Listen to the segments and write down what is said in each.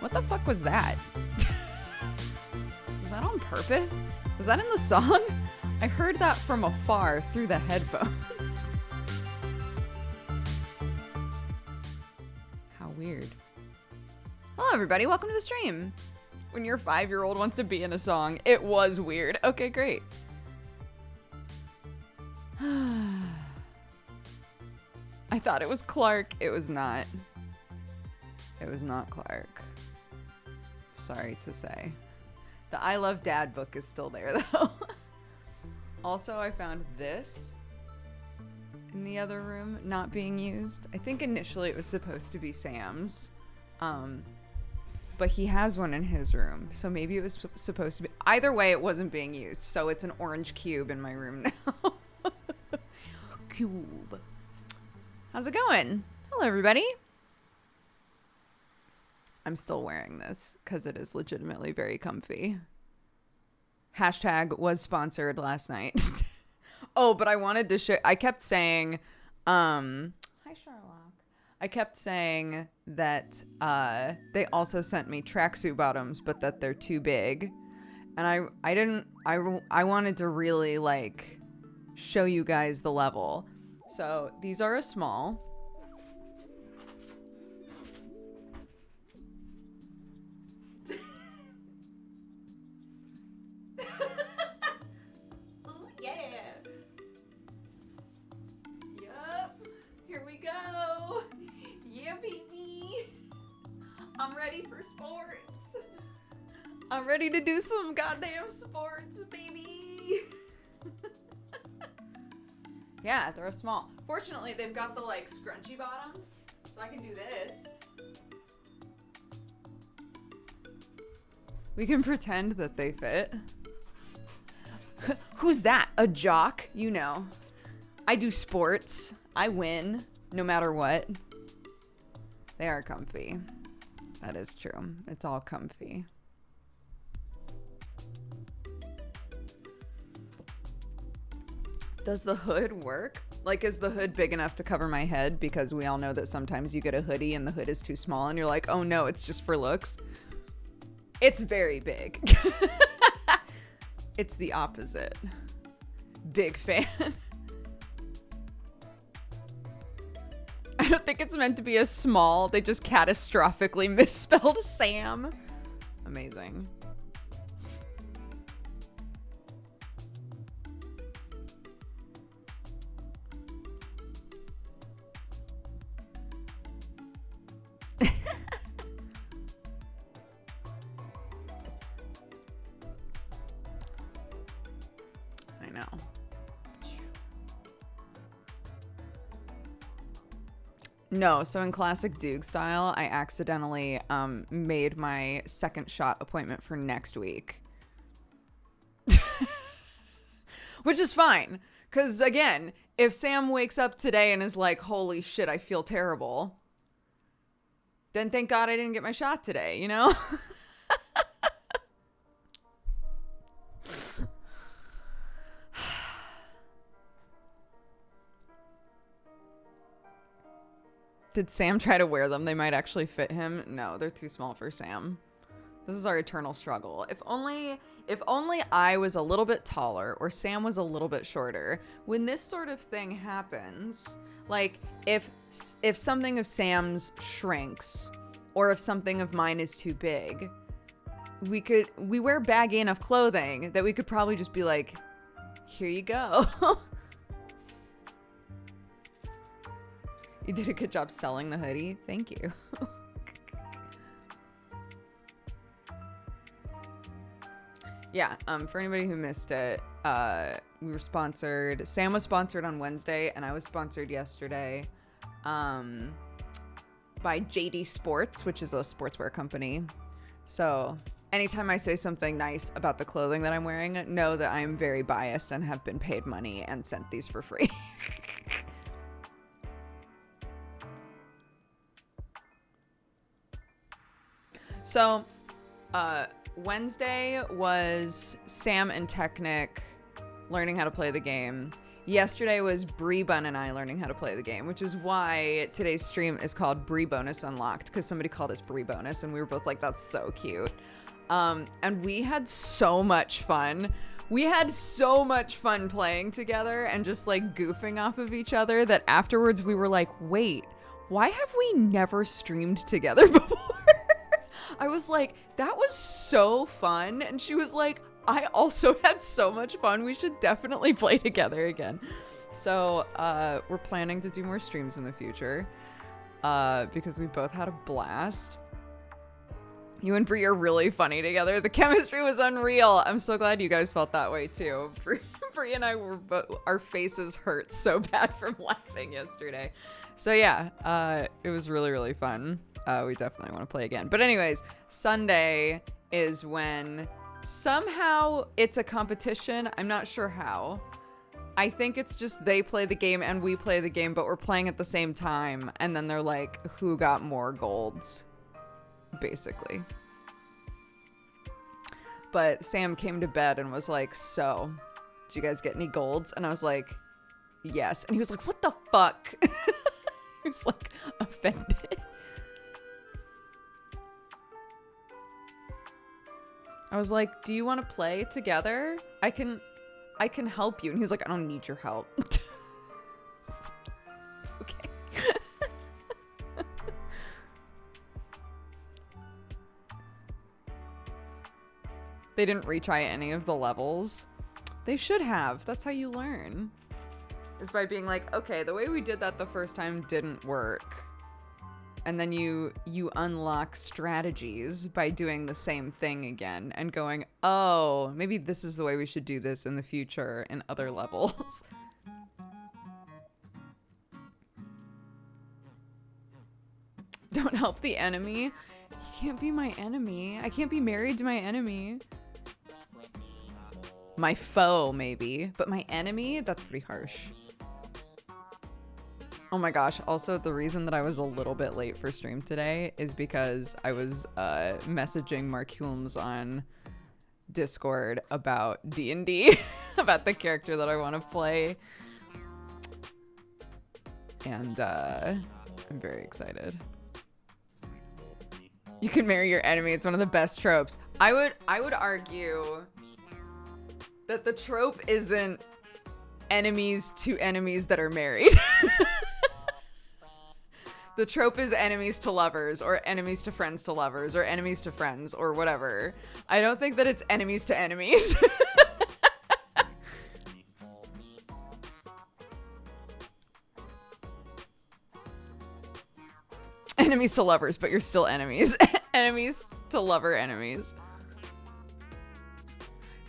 What the fuck was that? Was that on purpose? Was that in the song? I heard that from afar through the headphones. How weird. Hello everybody, welcome to the stream. When your 5-year-old wants to be in a song, it was weird. Okay, great. I thought it was Clark. It was not. It was not Clark. Sorry to say. The I Love Dad book is still there though. Also, I found this in the other room not being used. I think initially it was supposed to be Sam's. But he has one in his room. So maybe it was supposed to be. Either way, it wasn't being used. So it's an orange cube in my room now. Cube. How's it going? Hello, everybody. I'm still wearing this because it is legitimately very comfy. Hashtag was sponsored last night. Oh, but I wanted to share. I kept saying, hi, Sherlock. I kept saying that they also sent me tracksuit bottoms, but that they're too big. And I wanted to really like show you guys the level. So these are a small. Oh yeah. Yup. Here we go. Yeah, baby. I'm ready for sports. I'm ready to do some goddamn sports, baby. Yeah, they're a small. Fortunately, they've got the like scrunchy bottoms, so I can do this. We can pretend that they fit. Who's that? A jock? You know. I do sports. I win, no matter what. They are comfy. That is true. It's all comfy. Does the hood work? Like, is the hood big enough to cover my head? Because we all know that sometimes you get a hoodie and the hood is too small and you're like, oh no, it's just for looks. It's very big. It's the opposite. Big fan. I don't think it's meant to be a small. They just catastrophically misspelled Sam. Amazing. I know. No, so in classic Duke style, I accidentally made my second shot appointment for next week. Which is fine. Because, again, if Sam wakes up today and is like, holy shit, I feel terrible, then thank God I didn't get my shot today, you know? Did Sam try to wear them? They might actually fit him. No, they're too small for Sam. This is our eternal struggle. If only I was a little bit taller or Sam was a little bit shorter. When this sort of thing happens, like if something of Sam's shrinks or if something of mine is too big, we wear baggy enough clothing that we could probably just be like, here you go. You did a good job selling the hoodie. Thank you. Yeah, for anybody who missed it, we were sponsored. Sam was sponsored on Wednesday, and I was sponsored yesterday by JD Sports, which is a sportswear company. So anytime I say something nice about the clothing that I'm wearing, know that I am very biased and have been paid money and sent these for free. So, Wednesday was Sam and Technic learning how to play the game. Yesterday was BreeBun and I learning how to play the game, which is why today's stream is called BreeBonus Unlocked, because somebody called us BreeBonus, and we were both like, that's so cute. And we had so much fun. We had so much fun playing together and just like goofing off of each other that afterwards we were like, wait, why have we never streamed together before? I was like, that was so fun. And she was like, I also had so much fun. We should definitely play together again. So we're planning to do more streams in the future because we both had a blast. You and Bree are really funny together. The chemistry was unreal. I'm so glad you guys felt that way too. Bree and I were our faces hurt so bad from laughing yesterday. So yeah, it was really, really fun. We definitely want to play again. But anyways, Sunday is when somehow it's a competition. I'm not sure how. I think it's just they play the game and we play the game, but we're playing at the same time. And then they're like, who got more golds? Basically. But Sam came to bed and was like, so, did you guys get any golds? And I was like, yes. And he was like, what the fuck? He was like offended. I was like, do you want to play together? I can help you. And he was like, I don't need your help. Okay. They didn't retry any of the levels. They should have. That's how you learn. Is by being like, okay, the way we did that the first time didn't work. And then you unlock strategies by doing the same thing again and going, oh, maybe this is the way we should do this in the future in other levels. Don't help the enemy. You can't be my enemy. I can't be married to my enemy. My foe, maybe. But my enemy? That's pretty harsh. Oh my gosh. Also, the reason that I was a little bit late for stream today is because I was messaging Mark Hulmes on Discord about D&D, about the character that I want to play. And I'm very excited. You can marry your enemy. It's one of the best tropes. I would argue that the trope isn't enemies to enemies that are married. The trope is enemies to lovers, or enemies to friends to lovers, or enemies to friends, or whatever. I don't think that it's enemies to enemies. Enemies to lovers, but you're still enemies. Enemies to lover enemies.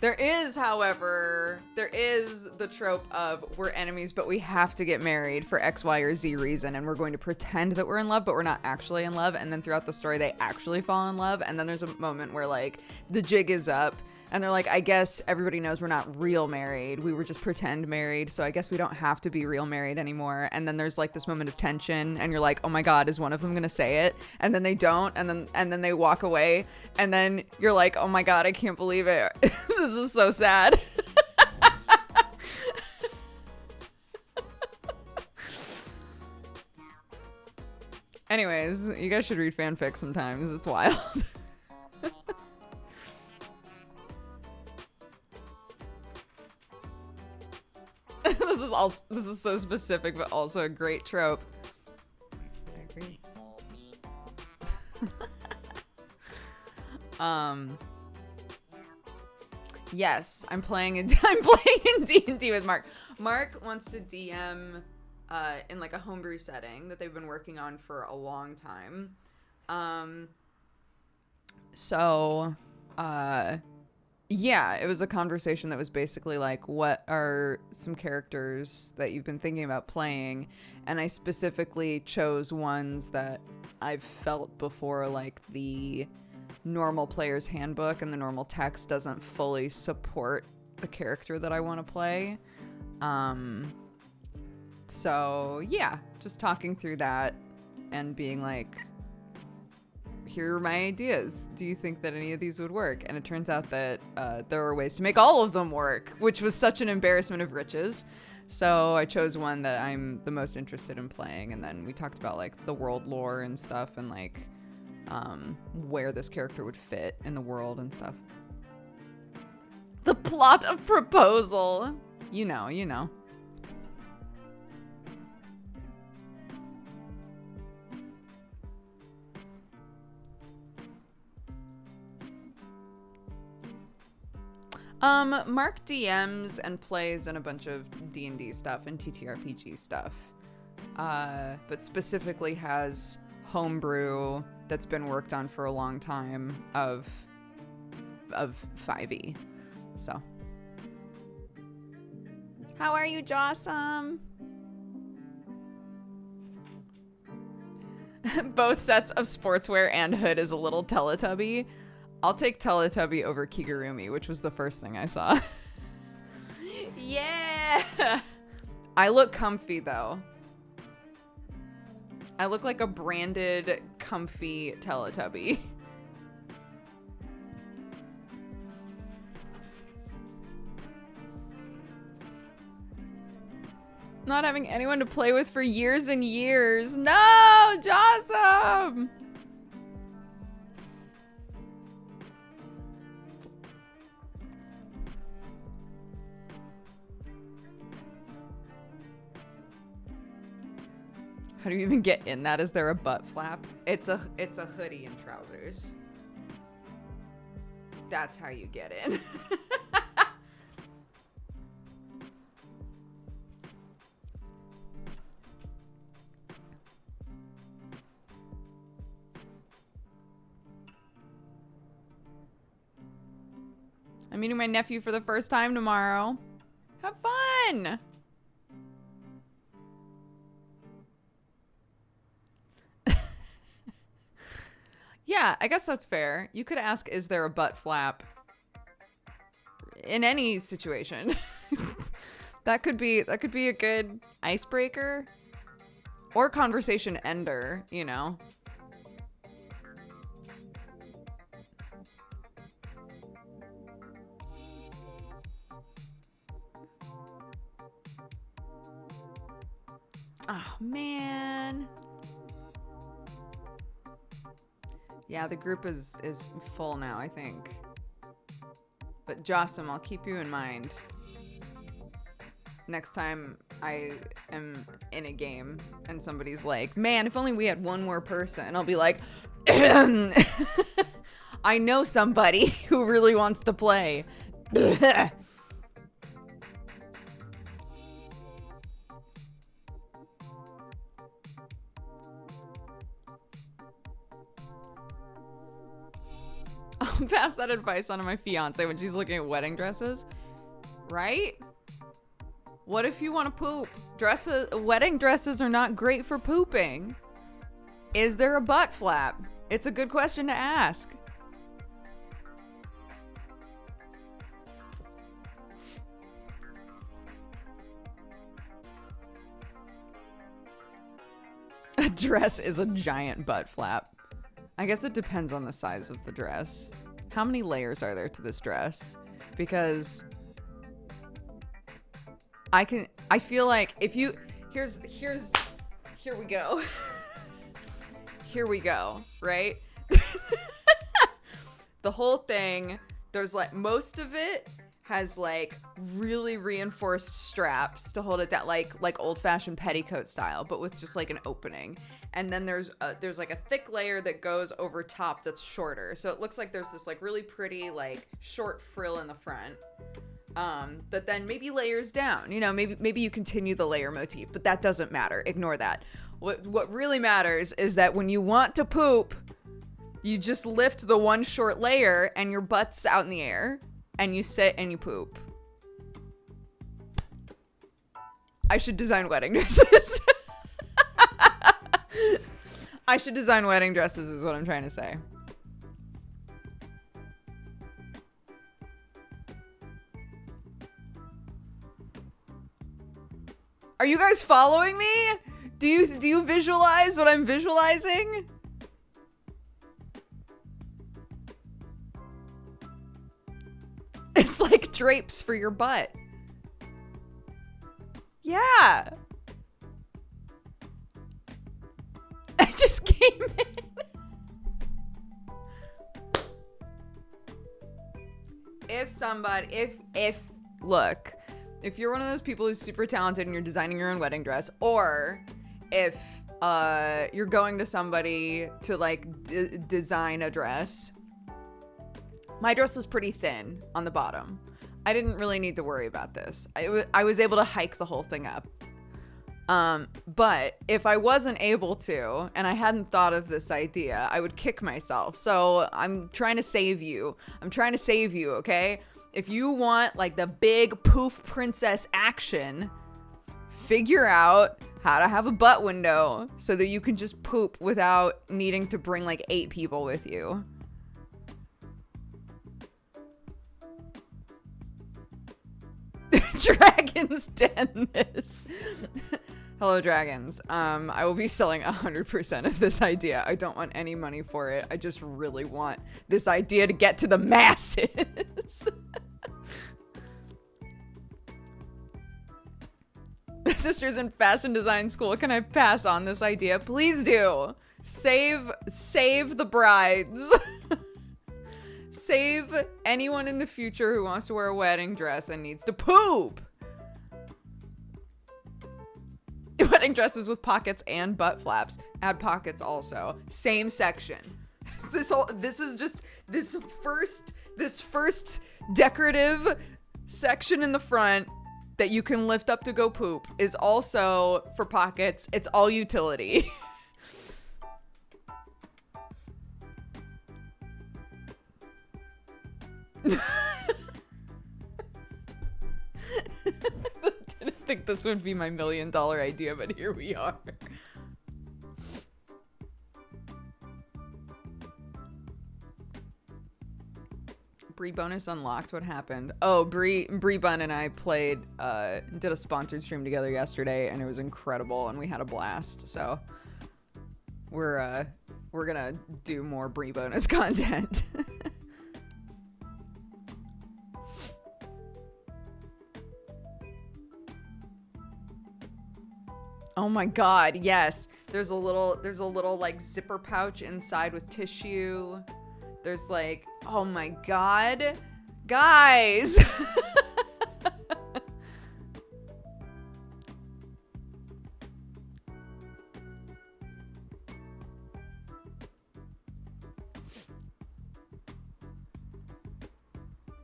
There is, however, the trope of we're enemies, but we have to get married for X, Y, or Z reason, and we're going to pretend that we're in love, but we're not actually in love, and then throughout the story, they actually fall in love, and then there's a moment where, like, the jig is up, and they're like, I guess everybody knows we're not real married. We were just pretend married, so I guess we don't have to be real married anymore. And then there's like this moment of tension, and you're like, oh my God, is one of them gonna say it? And then they don't, and then they walk away, and then you're like, oh my God, I can't believe it. This is so sad. Anyways, you guys should read fanfic sometimes. It's wild. This is so specific, but also a great trope. I agree. Yes, I'm playing in D&D with Mark. Mark wants to DM in like a homebrew setting that they've been working on for a long time. Yeah, it was a conversation that was basically like, what are some characters that you've been thinking about playing? And I specifically chose ones that I've felt before, like the normal player's handbook and the normal text doesn't fully support the character that I want to play. So yeah, just talking through that and being like, here are my ideas. Do you think that any of these would work? And it turns out that there are ways to make all of them work, which was such an embarrassment of riches. So I chose one that I'm the most interested in playing, and then we talked about like the world lore and stuff, and like where this character would fit in the world and stuff. The plot of Proposal. You know, you know. Mark DMs and plays in a bunch of D&D stuff and TTRPG stuff. But specifically has homebrew that's been worked on for a long time of 5e. So. How are you, Jossum? Both sets of sportswear and hood is a little Teletubby. I'll take Teletubby over Kigurumi, which was the first thing I saw. Yeah! I look comfy, though. I look like a branded, comfy Teletubby. Not having anyone to play with for years and years. No, Jossum! How do you even get in that? Is there a butt flap? It's a hoodie and trousers. That's how you get in. I'm meeting my nephew for the first time tomorrow. Have fun! Yeah, I guess that's fair. You could ask, is there a butt flap? In any situation. That could be a good icebreaker. Or conversation ender, you know. Oh, man. Yeah, the group is full now, I think. But Jossum, I'll keep you in mind. Next time I am in a game and somebody's like, man, if only we had one more person. I'll be like, I know somebody who really wants to play. I'll pass that advice on to my fiance when she's looking at wedding dresses. Right? What if you want to poop? Wedding dresses are not great for pooping. Is there a butt flap? It's a good question to ask. A dress is a giant butt flap. I guess it depends on the size of the dress. How many layers are there to this dress? Because I feel like if you, here we go. Here we go, right? The whole thing, there's like, most of it has like really reinforced straps to hold it that like old-fashioned petticoat style, but with just like an opening. And then there's like a thick layer that goes over top that's shorter. So it looks like there's this like really pretty like short frill in the front. That then maybe layers down. You know, maybe you continue the layer motif, but that doesn't matter. Ignore that. What really matters is that when you want to poop, you just lift the one short layer and your butt's out in the air and you sit and you poop. I should design wedding dresses. I should design wedding dresses is what I'm trying to say. Are you guys following me? Do you visualize what I'm visualizing? It's like drapes for your butt. Yeah. I just came in. Look, if you're one of those people who's super talented and you're designing your own wedding dress, or if you're going to somebody to like design a dress, my dress was pretty thin on the bottom. I didn't really need to worry about this. I was able to hike the whole thing up. But if I wasn't able to, and I hadn't thought of this idea, I would kick myself. So I'm trying to save you. Okay? If you want like the big poof princess action, figure out how to have a butt window so that you can just poop without needing to bring like 8 people with you. Dragons den this. Hello, dragons. I will be selling 100% of this idea. I don't want any money for it. I just really want this idea to get to the masses. My sister's in fashion design school. Can I pass on this idea? Please do. Save the brides. Save anyone in the future who wants to wear a wedding dress and needs to poop. Wedding dresses with pockets and butt flaps. Add pockets also. Same section. This first decorative section in the front that you can lift up to go poop is also for pockets. It's all utility. Didn't think this would be my $1 million idea, but here we are. BreeBonus unlocked. What happened? Oh, BreeBun and I did a sponsored stream together yesterday, and it was incredible, and we had a blast. So we're gonna do more BreeBonus content. Oh my god, yes. There's a little like zipper pouch inside with tissue. There's like, oh my god. Guys.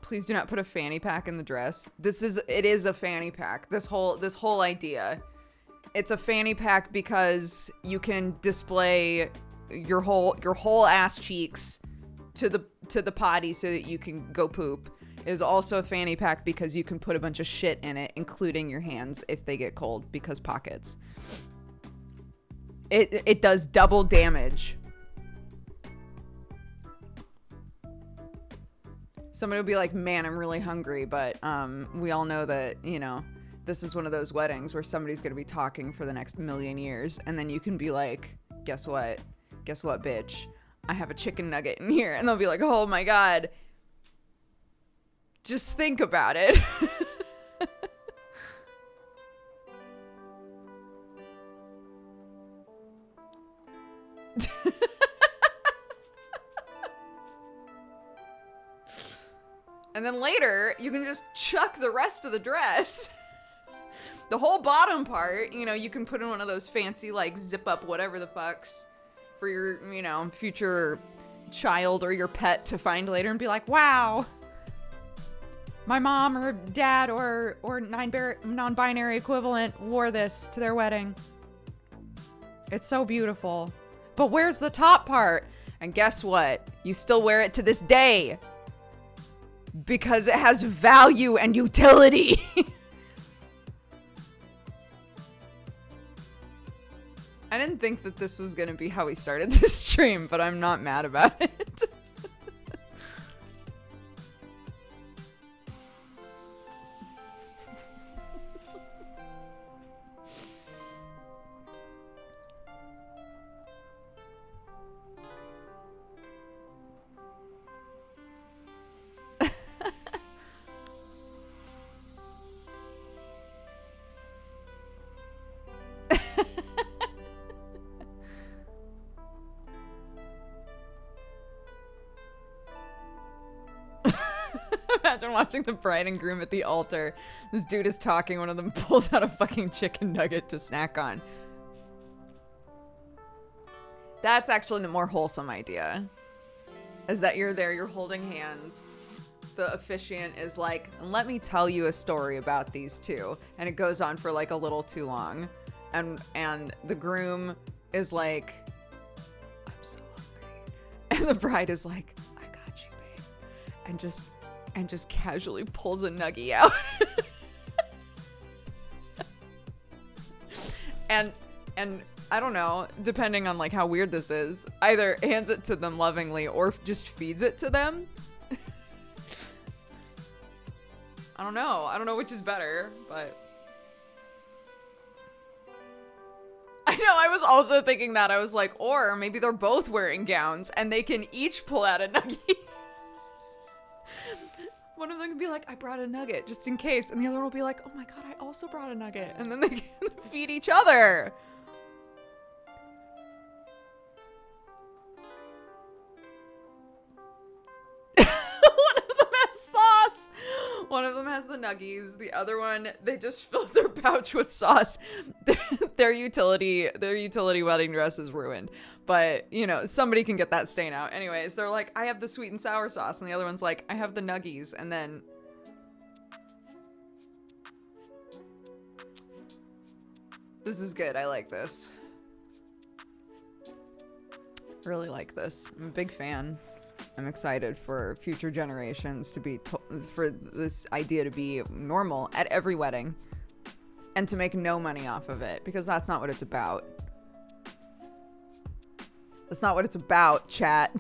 Please do not put a fanny pack in the dress. It is a fanny pack. This whole idea. It's a fanny pack because you can display your whole ass cheeks to the potty so that you can go poop. It is also a fanny pack because you can put a bunch of shit in it, including your hands if they get cold, because pockets. It does double damage. Somebody will be like, man, I'm really hungry, but we all know that, you know, this is one of those weddings where somebody's going to be talking for the next million years. And then you can be like, guess what? Guess what, bitch? I have a chicken nugget in here. And they'll be like, oh my God. Just think about it. And then later, you can just chuck the rest of the dress. The whole bottom part, you know, you can put in one of those fancy, like, zip up whatever the fucks for your, you know, future child or your pet to find later and be like, wow, my mom or dad or non-binary equivalent wore this to their wedding. It's so beautiful. But where's the top part? And guess what? You still wear it to this day. Because it has value and utility. I didn't think that this was going to be how we started this stream, but I'm not mad about it. Imagine watching the bride and groom at the altar. This dude is talking. One of them pulls out a fucking chicken nugget to snack on. That's actually the more wholesome idea. Is that you're there, you're holding hands. The officiant is like, let me tell you a story about these two. And it goes on for like a little too long. And the groom is like, I'm so hungry. And the bride is like, I got you, babe. And just casually pulls a nuggie out. and I don't know, depending on like how weird this is, either hands it to them lovingly or just feeds it to them. I don't know which is better, but I know, I was also thinking that. I was like, or maybe they're both wearing gowns and they can each pull out a nugget. One of them can be like, I brought a nugget just in case. And the other one will be like, oh my God, I also brought a nugget. And then they can feed each other. One of them has the nuggies. The other one, they just filled their pouch with sauce. Their utility wedding dress is ruined. But, you know, somebody can get that stain out. Anyways, they're like, I have the sweet and sour sauce. And the other one's like, I have the nuggies. And then... This is good. I like this. Really like this. I'm a big fan. I'm excited for future generations to be for this idea to be normal at every wedding and to make no money off of it, because that's not what it's about. That's not what it's about, chat.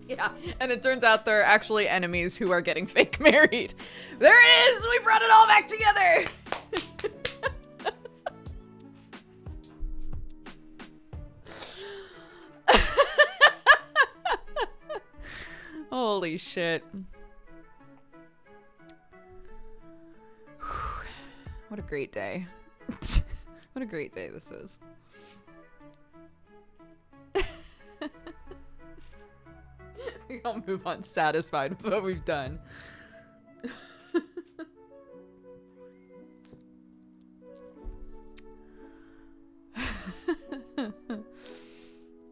Yeah, and it turns out they're actually enemies who are getting fake married. There it is! We brought it all back together! Holy shit. What a great day. What a great day this is. I'll move on satisfied with what we've done.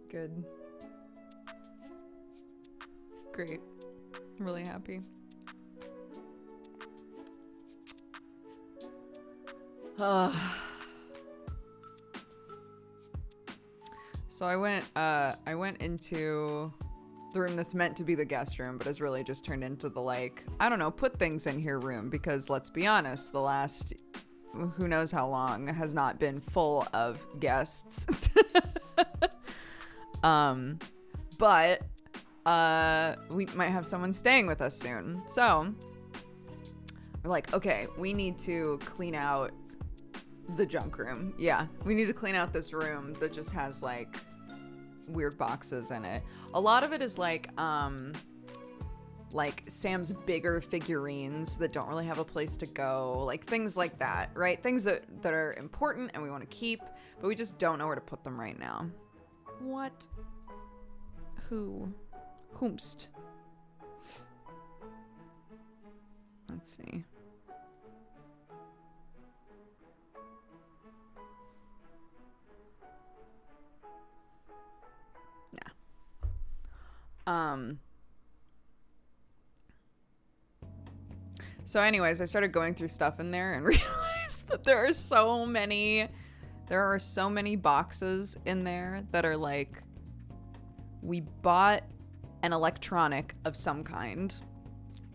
Good. Great. I'm really happy. So I went into the room that's meant to be the guest room, but has really just turned into the, like, I don't know, put things in here room, because let's be honest, the last who knows how long has not been full of guests. But we might have someone staying with us soon. So we're like, okay, we need to clean out the junk room. Yeah, we need to clean out this room that just has like weird boxes in it. A lot of it is like Sam's bigger figurines that don't really have a place to go, like things like that, right? Things that are important and we want to keep, but we just don't know where to put them right now. What? Who? Whomst? Let's see. So anyways, I started going through stuff in there and realized that there are so many boxes in there that are like, we bought an electronic of some kind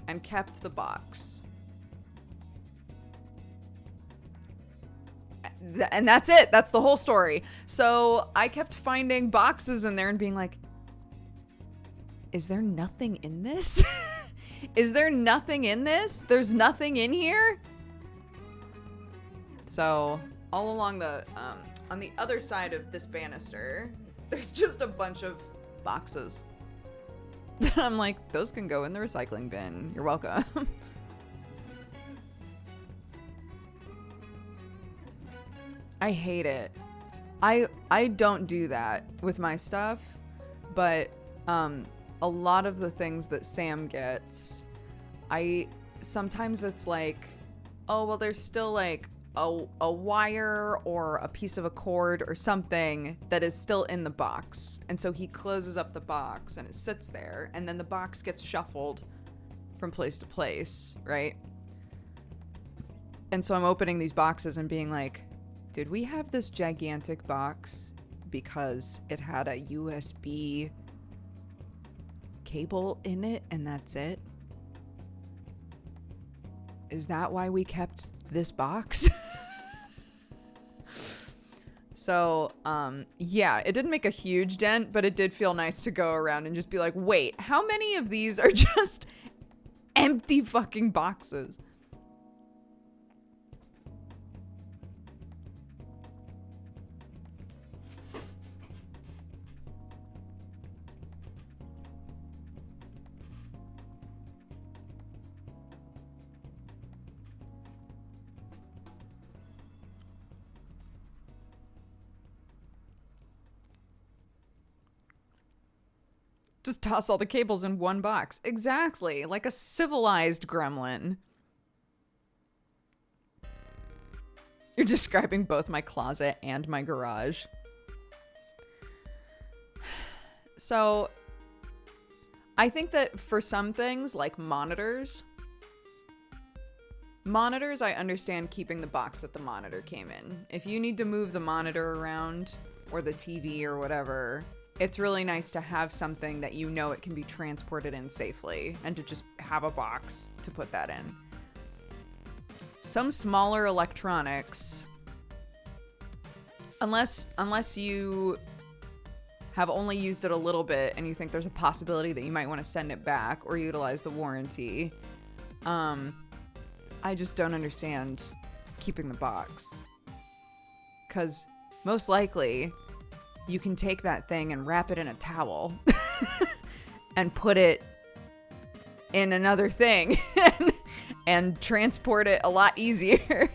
and kept the box. And that's it. That's the whole story. So I kept finding boxes in there and being like, is there nothing in this? Is there nothing in this? There's nothing in here? So all along the, on the other side of this banister, there's just a bunch of boxes. I'm like, those can go in the recycling bin. You're welcome. I hate it. I don't do that with my stuff, but a lot of the things that Sam gets, sometimes it's like, oh, well, there's still like a wire or a piece of a cord or something that is still in the box. And so he closes up the box and it sits there, and then the box gets shuffled from place to place, right? And so I'm opening these boxes and being like, did we have this gigantic box because it had a USB cable in it and that's it? Is that why we kept this box? So, yeah, it didn't make a huge dent, but it did feel nice to go around and just be like, wait, how many of these are just empty fucking boxes? Just toss all the cables in one box. Exactly. Like a civilized gremlin. You're describing both my closet and my garage. So, I think that for some things, like monitors, I understand keeping the box that the monitor came in. If you need to move the monitor around, or the TV or whatever, it's really nice to have something that you know it can be transported in safely, and to just have a box to put that in. Some smaller electronics, unless you have only used it a little bit and you think there's a possibility that you might want to send it back or utilize the warranty, I just don't understand keeping the box. 'Cause most likely you can take that thing and wrap it in a towel and put it in another thing and transport it a lot easier.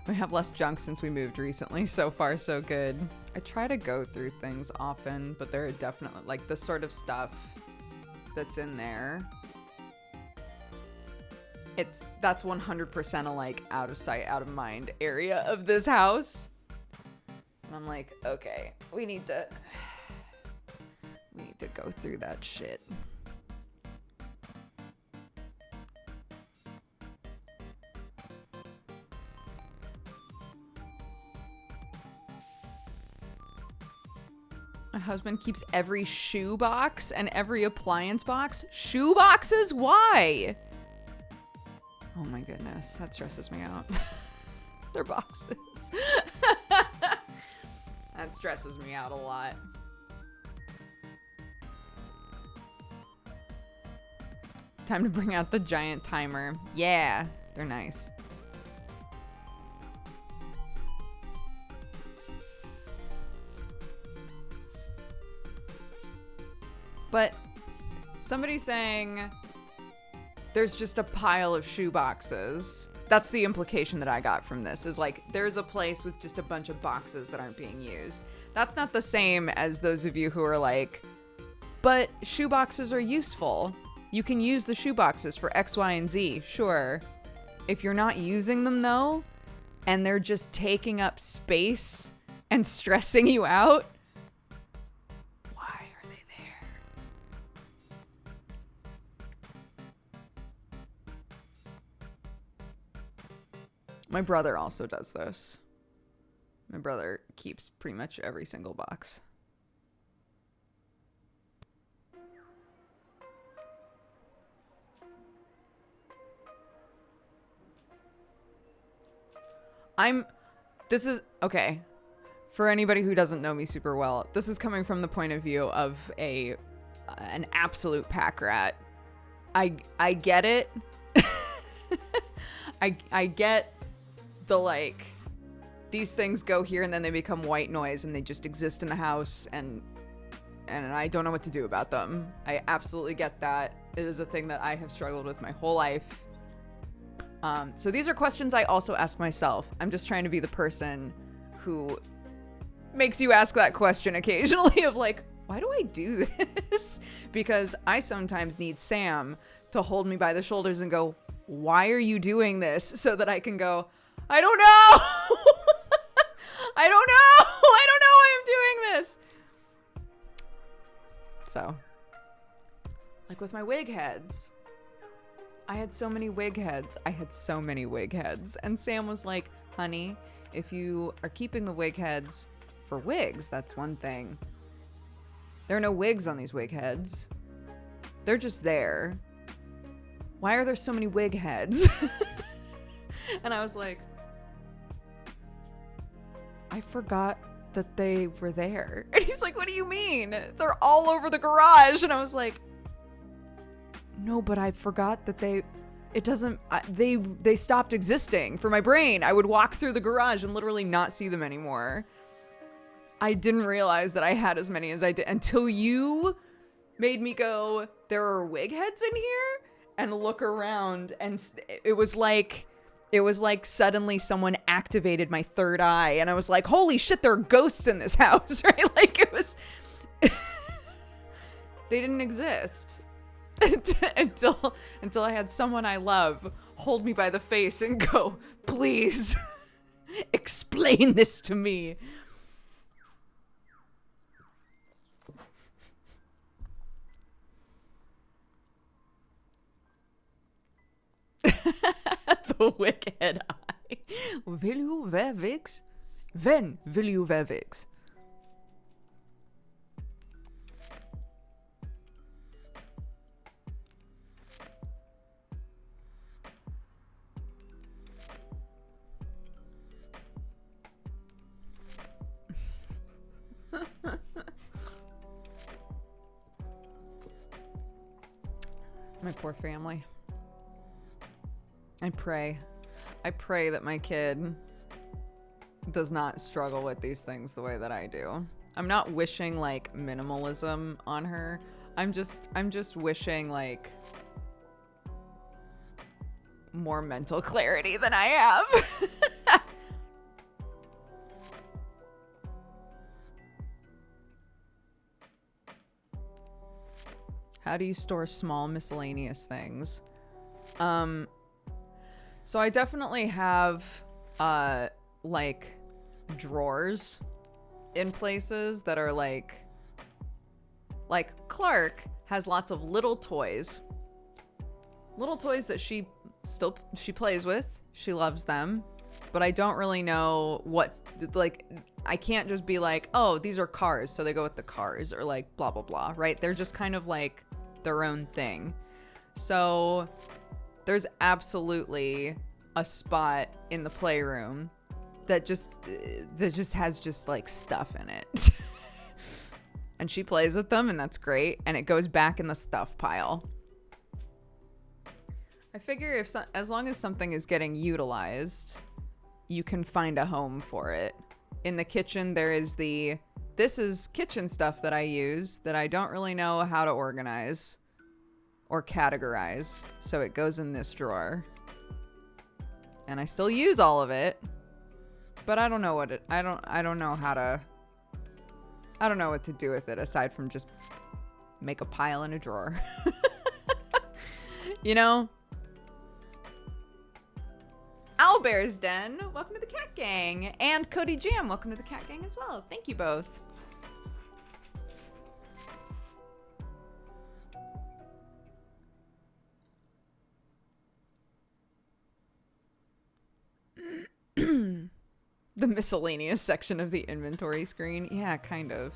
We have less junk since we moved recently. So far, so good. I try to go through things often, but there are definitely, like, the sort of stuff that's in there, that's 100% a, like, out of sight, out of mind area of this house. And I'm like, okay, we need to go through that shit. My husband keeps every shoe box and every appliance box. Shoe boxes? Why? Oh my goodness, that stresses me out. They're boxes. That stresses me out a lot. Time to bring out the giant timer. Yeah, they're nice. But somebody saying there's just a pile of shoe boxes. That's the implication that I got from this, is like there's a place with just a bunch of boxes that aren't being used. That's not the same as those of you who are like, but shoe boxes are useful. You can use the shoe boxes for X, Y, and Z. Sure. If you're not using them though, and they're just taking up space and stressing you out, my brother also does this. My brother keeps pretty much every single box. This is, okay. For anybody who doesn't know me super well, this is coming from the point of view of an absolute pack rat. I get it. I get the, like, these things go here and then they become white noise and they just exist in the house and I don't know what to do about them. I absolutely get that. It is a thing that I have struggled with my whole life. So these are questions I also ask myself. I'm just trying to be the person who makes you ask that question occasionally of like, why do I do this? Because I sometimes need Sam to hold me by the shoulders and go, why are you doing this? So that I can go, I don't know. I don't know. I don't know why I'm doing this. So, like with my wig heads, I had so many wig heads. And Sam was like, honey, if you are keeping the wig heads for wigs, that's one thing. There are no wigs on these wig heads. They're just there. Why are there so many wig heads? And I was like, I forgot that they were there. And he's like, what do you mean? They're all over the garage. And I was like, no, but I forgot that they stopped existing for my brain. I would walk through the garage and literally not see them anymore. I didn't realize that I had as many as I did until you made me go, there are wig heads in here, and look around, and it was like suddenly someone activated my third eye, and I was like, holy shit, there are ghosts in this house, right? Like, it was they didn't exist until I had someone I love hold me by the face and go, please explain this to me. The wicked eye. Will you wear wigs? When will you wear wigs? My poor family. I pray that my kid does not struggle with these things the way that I do. I'm not wishing like minimalism on her. I'm just wishing like more mental clarity than I have. How do you store small miscellaneous things? So I definitely have, like, drawers in places that are like Clark has lots of little toys that she plays with. She loves them, but I don't really know what, like, I can't just be like, oh, these are cars, so they go with the cars, or like blah, blah, blah, right? They're just kind of like their own thing. So there's absolutely a spot in the playroom that just has just like stuff in it. And she plays with them, and that's great, and it goes back in the stuff pile. I figure as long as something is getting utilized, you can find a home for it. In the kitchen, there is this is kitchen stuff that I use that I don't really know how to organize or categorize, so it goes in this drawer. And I still use all of it, but I don't know what I don't know what to do with it aside from just make a pile in a drawer. You know? Owlbear's Den, welcome to the Cat Gang. And Cody Jam, welcome to the Cat Gang as well. Thank you both. The miscellaneous section of the inventory screen. Yeah, kind of.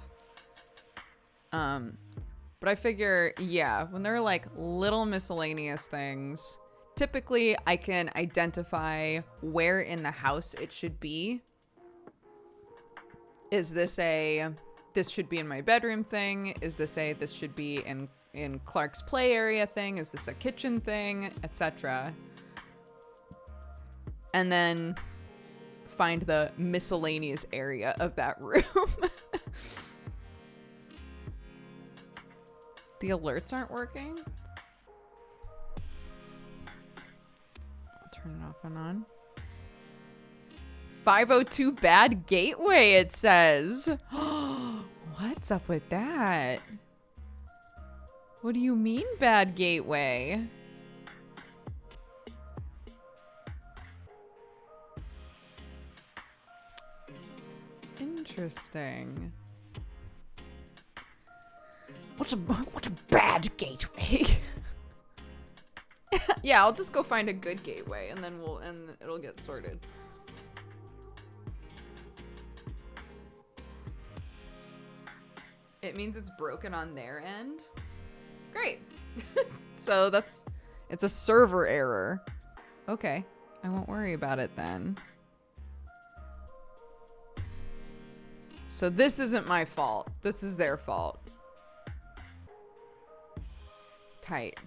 But I figure, yeah, when there are like little miscellaneous things, typically I can identify where in the house it should be. Is this this should be in my bedroom thing? Is this this should be in Clark's play area thing? Is this a kitchen thing? Etc. And then find the miscellaneous area of that room. The alerts aren't working. I'll turn it off and on. 502 bad gateway, it says. What's up with that? What do you mean bad gateway? Interesting. What's a bad gateway? Yeah, I'll just go find a good gateway and then it'll get sorted. It means it's broken on their end. Great. So it's a server error. Okay, I won't worry about it then. So this isn't my fault. This is their fault. Tight.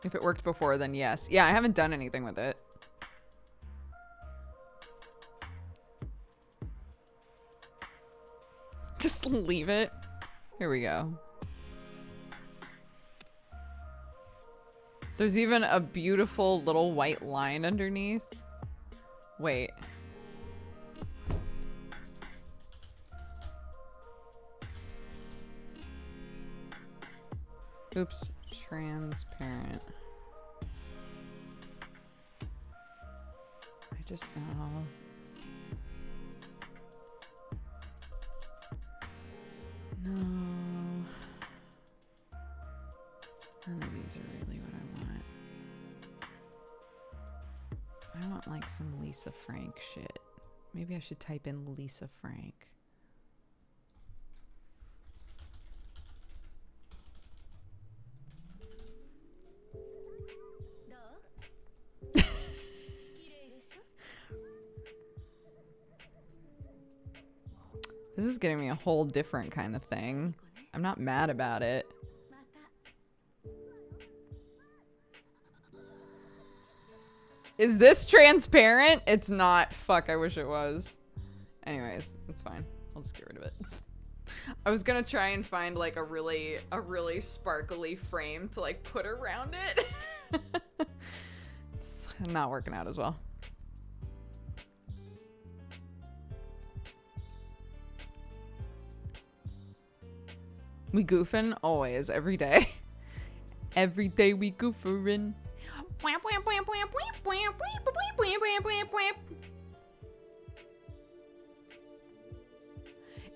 If it worked before, then yes. Yeah, I haven't done anything with it. Just leave it. Here we go. There's even a beautiful little white line underneath. Wait. Oops. Transparent. I just know. No. None of these are really what I want. I want like some Lisa Frank shit. Maybe I should type in Lisa Frank. This is getting me a whole different kind of thing. I'm not mad about it. Is this transparent? It's not. Fuck, I wish it was. Anyways, it's fine. I'll just get rid of it. I was gonna try and find like a really sparkly frame to like put around it. It's not working out as well. We goofing always, every day. Every day we gooferin'.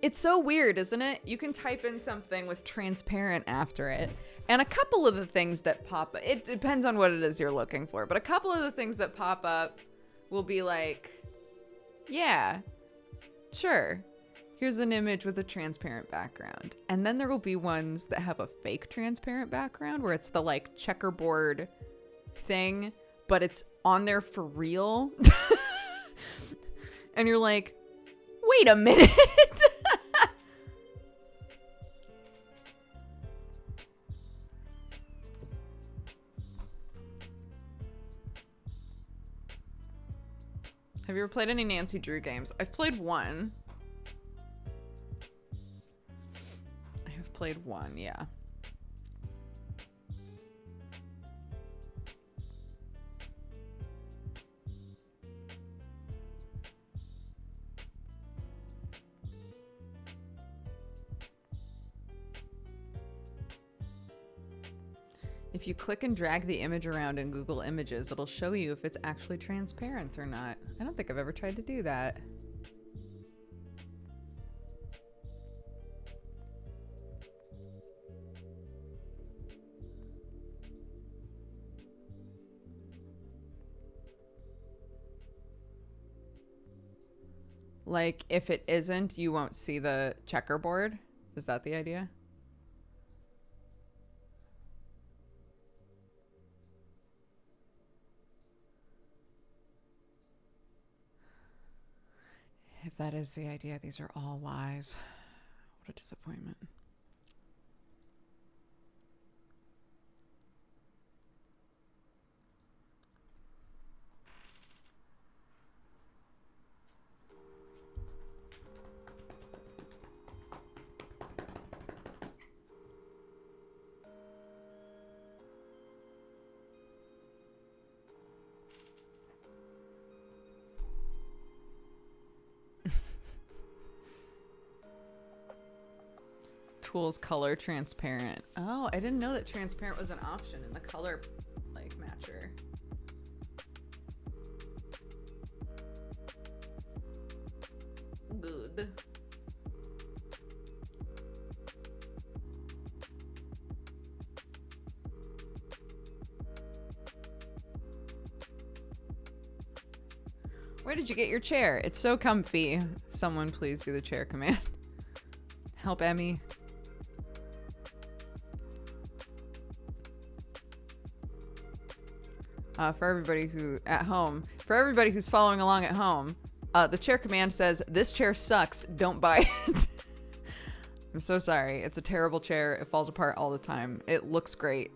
It's so weird, isn't it? You can type in something with transparent after it, and a couple of the things that pop up, it depends on what it is you're looking for, but a couple of the things that pop up will be like, yeah, sure. Here's an image with a transparent background. And then there will be ones that have a fake transparent background where it's the like checkerboard thing, but it's on there for real. And you're like, wait a minute. Have you ever played any Nancy Drew games? I've played one. Played one, yeah. If you click and drag the image around in Google Images, it'll show you if it's actually transparent or not. I don't think I've ever tried to do that. Like, if it isn't, you won't see the checkerboard? Is that the idea? If that is the idea, these are all lies. What a disappointment. Tools color transparent. Oh, I didn't know that transparent was an option in the color like matcher. Good. Where did you get your chair? It's so comfy. Someone please do the chair command. Help Emmy. For everybody who at home, for everybody who's following along at home, the chair command says, "This chair sucks. Don't buy it." I'm so sorry. It's a terrible chair. It falls apart all the time. It looks great,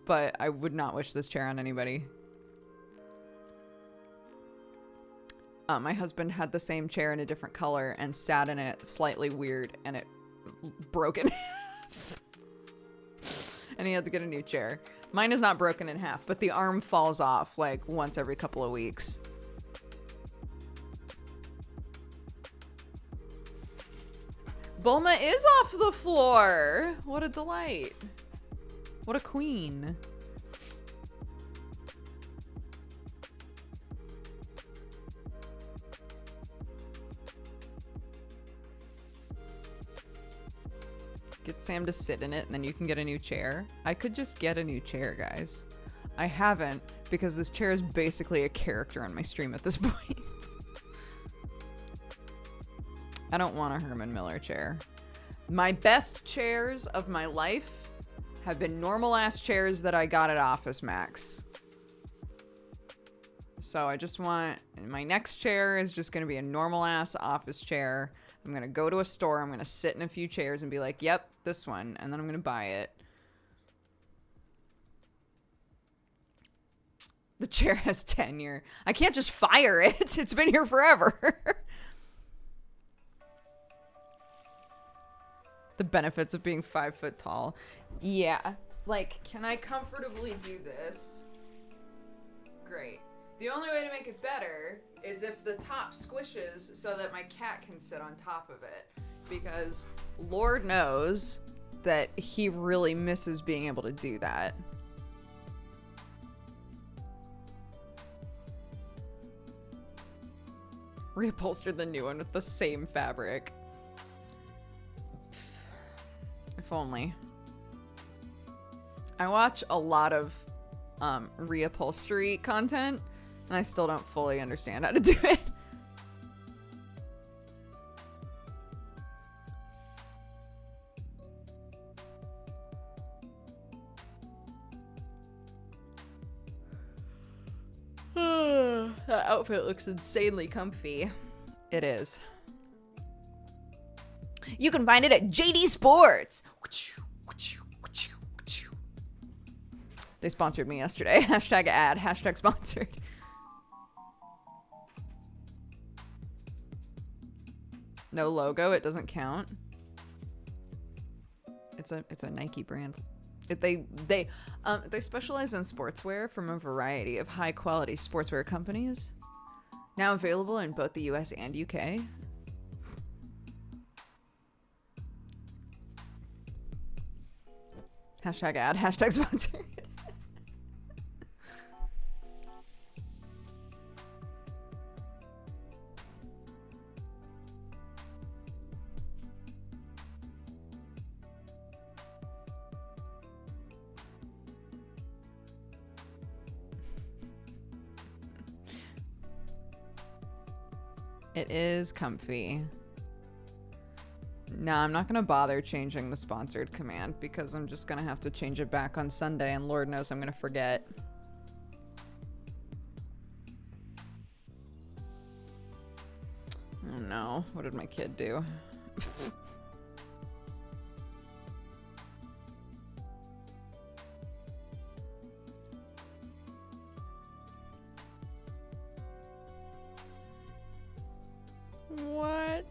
but I would not wish this chair on anybody. My husband had the same chair in a different color and sat in it slightly weird, and it broke in half. And he had to get a new chair. Mine is not broken in half, but the arm falls off like once every couple of weeks. Bulma is off the floor. What a delight. What a queen. Get Sam to sit in it, and then you can get a new chair. I could just get a new chair, guys. I haven't, because this chair is basically a character on my stream at this point. I don't want a Herman Miller chair. My best chairs of my life have been normal-ass chairs that I got at Office Max. So I just want... My next chair is just going to be a normal-ass office chair. I'm going to go to a store, I'm going to sit in a few chairs and be like, yep, this one, and then I'm going to buy it. The chair has tenure. I can't just fire it. It's been here forever. The benefits of being 5 foot tall. Yeah. Like, can I comfortably do this? Great. The only way to make it better is if the top squishes so that my cat can sit on top of it. Because Lord knows that he really misses being able to do that. Reupholstered the new one with the same fabric. If only. I watch a lot of reupholstery content, and I still don't fully understand how to do it. That outfit looks insanely comfy. It is. You can find it at JD Sports. They sponsored me yesterday. Hashtag ad. Hashtag sponsored. No logo. It doesn't count. It's a Nike brand. They specialize in sportswear from a variety of high quality sportswear companies. Now available in both the US and UK. Hashtag ad. Hashtag sponsored. It is comfy. No, I'm not going to bother changing the sponsored command because I'm just going to have to change it back on Sunday, and Lord knows I'm going to forget. no. What did my kid do? What?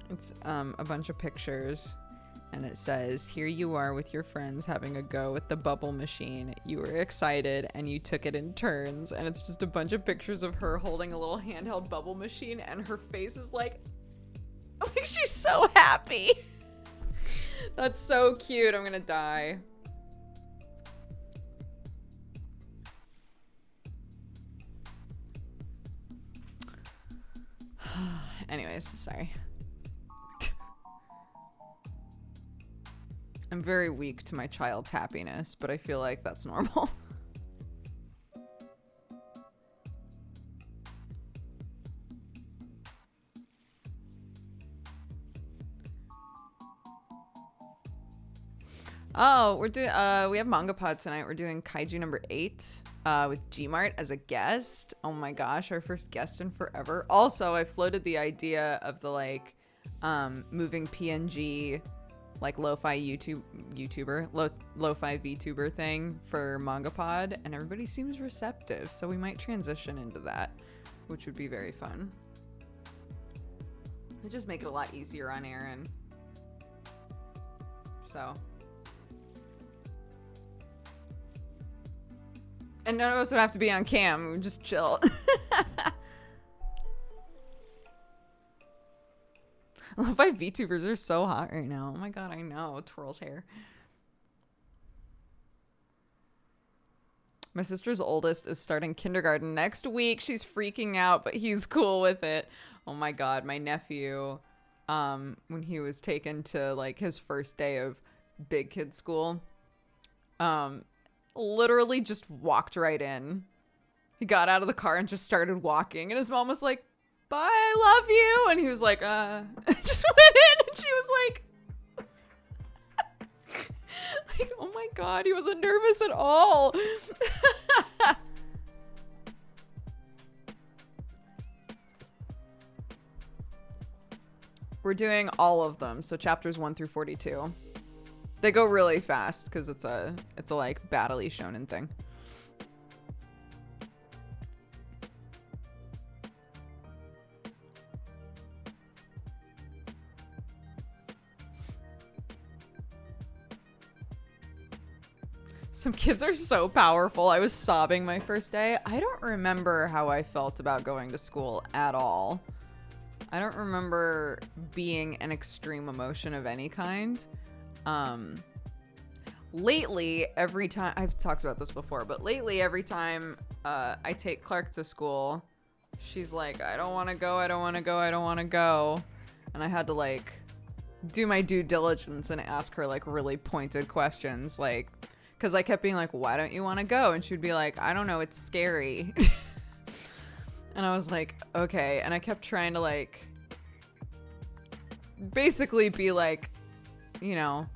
It's a bunch of pictures, and it says, here you are with your friends having a go with the bubble machine. You were excited and you took it in turns, and it's just a bunch of pictures of her holding a little handheld bubble machine, and her face is like she's so happy. That's so cute. I'm gonna die. Anyways, sorry. I'm very weak to my child's happiness, but I feel like that's normal. Oh, we're doing we have Manga Pod tonight. We're doing Kaiju number 8 with Gmart as a guest. Oh my gosh, our first guest in forever. Also, I floated the idea of the like moving PNG like lo-fi lo-fi VTuber thing for Manga Pod, and everybody seems receptive, so we might transition into that, which would be very fun. It just make it a lot easier on Aaron. So. And none of us would have to be on cam. We would just chill. Lo-fi VTubers are so hot right now. Oh my god, I know. Twirl's hair. My sister's oldest is starting kindergarten next week. She's freaking out, but he's cool with it. Oh my god, my nephew, when he was taken to like his first day of big kid school, literally just walked right in. He got out of the car and just started walking, and his mom was like, bye, I love you. And he was like, just went in, and she was like, like, oh my god, he wasn't nervous at all. We're doing all of them, so chapters 1 through 42. They go really fast because it's a like battle-y shonen thing. Some kids are so powerful. I was sobbing my first day. I don't remember how I felt about going to school at all. I don't remember being an extreme emotion of any kind. Lately, every time, I've talked about this before, but lately every time I take Clark to school, she's like, I don't want to go, I don't want to go, I don't want to go. And I had to like do my due diligence and ask her like really pointed questions, like, because I kept being like, why don't you want to go? And she'd be like, I don't know, it's scary. And I was like, okay. And I kept trying to like basically be like, you know,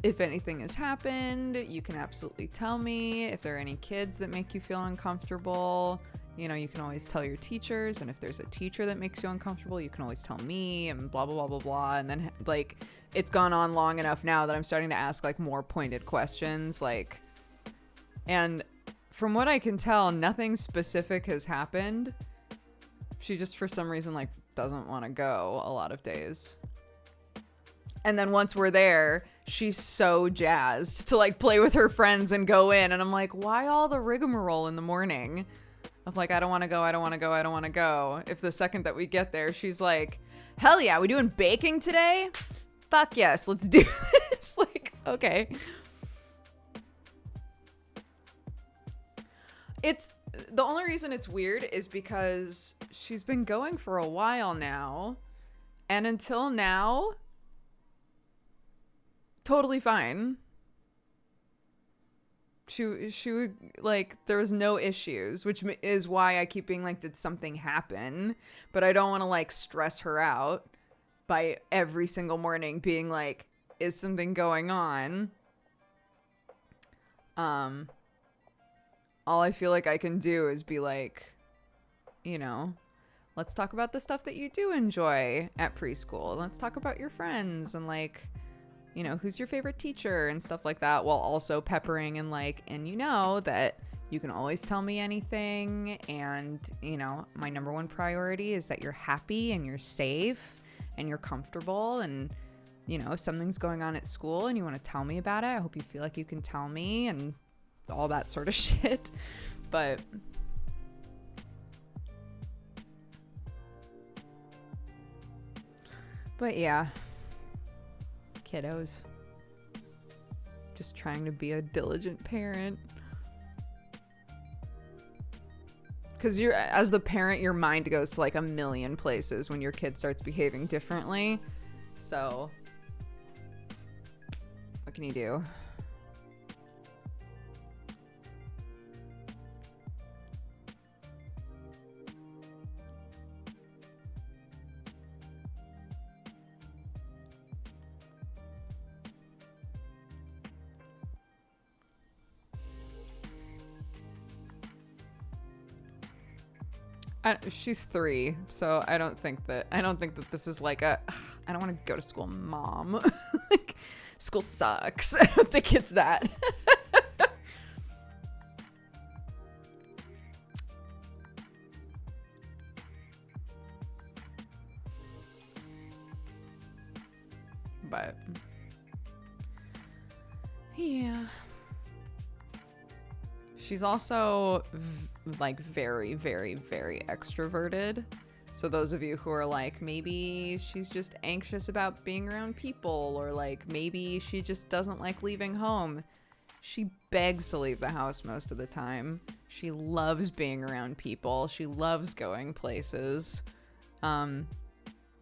if anything has happened, you can absolutely tell me. If there are any kids that make you feel uncomfortable, you know, you can always tell your teachers. And if there's a teacher that makes you uncomfortable, you can always tell me, and blah, blah, blah, blah, blah. And then like, it's gone on long enough now that I'm starting to ask like more pointed questions, like, and from what I can tell, nothing specific has happened. She just for some reason like doesn't want to go a lot of days. And then once we're there, she's so jazzed to like play with her friends and go in. And I'm like, why all the rigmarole in the morning of like, I don't want to go, I don't want to go, I don't want to go. If the second that we get there, she's like, hell yeah, we doing baking today? Fuck yes, let's do this. Like, okay. It's the only reason it's weird is because she's been going for a while now, and until now, totally fine. She would like, there was no issues, which is why I keep being like, did something happen? But I don't want to like stress her out by every single morning being like, is something going on? all I feel like I can do is be like, you know, let's talk about the stuff that you do enjoy at preschool. Let's talk about your friends and like, you know, who's your favorite teacher and stuff like that, while also peppering and like, and you know that you can always tell me anything. And, you know, my number one priority is that you're happy and you're safe and you're comfortable. And, you know, if something's going on at school and you want to tell me about it, I hope you feel like you can tell me and all that sort of shit. But yeah, kiddos. Just trying to be a diligent parent. Because you're, as the parent, your mind goes to like a million places when your kid starts behaving differently. So, what can you do? She's 3, so I don't think that this is like a I don't want to go to school, mom. Like, school sucks. I don't think it's that. But yeah. She's also like very, very, very extroverted. So those of you who are like, maybe she's just anxious about being around people, or like maybe she just doesn't like leaving home. She begs to leave the house most of the time. She loves being around people. She loves going places.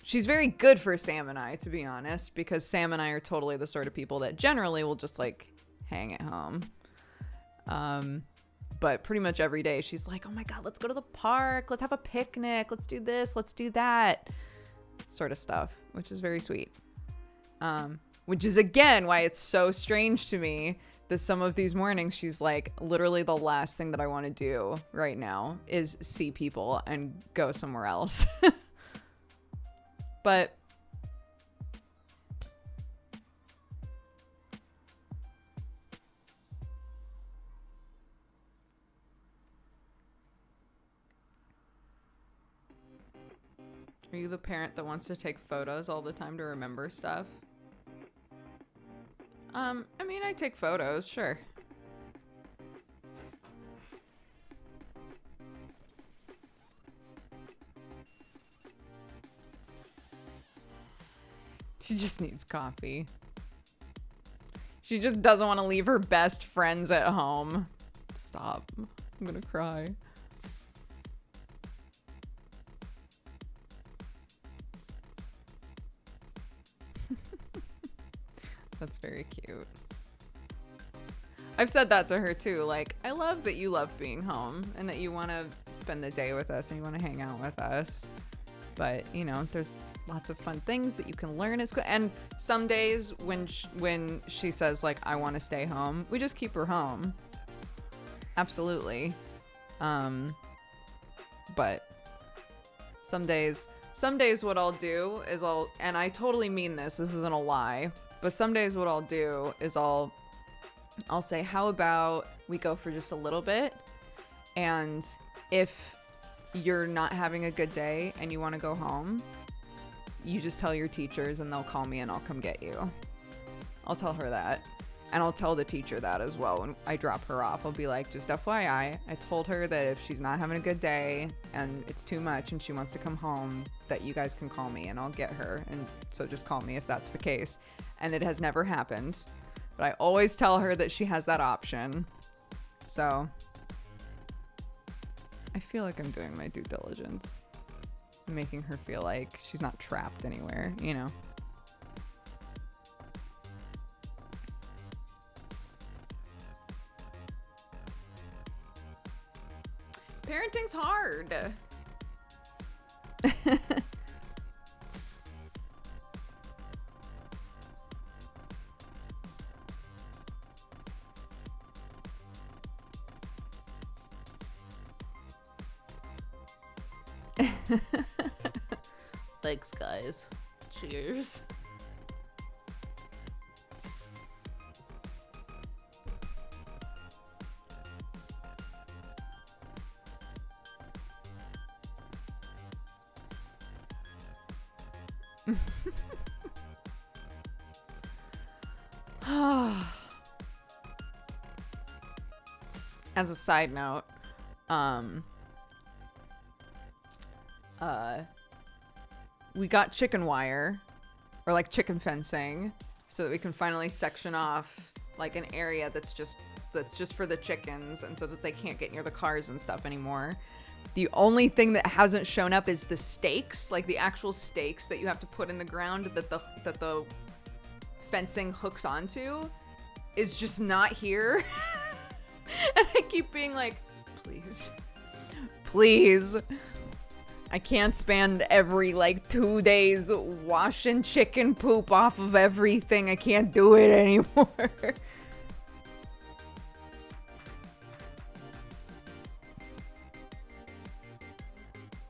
She's very good for Sam and I, to be honest, because Sam and I are totally the sort of people that generally will just like hang at home. But pretty much every day she's like, oh my God, let's go to the park. Let's have a picnic. Let's do this. Let's do that sort of stuff, which is very sweet. Which is, again, why it's so strange to me that some of these mornings she's like, literally the last thing that I want to do right now is see people and go somewhere else. But are you the parent that wants to take photos all the time to remember stuff? I mean, I take photos, sure. She just needs coffee. She just doesn't want to leave her best friends at home. Stop. I'm gonna cry. That's very cute. I've said that to her too. Like, I love that you love being home and that you want to spend the day with us and you want to hang out with us. But, you know, there's lots of fun things that you can learn at school. And some days when she says, like, I want to stay home, we just keep her home. Absolutely. But some days what I'll do is and I totally mean this isn't a lie, but some days what I'll do is I'll say, how about we go for just a little bit? And if you're not having a good day and you want to go home, you just tell your teachers and they'll call me and I'll come get you. I'll tell her that. And I'll tell the teacher that as well when I drop her off. I'll be like, just FYI, I told her that if she's not having a good day and it's too much and she wants to come home, that you guys can call me and I'll get her. And so just call me if that's the case. And it has never happened. But I always tell her that she has that option. So I feel like I'm doing my due diligence. Making her feel like she's not trapped anywhere, you know? Parenting's hard. Thanks, guys. Cheers. As a side note, we got chicken wire, or like chicken fencing, so that we can finally section off like an area that's just for the chickens, and so that they can't get near the cars and stuff anymore. The only thing that hasn't shown up is the stakes, like the actual stakes that you have to put in the ground that the fencing hooks onto, is just not here. And I keep being like, please, please. I can't spend every like 2 days washing chicken poop off of everything. I can't do it anymore.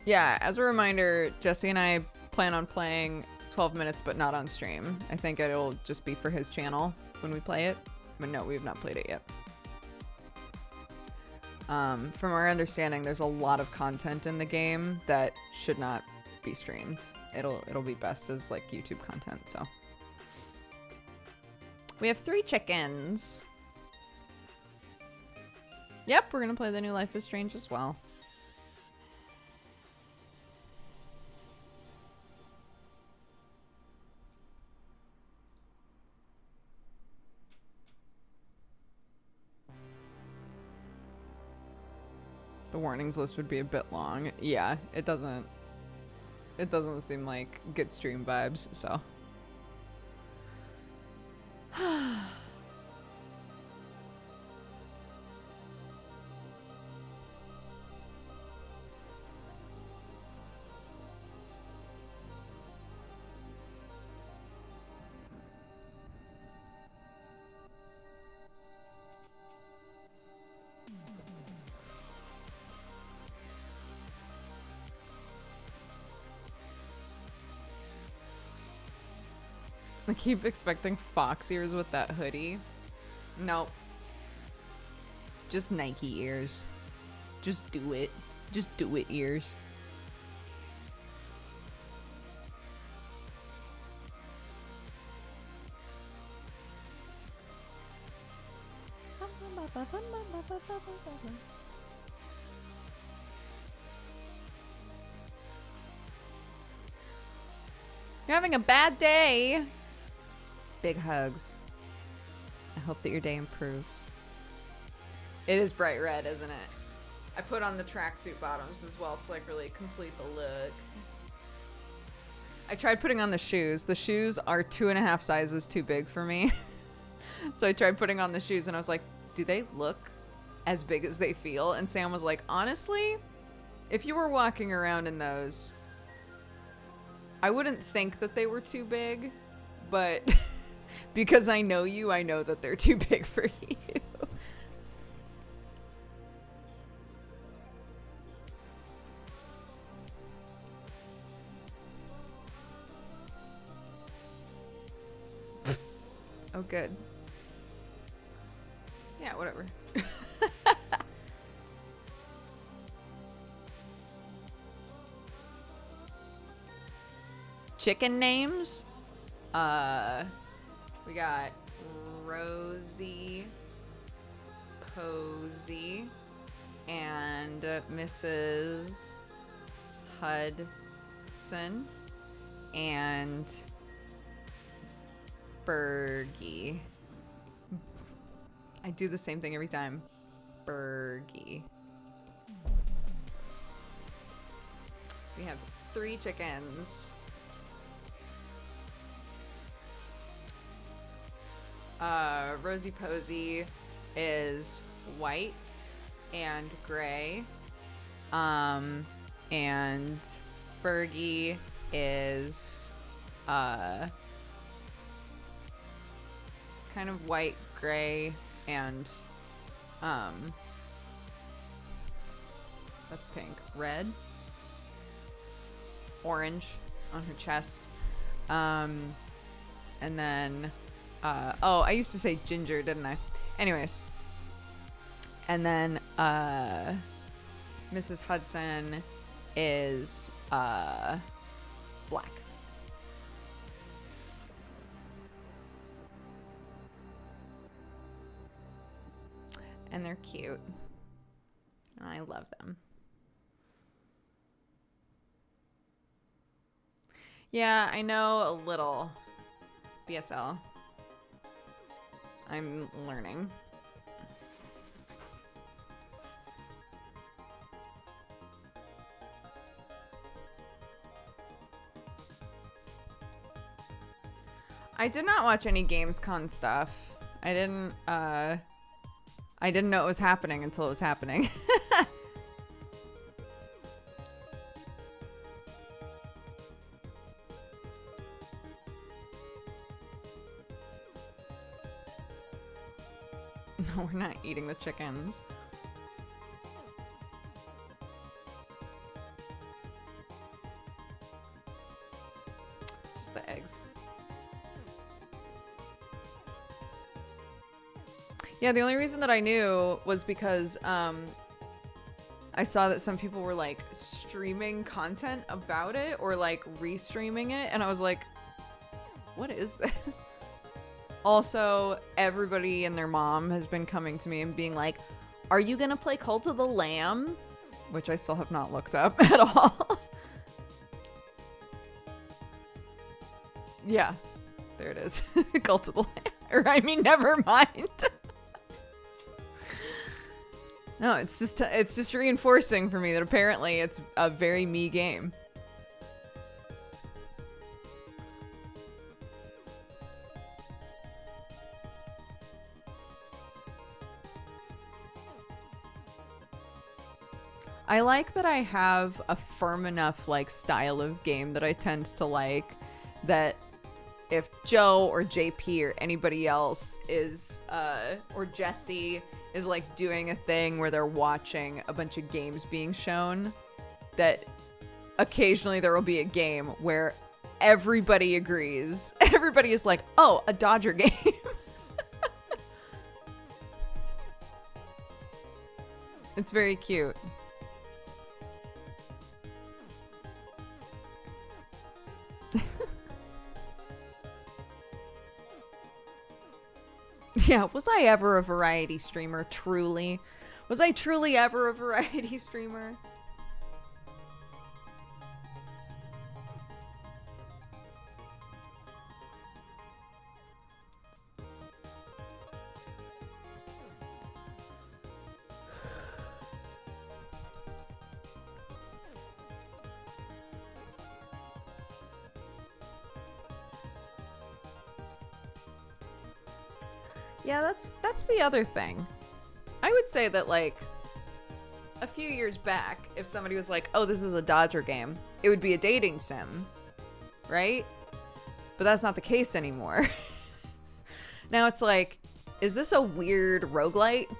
Yeah, as a reminder, Jesse and I plan on playing 12 minutes, but not on stream. I think it'll just be for his channel when we play it. But no, we have not played it yet. From our understanding, there's a lot of content in the game that should not be streamed. It'll be best as like YouTube content, so. We have 3 chickens. Yep, we're gonna play the new Life is Strange as well. The warnings list would be a bit long. Yeah, it doesn't seem like good stream vibes, so. I keep expecting fox ears with that hoodie. Nope. Just Nike ears. Just do it. Just do it, ears. You're having a bad day. Big hugs. I hope that your day improves. It is bright red, isn't it? I put on the tracksuit bottoms as well to like really complete the look. I tried putting on the shoes. The shoes are 2.5 sizes too big for me. So I tried putting on the shoes and I was like, do they look as big as they feel? And Sam was like, honestly, if you were walking around in those, I wouldn't think that they were too big, but because I know you, I know that they're too big for you. Oh, good. Yeah, whatever. Chicken names? We got Rosie, Posey, and Mrs. Hudson, and Bergie. I do the same thing every time. Bergie. We have 3 chickens. Rosie Posey is white and gray. And Bergie is kind of white, gray, and that's pink. Red. orange on her chest. And then, oh, I used to say ginger, didn't I? Anyways. And then, Mrs. Hudson is, black. And they're cute. And I love them. Yeah, I know a little BSL. I'm learning. I did not watch any Gamescom stuff. I didn't know it was happening until it was happening. No, we're not eating the chickens. Just the eggs. Yeah, the only reason that I knew was because I saw that some people were like streaming content about it or like restreaming it, and I was like, what is this? Also, everybody and their mom has been coming to me and being like, are you gonna play Cult of the Lamb? Which I still have not looked up at all. Yeah, there it is. Cult of the Lamb. Or I mean, never mind. No, it's just reinforcing for me that apparently it's a very me game. I like that I have a firm enough like style of game that I tend to like, that if Joe or JP or anybody else is or Jesse is like doing a thing where they're watching a bunch of games being shown, that occasionally there will be a game where everybody agrees. Everybody is like, oh, a Dodger game. It's very cute. Yeah, was I ever a variety streamer, truly? Was I truly ever a variety streamer? Yeah, that's the other thing. I would say that, like, a few years back, if somebody was like, oh, this is a Dodger game, it would be a dating sim, right? But that's not the case anymore. Now it's like, is this a weird roguelite?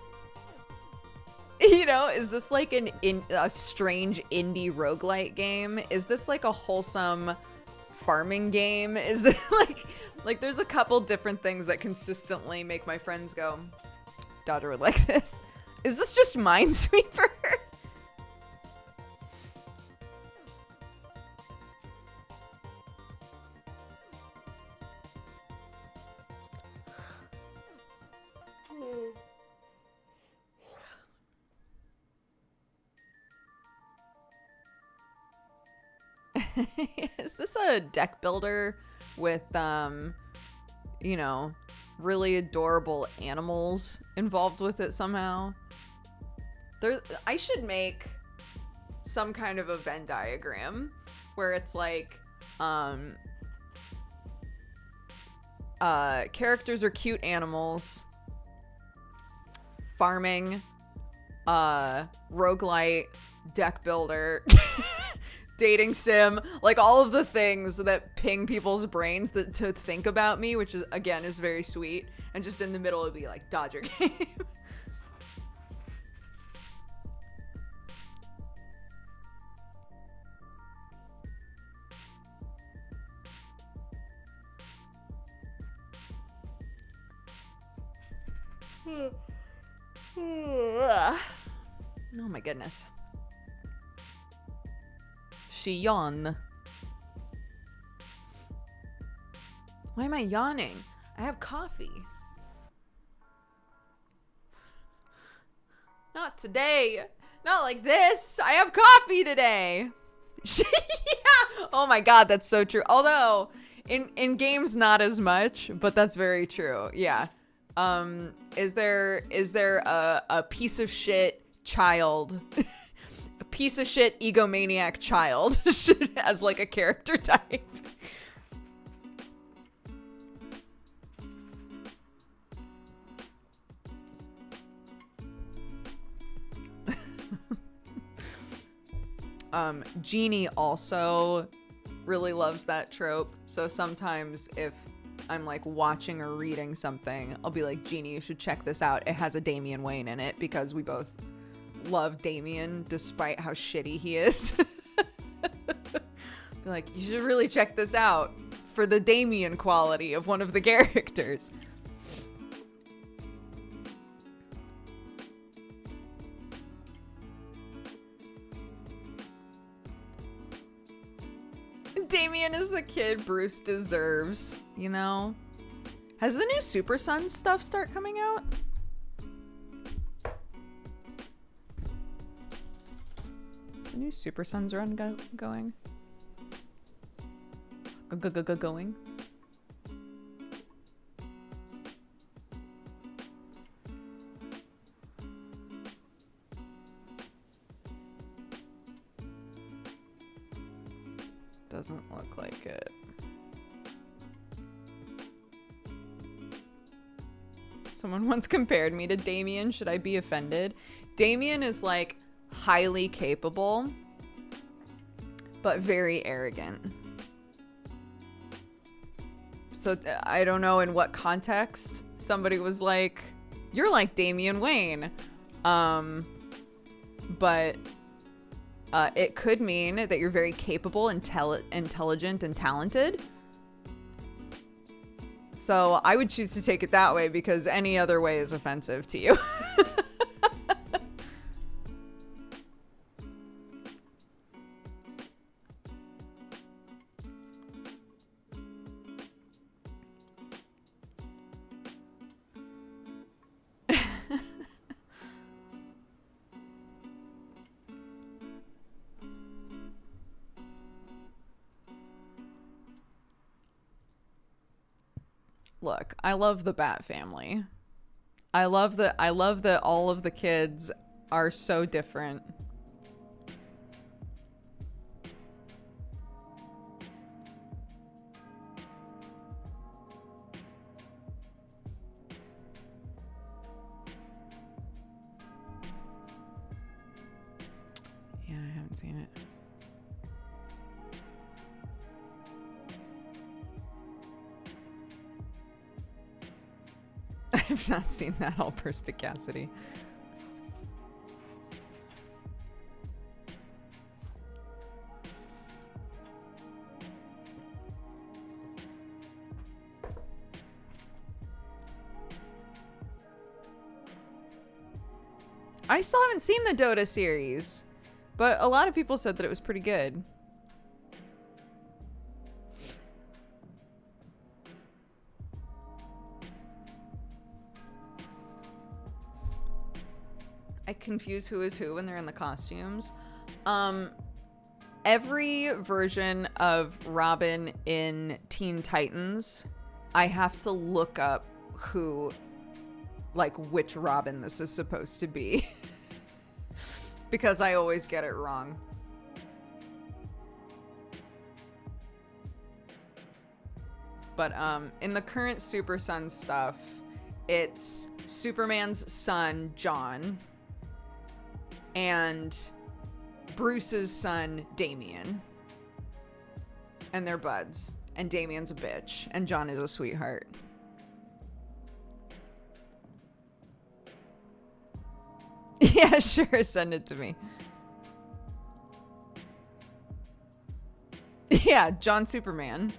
You know, is this like a strange indie roguelite game? Is this like a wholesome farming game? Is there like there's a couple different things that consistently make my friends go, Dodger would like this. Is this just Minesweeper? Is this a deck builder with, you know, really adorable animals involved with it somehow? I should make some kind of a Venn diagram where it's like, characters are cute animals, farming, roguelite, deck builder, dating sim, like all of the things that ping people's brains to think about me, which is, again, is very sweet. And just in the middle would be like Dodger game. Oh my goodness. She yawn. Why am I yawning? I have coffee. Not today. Not like this. I have coffee today. Yeah. Oh my god, that's so true. Although in games not as much, but that's very true. Yeah. Is there a piece of shit child, a piece of shit egomaniac child as like a character type? Jeannie also really loves that trope. So sometimes if I'm like watching or reading something, I'll be like, Jeannie, you should check this out. It has a Damian Wayne in it because we both love Damian despite how shitty he is. Be like, you should really check this out for the Damian quality of one of the characters. Damian is the kid Bruce deserves, you know? Has the new Super Sons stuff start coming out? Is the new Super Sons run going? Going? Doesn't look like it. Someone once compared me to Damien. Should I be offended? Damien is like highly capable, but very arrogant. So I don't know in what context somebody was like, you're like Damian Wayne. But it could mean that you're very capable, intelligent, and talented. So I would choose to take it that way because any other way is offensive to you. Look, I love the Bat family. I love that all of the kids are so different. Yeah, I haven't seen it. I've not seen that all perspicacity. I still haven't seen the Dota series, but a lot of people said that it was pretty good. I confuse who is who when they're in the costumes. Every version of Robin in Teen Titans, I have to look up who, like, which Robin this is supposed to be. Because I always get it wrong. But in the current Super Son stuff, it's Superman's son, John, and Bruce's son, Damian. And they're buds. And Damian's a bitch. And John is a sweetheart. Yeah, sure, send it to me. Yeah, John Superman.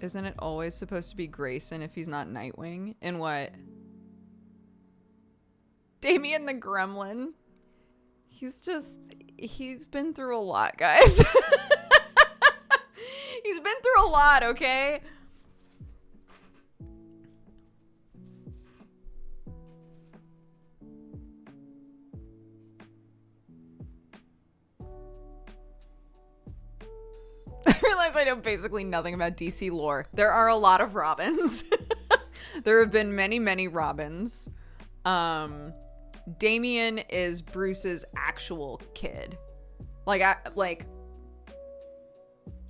Isn't it always supposed to be Grayson if he's not Nightwing? In what? Damien the Gremlin. He's been through a lot, guys. He's been through a lot, okay? I realize I know basically nothing about DC lore. There are a lot of Robins. There have been many, many Robins. Damien is Bruce's actual kid. Like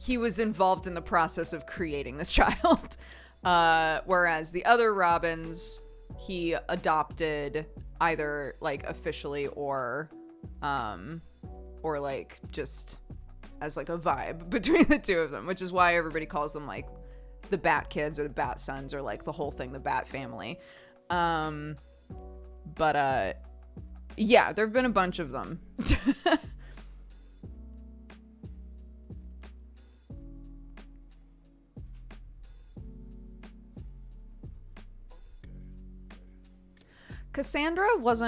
he was involved in the process of creating this child. Whereas the other Robins, he adopted either like officially or like just as like a vibe between the two of them, which is why everybody calls them like the Bat Kids or the Bat Sons or like the whole thing, the Bat family. Yeah, there have been a bunch of them. Cassandra was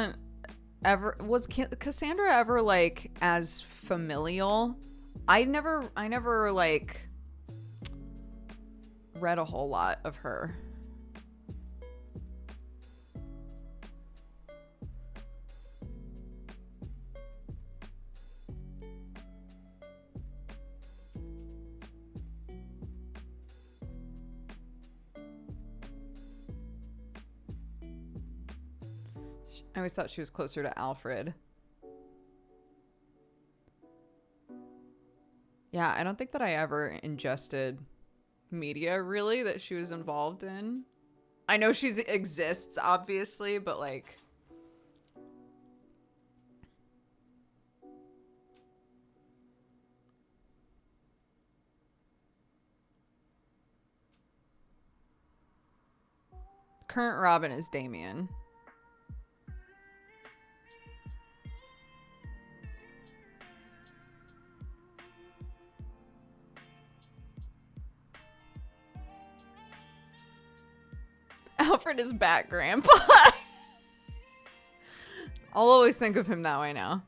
Cassandra ever like as familial? I never like read a whole lot of her. I always thought she was closer to Alfred. Yeah, I don't think that I ever ingested media, really, that she was involved in. I know she exists, obviously, but, like... Current Robin is Damien. Alfred is Bat Grandpa. I'll always think of him that way now.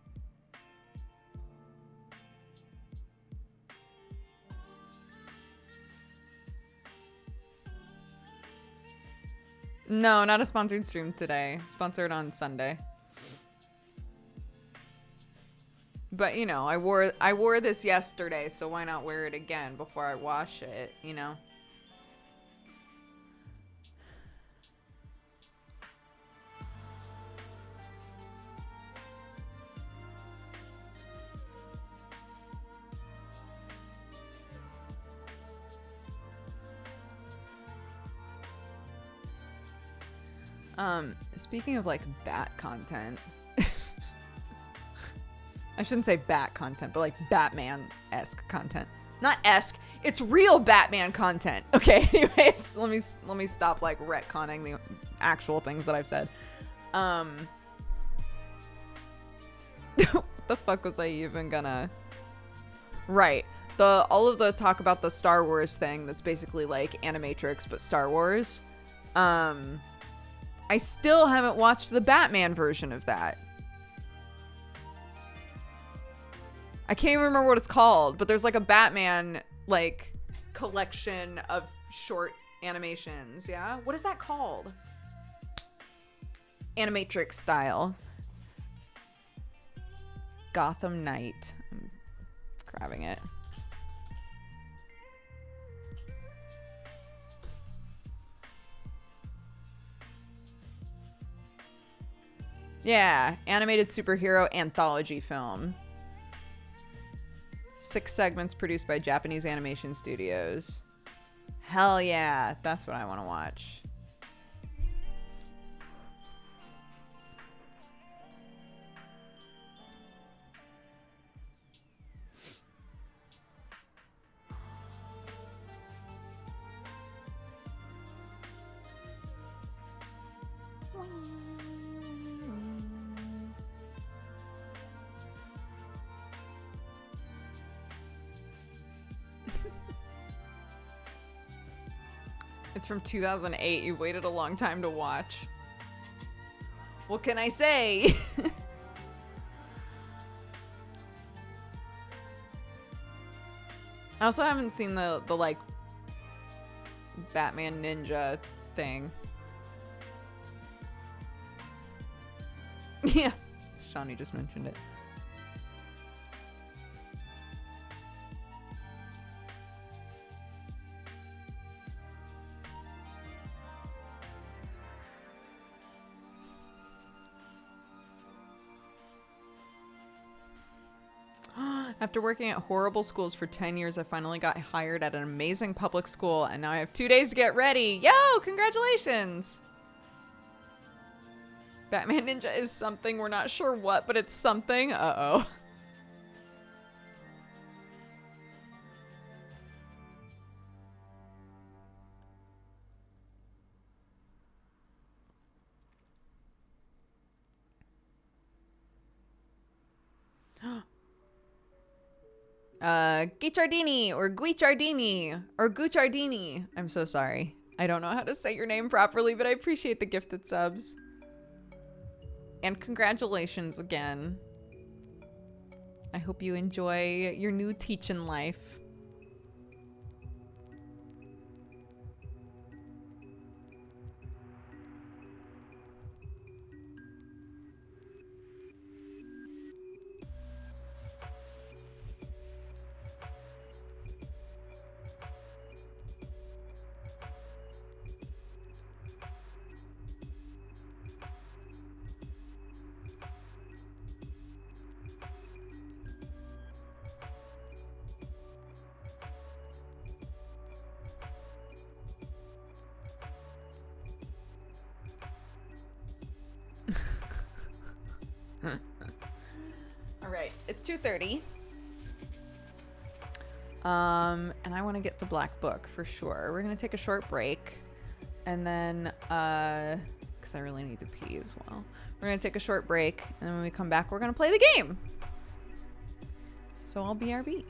No, not a sponsored stream today. Sponsored on Sunday. But, you know, I wore this yesterday, so why not wear it again before I wash it, you know? Speaking of like bat content, I shouldn't say bat content, but like Batman-esque content. Not esque, it's real Batman content. Okay, anyways, let me stop like retconning the actual things that I've said. What the fuck was I even gonna... Right. All of the talk about the Star Wars thing that's basically like Animatrix but Star Wars. I still haven't watched the Batman version of that. I can't even remember what it's called, but there's like a Batman like collection of short animations, yeah? What is that called? Animatrix style. Gotham Knight. I'm grabbing it. Yeah, animated superhero anthology film. 6 segments produced by Japanese animation studios. Hell yeah, that's what I want to watch. It's from 2008. You've waited a long time to watch. What can I say? I also haven't seen the like Batman Ninja thing. Yeah. Shawnee just mentioned it. After working at horrible schools for 10 years, I finally got hired at an amazing public school, and now I have 2 days to get ready. Yo, congratulations! Batman Ninja is something. We're not sure what, but it's something. Uh-oh. Guicciardini or Guicciardini or Gucciardini. I'm so sorry. I don't know how to say your name properly, but I appreciate the gifted subs. And congratulations again. I hope you enjoy your new teaching life. All right, it's 2:30. And I want to get to Black Book for sure. We're gonna take a short break, and then because I really need to pee as well. We're gonna take a short break, and then when we come back, we're gonna play the game. So I'll BRB.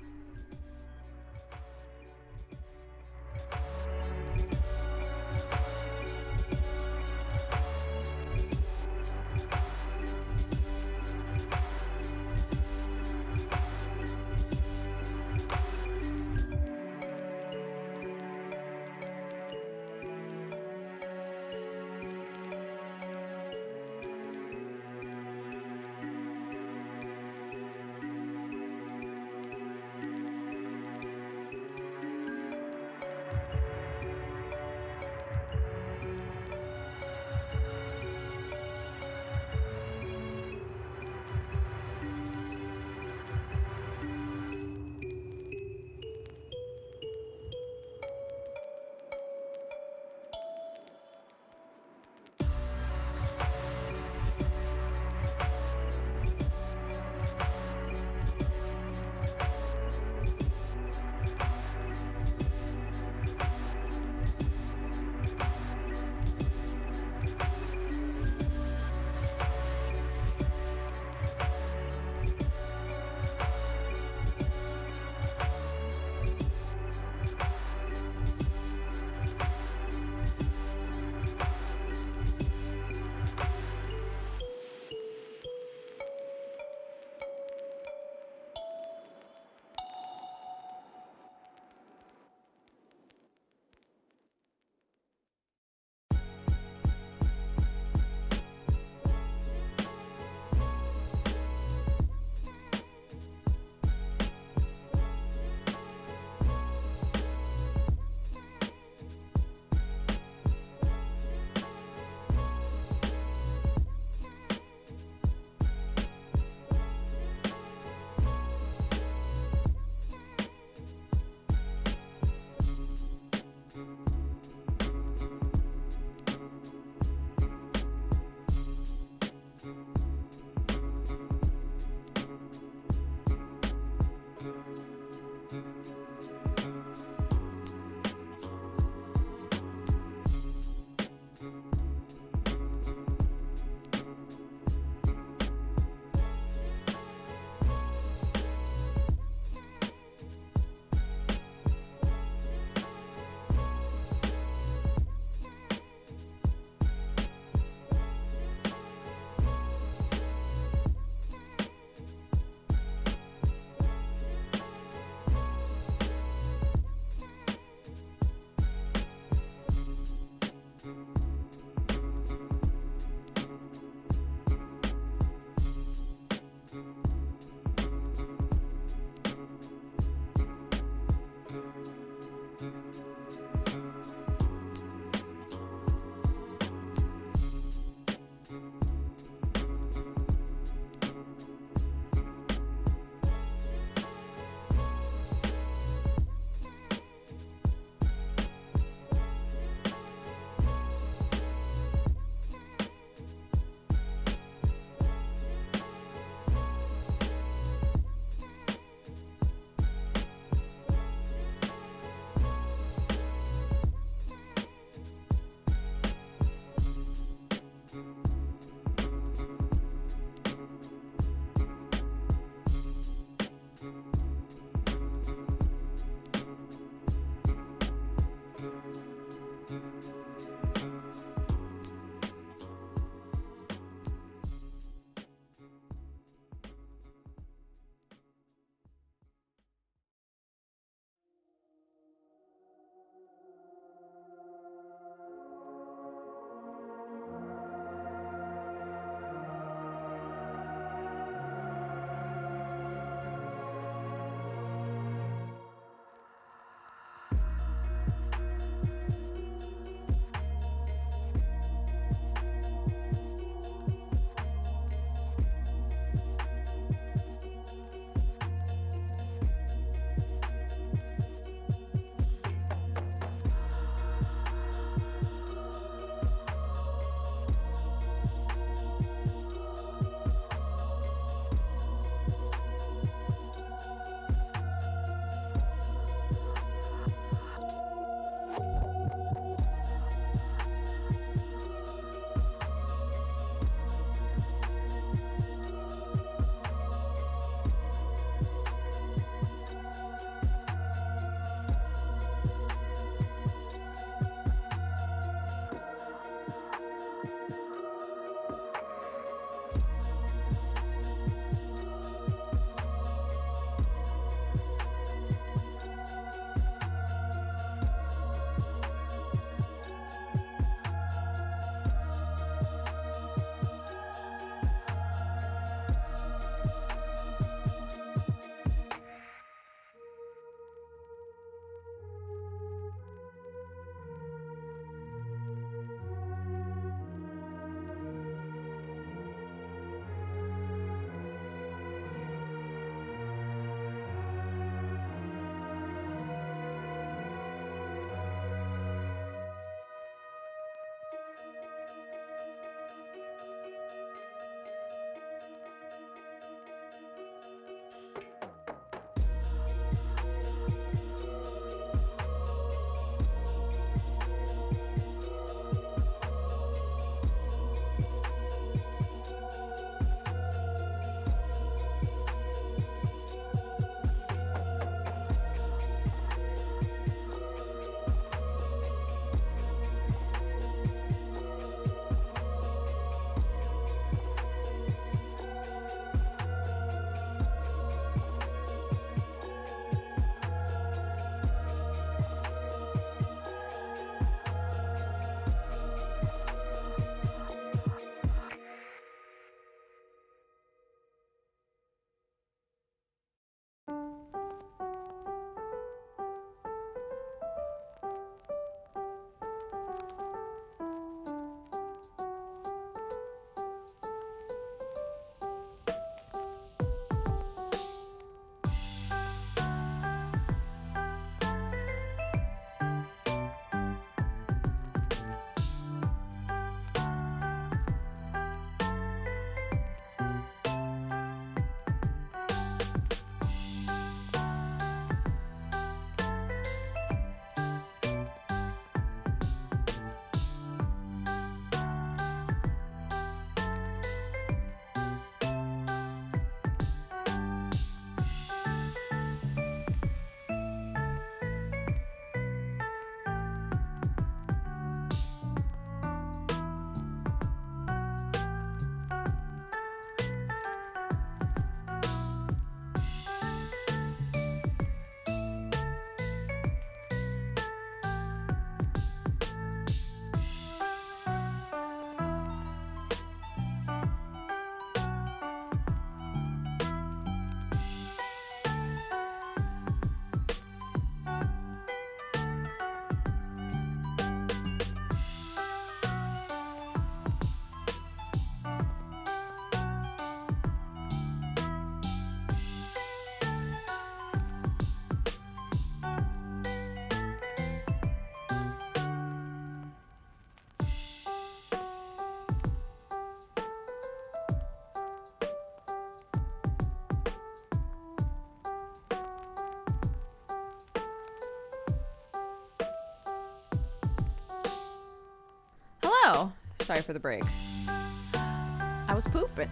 Sorry for the break. I was pooping.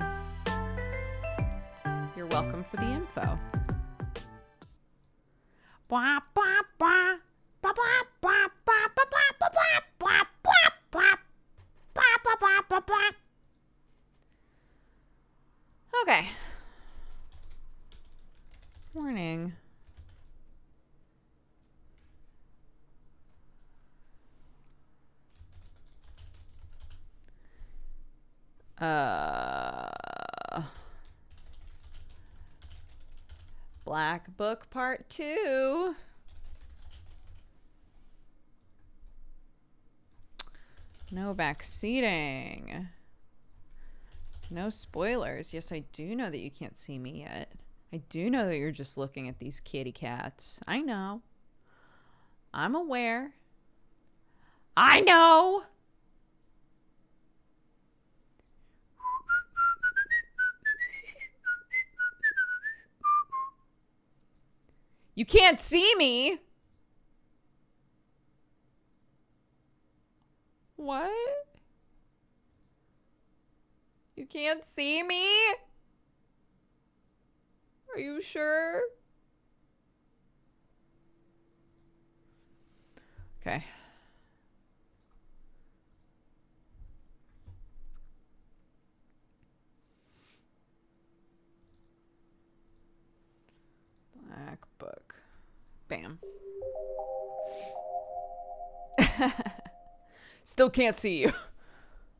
You're welcome for the info. Okay. Morning. Black Book Part 2. No backseating. No spoilers. Yes, I do know that you can't see me yet. I do know that you're just looking at these kitty cats. I know. I'm aware. I know! You can't see me! What? You can't see me? Are you sure? Okay. Black Book. Bam. Still can't see you.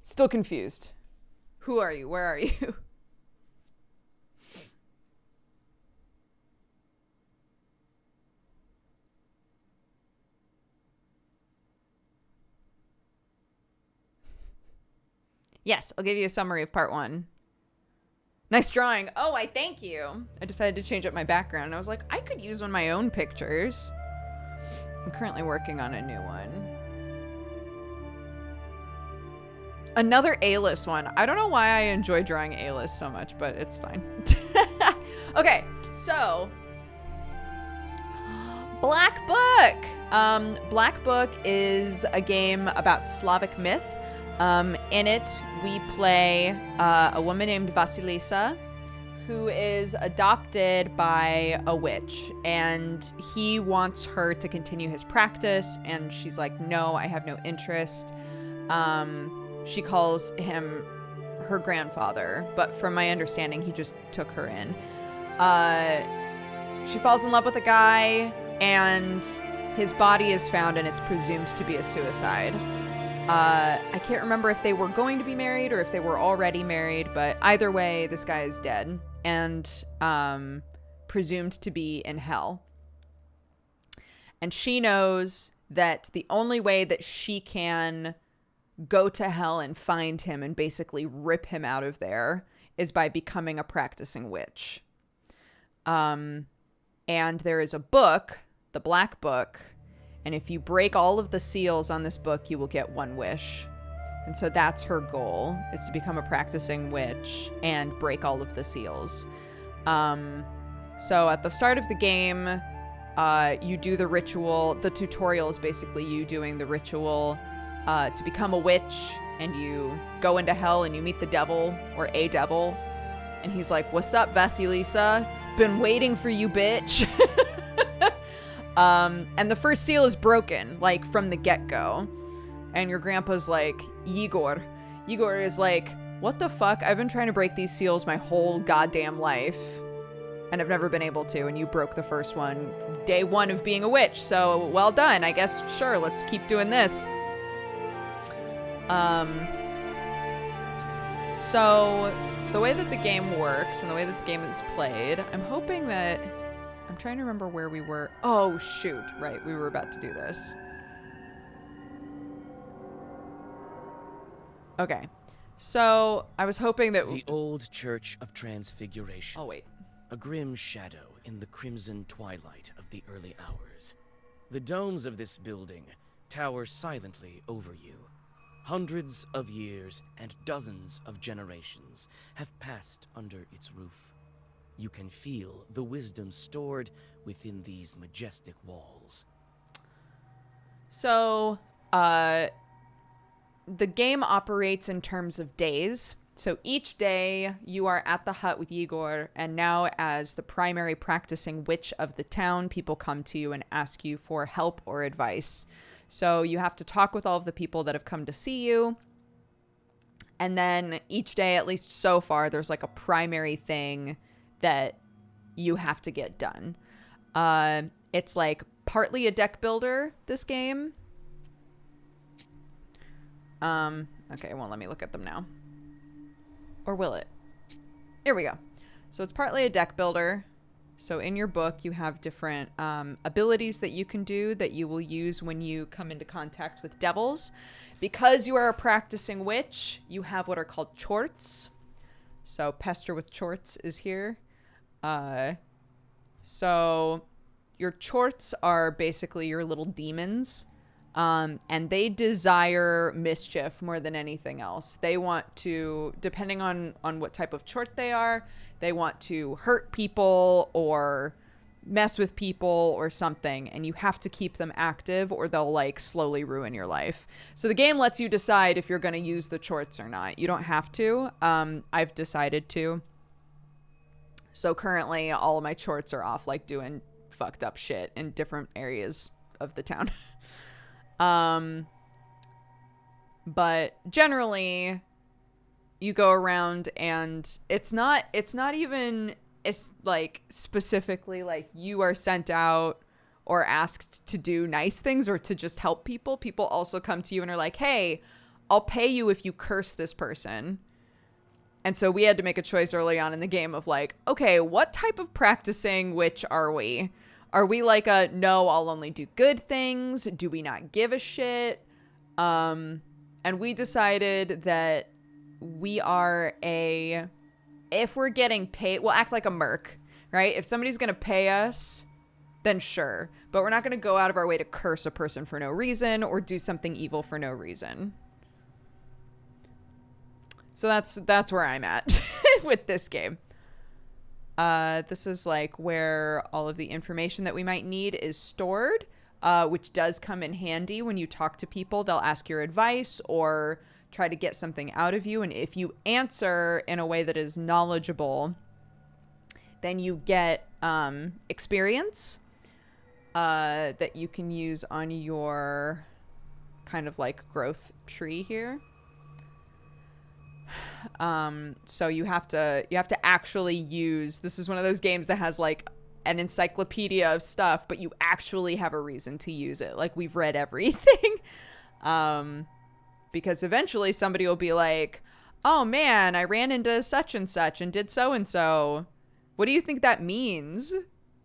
Still confused. Who are you? Where are you? Yes, I'll give you a summary of part 1. Nice drawing. Oh, I thank you. I decided to change up my background. And I was like, I could use one of my own pictures. I'm currently working on a new one. Another A-list one. I don't know why I enjoy drawing A-list so much, but it's fine. Okay, so Black Book. Black Book is a game about Slavic myth. In it, we play a woman named Vasilisa, who is adopted by a witch, and he wants her to continue his practice, and she's like, no, I have no interest. She calls him her grandfather, but from my understanding, he just took her in. She falls in love with a guy, and his body is found, and it's presumed to be a suicide. I can't remember if they were going to be married or if they were already married, but either way, this guy is dead and presumed to be in hell. And she knows that the only way that she can go to hell and find him and basically rip him out of there is by becoming a practicing witch. And there is a book, the Black Book, and if you break all of the seals on this book, you will get one wish. And so that's her goal, is to become a practicing witch and break all of the seals. So at the start of the game, you do the ritual. The tutorial is basically you doing the ritual to become a witch, and you go into hell and you meet the devil, or a devil. And he's like, what's up, Vasilisa? Been waiting for you, bitch. And the first seal is broken, like, from the get-go. And your grandpa's like, Igor. Igor is like, what the fuck? I've been trying to break these seals my whole goddamn life, and I've never been able to, and you broke the first one. Day 1 of being a witch, so well done. I guess, sure, let's keep doing this. So, the way that the game works, and the way that the game is played, I'm hoping that... I'm trying to remember where we were. Oh, shoot. Right, we were about to do this. Okay. So, I was hoping that... The old Church of Transfiguration. Oh, wait. A grim shadow in the crimson twilight of the early hours. The domes of this building tower silently over you. Hundreds of years and dozens of generations have passed under its roof. You can feel the wisdom stored within these majestic walls. So, the game operates in terms of days. So each day you are at the hut with Igor, and now as the primary practicing witch of the town, people come to you and ask you for help or advice. So you have to talk with all of the people that have come to see you. And then each day, at least so far, there's like a primary thing that you have to get done. It's like partly a deck builder, this game. Okay, it won't let me look at them now. Or will it? Here we go. So it's partly a deck builder. So in your book, you have different abilities that you can do that you will use when you come into contact with devils. Because you are a practicing witch, you have what are called chorts. So Pester with Chorts is here. So your chorts are basically your little demons. And they desire mischief more than anything else. They want to, depending on what type of chort they are, they want to hurt people or mess with people or something. And you have to keep them active or they'll like slowly ruin your life. So the game lets you decide if you're going to use the chorts or not. You don't have to. I've decided to. So currently all of my chorts are off like doing fucked up shit in different areas of the town. But generally you go around and it's not even, it's like specifically like you are sent out or asked to do nice things or to just help people. People also come to you and are like, hey, I'll pay you if you curse this person. And so we had to make a choice early on in the game of like, okay, what type of practicing witch are we? Are we like a, no, I'll only do good things? Do we not give a shit? And we decided that we are if we're getting paid, we'll act like a merc, right? If somebody's going to pay us, then sure. But we're not going to go out of our way to curse a person for no reason or do something evil for no reason. So that's where I'm at with this game. This is like where all of the information that we might need is stored, which does come in handy when you talk to people. They'll ask your advice or try to get something out of you. And if you answer in a way that is knowledgeable, then you get experience that you can use on your kind of like growth tree here. So you have to actually use, this is one of those games that has like an encyclopedia of stuff, but you actually have a reason to use it. Like we've read everything. Because eventually somebody will be like, oh man, I ran into such and such and did so and so. What do you think that means?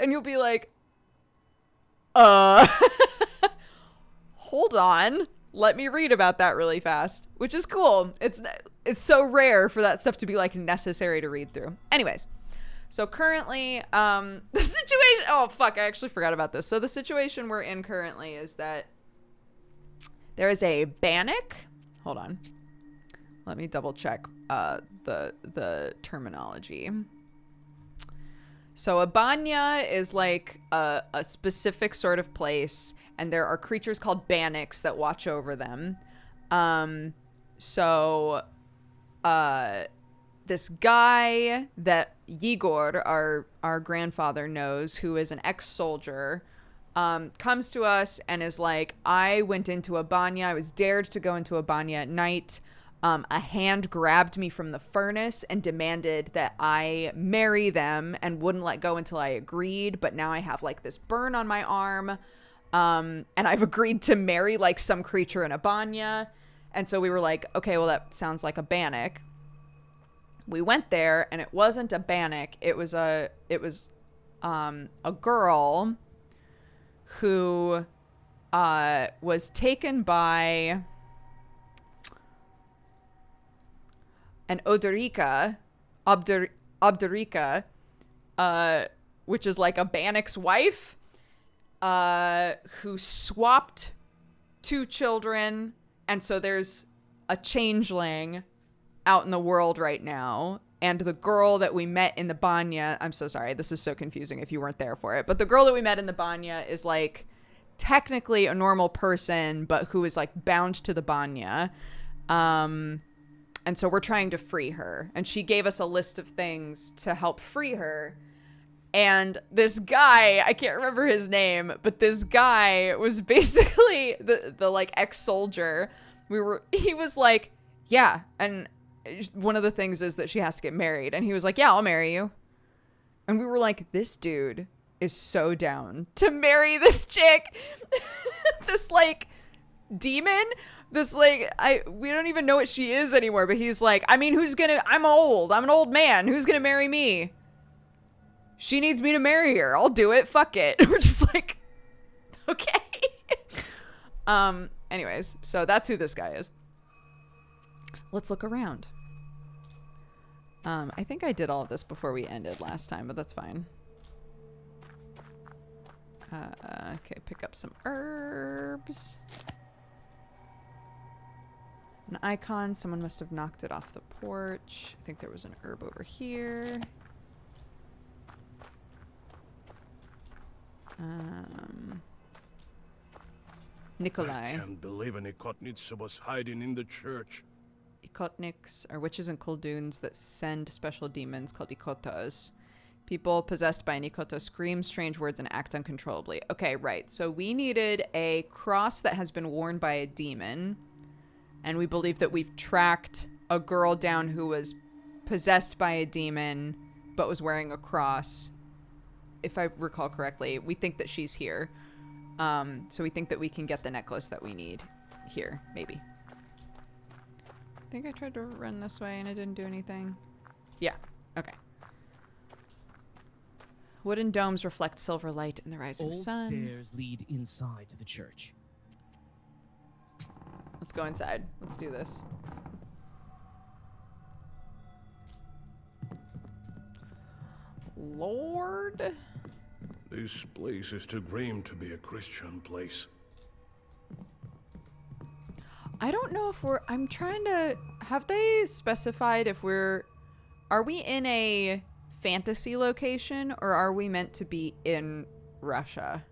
And you'll be like, hold on. Let me read about that really fast, which is cool. It's so rare for that stuff to be like necessary to read through. Anyways, so currently, the situation, oh fuck, I actually forgot about this. So the situation we're in currently is that there is a bannock. Hold on. Let me double check the terminology. So a banya is like a specific sort of place, and there are creatures called bannocks that watch over them. This guy that Igor, our grandfather, knows, who is an ex-soldier, comes to us and is like, I went into a banya. I was dared to go into a banya at night. A hand grabbed me from the furnace and demanded that I marry them and wouldn't let go until I agreed. But now I have like this burn on my arm. And I've agreed to marry like some creature in a banya. And so we were like, okay, well, that sounds like a bannock. We went there and it wasn't a bannock. It was a girl who was taken by an Obdurika, which is like a bannock's wife, who swapped two children. And so there's a changeling out in the world right now. And the girl that we met in the banya, I'm so sorry, this is so confusing if you weren't there for it. But the girl that we met in the banya is like technically a normal person, but who is like bound to the banya. And so we're trying to free her. And she gave us a list of things to help free her. And this guy, I can't remember his name, but this guy was basically the like ex-soldier. He was like, yeah. And one of the things is that she has to get married. And he was like, yeah, I'll marry you. And we were like, this dude is so down to marry this chick. This like demon. This like, we don't even know what she is anymore. But he's like, I mean, I'm an old man. Who's gonna marry me? She needs me to marry her. I'll do it. Fuck it. We're just like, okay. Anyways, so that's who this guy is. Let's look around. I think I did all of this before we ended last time, but that's fine. Okay, pick up some herbs. An icon. Someone must have knocked it off the porch. I think there was an herb over here. Nikolai. I can't believe an Ikotnitsa was hiding in the church. Ikotniks are witches and kolduns that send special demons called ikotas. People possessed by an ikota scream strange words and act uncontrollably. Okay, right. So we needed a cross that has been worn by a demon. And we believe that we've tracked a girl down who was possessed by a demon but was wearing a cross. If I recall correctly, we think that she's here. So we think that we can get the necklace that we need here, maybe. I think I tried to run this way and it didn't do anything. Yeah, okay. Wooden domes reflect silver light in the rising sun. Old stairs lead inside the church. Let's go inside. Let's do this. Lord. This place is too grim to be a Christian place. I don't know if I'm trying to, have they specified if are we in a fantasy location or are we meant to be in Russia?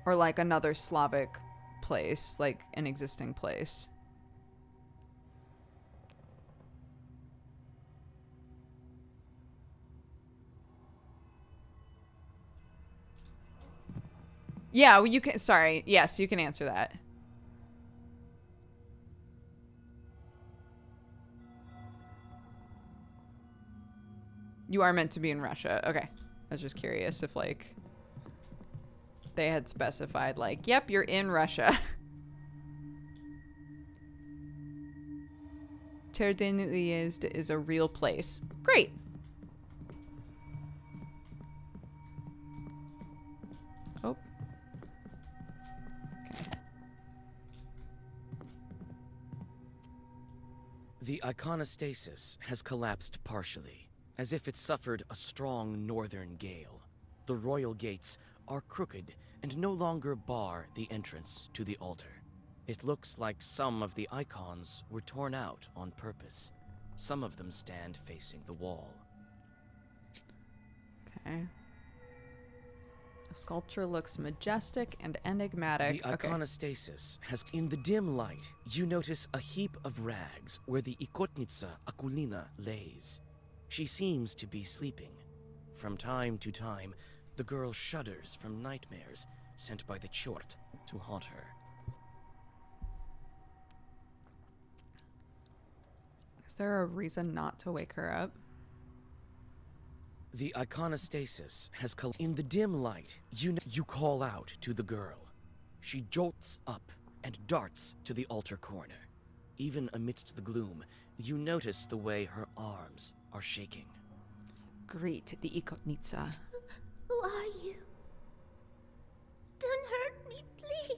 Or like another Slavic place, like an existing place. Yeah, well, you can, sorry. Yes, you can answer that. You are meant to be in Russia. Okay. I was just curious if, like, they had specified, like, yep, you're in Russia. Cherden is a real place. Great. Oh. Okay. The iconostasis has collapsed partially, as if it suffered a strong northern gale. The royal gates are crooked and no longer bar the entrance to the altar. It looks like some of the icons were torn out on purpose. Some of them stand facing the wall. Okay. The sculpture looks majestic and enigmatic. The iconostasis has... In the dim light, you notice a heap of rags where the Ikotnitsa Akulina lays. She seems to be sleeping. From time to time, the girl shudders from nightmares sent by the Chort to haunt her. Is there a reason not to wake her up? The iconostasis has... In the dim light, you call out to the girl. She jolts up and darts to the altar corner. Even amidst the gloom, you notice the way her arms are shaking. Greet the Ikotnitsa. Who are you? Don't hurt me, please.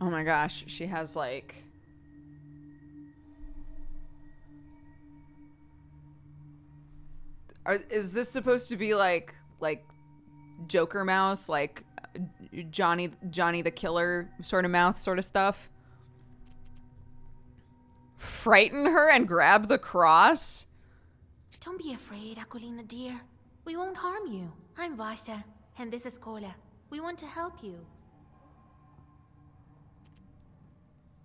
Oh my gosh, she has like... Is this supposed to be like Joker mouth, like Johnny the Killer sort of mouth sort of stuff? Frighten her and grab the cross? Don't be afraid, Akulina dear. We won't harm you. I'm Vasha, and this is Kola. We want to help you.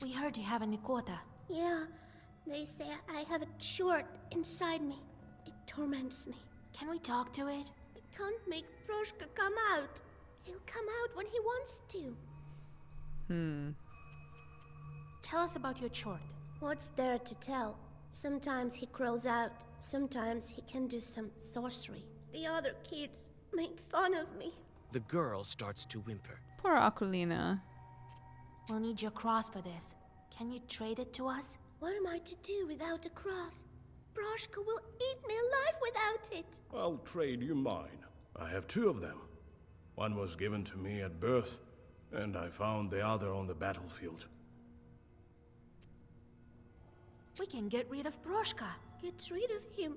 We heard you have a Nikota. Yeah, they say I have a short inside me. It torments me. Can we talk to it? I can't make Proshka come out. He'll come out when he wants to. Tell us about your chort. What's there to tell? Sometimes he crawls out. Sometimes he can do some sorcery. The other kids make fun of me. The girl starts to whimper. Poor Aquilina. We'll need your cross for this. Can you trade it to us? What am I to do without a cross? Proshka will eat me alive without it. I'll trade you mine. I have 2 of them. One was given to me at birth, and I found the other on the battlefield. We can get rid of Proshka. Get rid of him?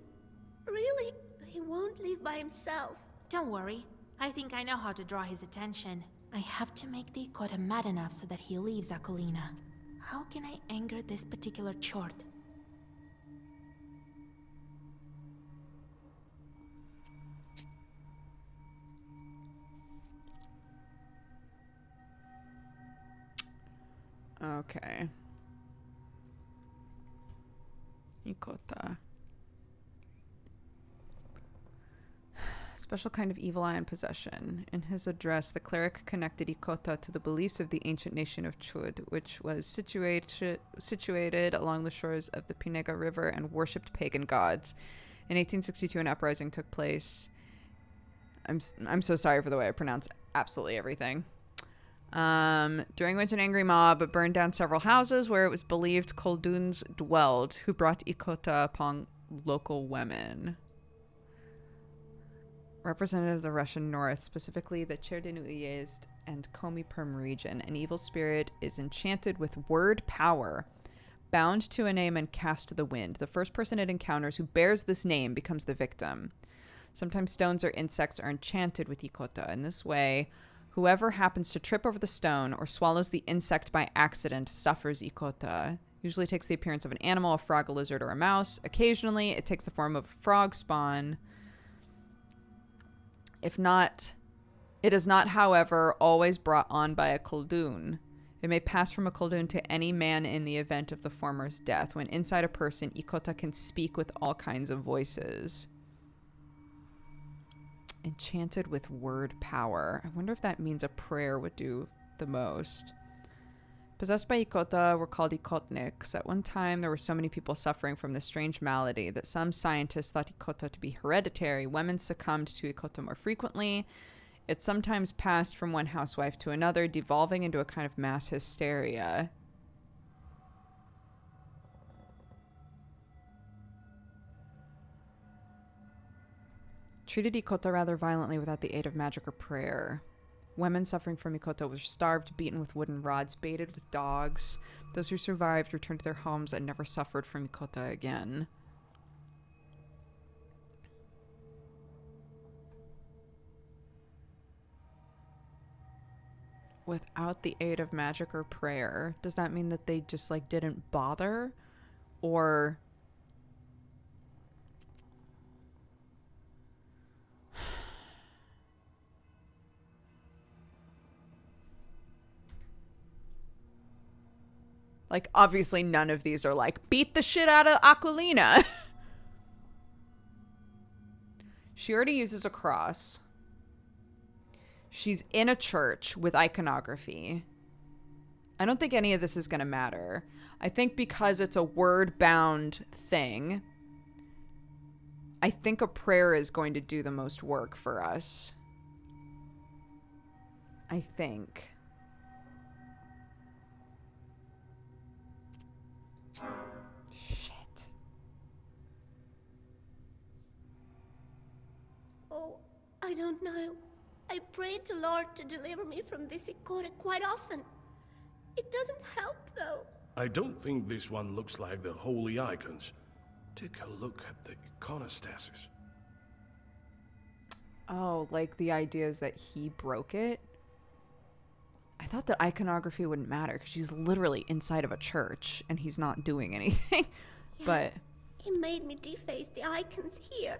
Really? He won't leave by himself. Don't worry. I think I know how to draw his attention. I have to make the Ikota mad enough so that he leaves Akolina. How can I anger this particular chort? Okay. Ikota. Special kind of evil eye in possession. In his address, the cleric connected Ikota to the beliefs of the ancient nation of Chud, which was situated along the shores of the Pinega River and worshipped pagan gods. In 1862, an uprising took place. I'm so sorry for the way I pronounce absolutely everything. During which an angry mob burned down several houses where it was believed Kolduns dwelled, who brought Ikota upon local women. Representative of the Russian North, specifically the Cherdenu-Uyezd and Komi-Perm region, an evil spirit is enchanted with word power, bound to a name and cast to the wind. The first person it encounters who bears this name becomes the victim. Sometimes stones or insects are enchanted with Ikota. In this way, whoever happens to trip over the stone or swallows the insect by accident suffers Ikota. Usually takes the appearance of an animal, a frog, a lizard, or a mouse. Occasionally, it takes the form of a frog spawn. If not, it is not, however, always brought on by a Koldun. It may pass from a Koldun to any man in the event of the former's death. When inside a person, Ikota can speak with all kinds of voices. Enchanted with word power. I wonder if that means a prayer would do the most. Possessed by Ikota were called Ikotniks. At one time, there were so many people suffering from this strange malady that some scientists thought Ikota to be hereditary. Women succumbed to Ikota more frequently. It sometimes passed from one housewife to another, devolving into a kind of mass hysteria. Treated Ikota rather violently without the aid of magic or prayer. Women suffering from Ikota were starved, beaten with wooden rods, baited with dogs. Those who survived returned to their homes and never suffered from Ikota again. Without the aid of magic or prayer, does that mean that they just like didn't bother? Or like, obviously none of these are like, beat the shit out of Aquilina. She already uses a cross. She's in a church with iconography. I don't think any of this is going to matter. I think because it's a word-bound thing, I think a prayer is going to do the most work for us. I think. Shit. Oh, I don't know. I prayed to Lord to deliver me from this Ikota quite often. It doesn't help, though. I don't think this one looks like the holy icons. Take a look at the iconostasis. Oh, like the idea is that he broke it? I thought that iconography wouldn't matter because she's literally inside of a church and he's not doing anything. Yes, but he made me deface the icons here.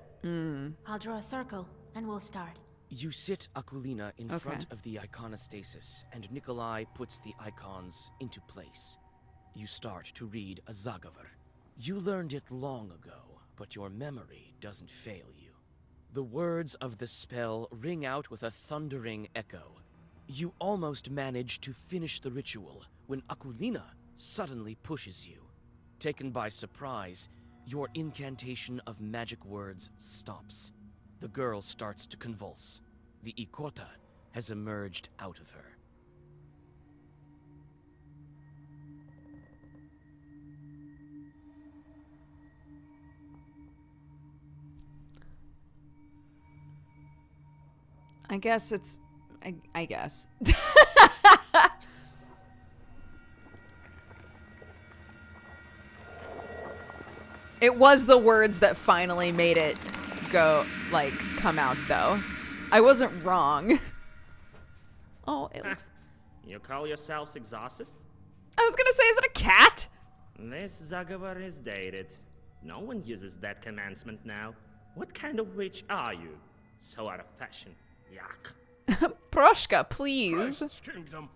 I'll draw a circle, and we'll start. You sit Aquilina in Okay. front of the iconostasis, and Nikolai puts the icons into place. you start to read a Zagavar. You learned it long ago, but your memory doesn't fail you. The words of the spell ring out with a thundering echo. You almost manage to finish the ritual when Akulina suddenly pushes you. Taken by surprise, your incantation of magic words stops. The girl starts to convulse. The Ikota has emerged out of her. I guess it's... I guess. It was the words that finally made it go, like, come out, though. I wasn't wrong. Oh, it looks... You call yourselves exorcists? I was gonna say, is it a cat? This Zagavar is dated. No one uses that commandment now. What kind of witch are you? So out of fashion. Yuck. Proshka, please. Christ's kingdom.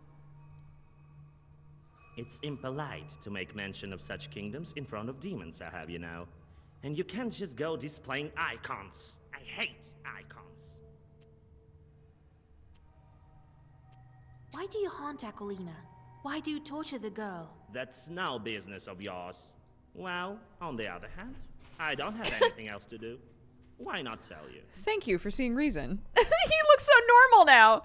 It's impolite to make mention of such kingdoms in front of demons, I have you know. And you can't just go displaying icons. I hate icons. Why do you haunt Akolina? Why do you torture the girl? That's no business of yours. Well, on the other hand, I don't have anything else to do. Why not tell you? Thank you for seeing reason. He looks so normal now.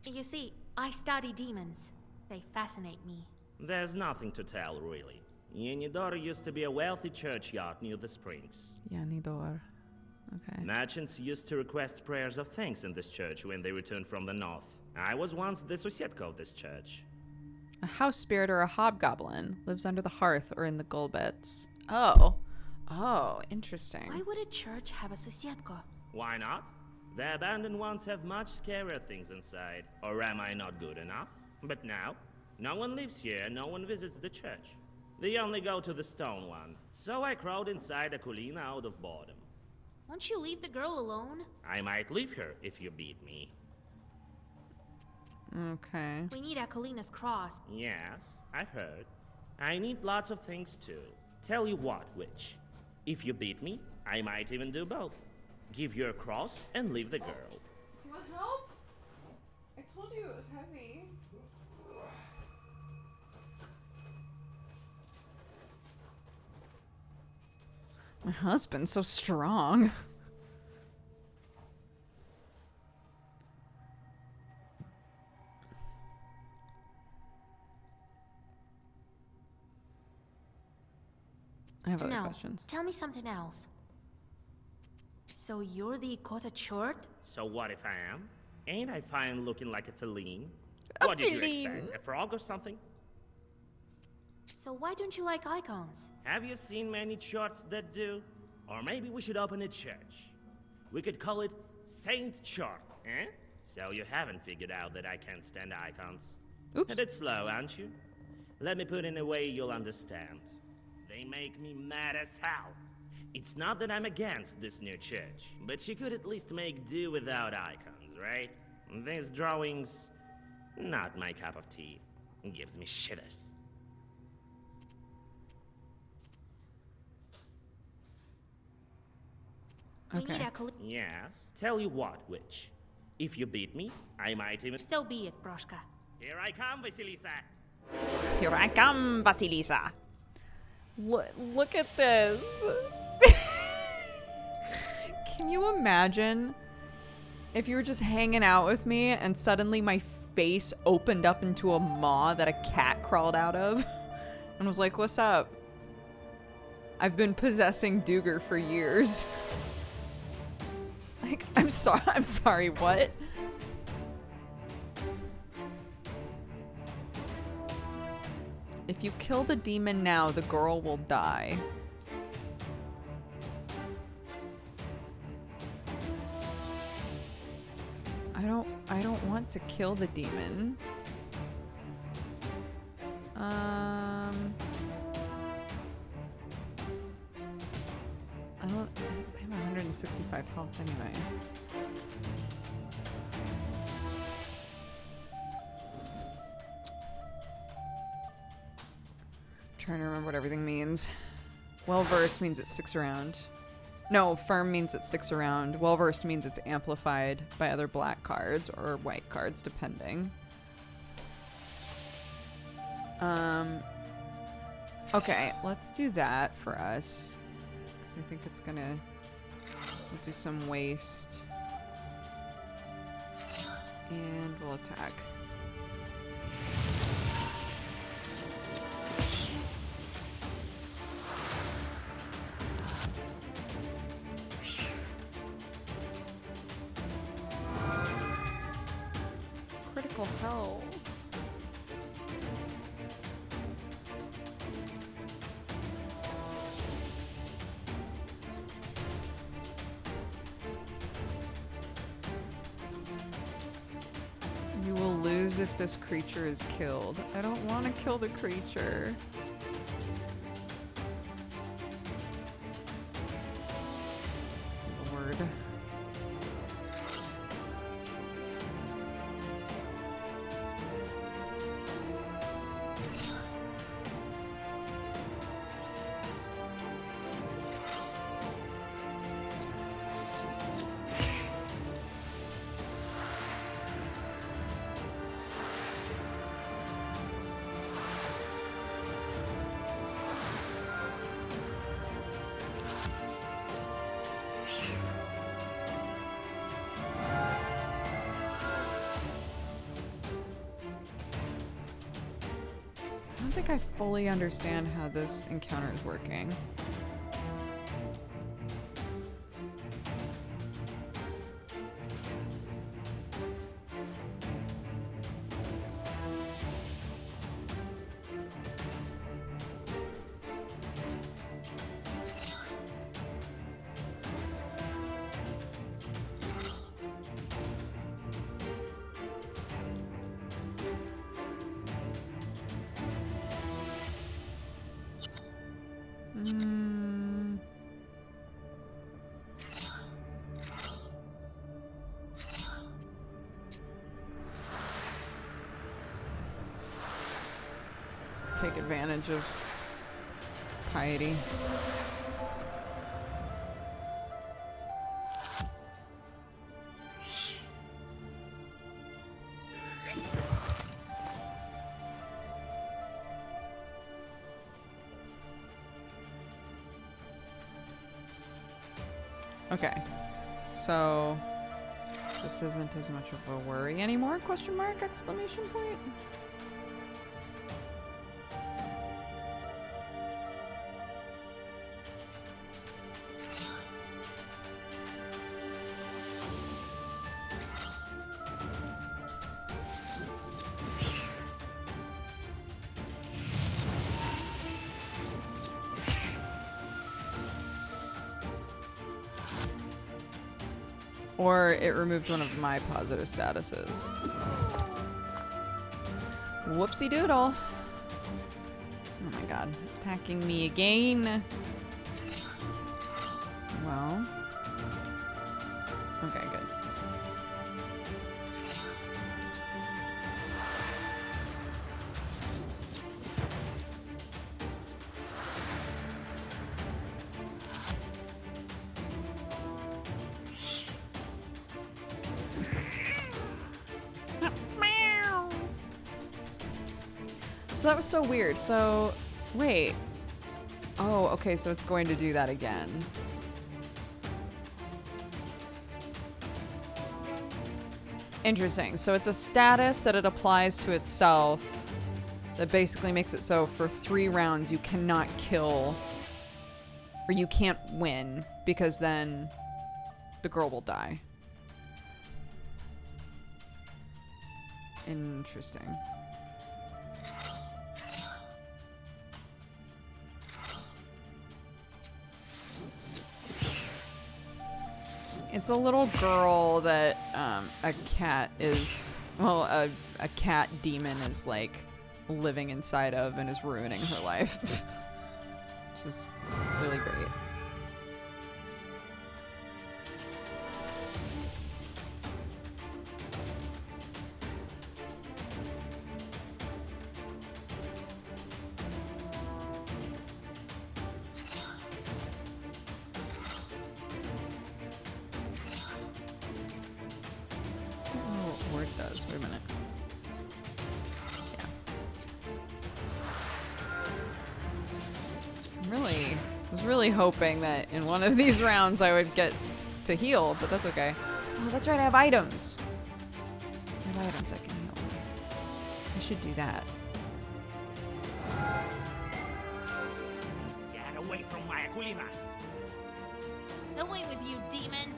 You see, I study demons. They fascinate me. There's nothing to tell, really. Yenidor used to be a wealthy churchyard near the springs. Yanidor. Okay. Merchants used to request prayers of thanks in this church when they returned from the north. I was once the Susietka of this church. A house spirit or a hobgoblin lives under the hearth or in the gulbets. Oh. Oh, interesting. Why would a church have a Susietka? Why not? The abandoned ones have much scarier things inside. Or am I not good enough? But now, no one lives here and no one visits the church. They only go to the stone one. So I crawled inside Akulina out of boredom. Won't you leave the girl alone? I might leave her if you beat me. Okay. We need Akolina's cross. Yes, I've heard. I need lots of things too. Tell you what, witch. If you beat me, I might even do both. Give your cross and leave the girl. You want help? I told you it was heavy. My husband's so strong. I have other No, questions. tell me something else. So you're the Ikota Chort? So what if I am? Ain't I fine looking like a feline? A What did you feline. expect? A frog or something? So why don't you like icons? Have you seen many charts that do? Or maybe we should open a church. We could call it Saint Chart, eh? So you haven't figured out that I can't stand icons. Oops. A bit slow, aren't you? Let me put it in a way you'll understand. They make me mad as hell. It's not that I'm against this new church, but you could at least make do without icons, right? These drawings, not my cup of tea. Gives me shivers. We need Okay. Akolina. Yes. Tell you what, witch. If you beat me, I might even... So be it, Proshka. Here I come, Vasilisa! Here I come, Vasilisa. Look at this. Can you imagine if you were just hanging out with me and suddenly my face opened up into a maw that a cat crawled out of and was like, "What's up? I've been possessing Duger for years." Like, I'm sorry, what? If you kill the demon now, the girl will die. I don't want to kill the demon. I have 165 health anyway. trying to remember what everything means. Well-versed means it sticks around. No, firm means it sticks around. Well-versed means it's amplified by other black cards or white cards, depending. Okay, let's do that for us. Because I think it's gonna... We'll do some waste. And we'll attack. Critical health. You will lose if this creature is killed. I don't want to kill the creature. Lord. I don't think I fully understand how this encounter is working. Take advantage of piety. Okay, so this isn't as much of a worry anymore? Question mark, exclamation point. Or it removed one of my positive statuses. Whoopsie doodle. Oh my god. Attacking me again. Well. Okay, good. So that was so weird. So, wait. Oh, okay, so it's going to do that again. Interesting. So it's a status that it applies to itself that basically makes it so for 3 rounds you cannot kill or you can't win because then the girl will die. Interesting. It's a little girl that a cat is, well, a cat demon is like living inside of and is ruining her life. Which is really great. was really hoping that in one of these rounds I would get to heal, but that's okay. Oh, that's right, I have items. I have items I can heal. I should do that. Get away from my Aquilina! Away with you, demon!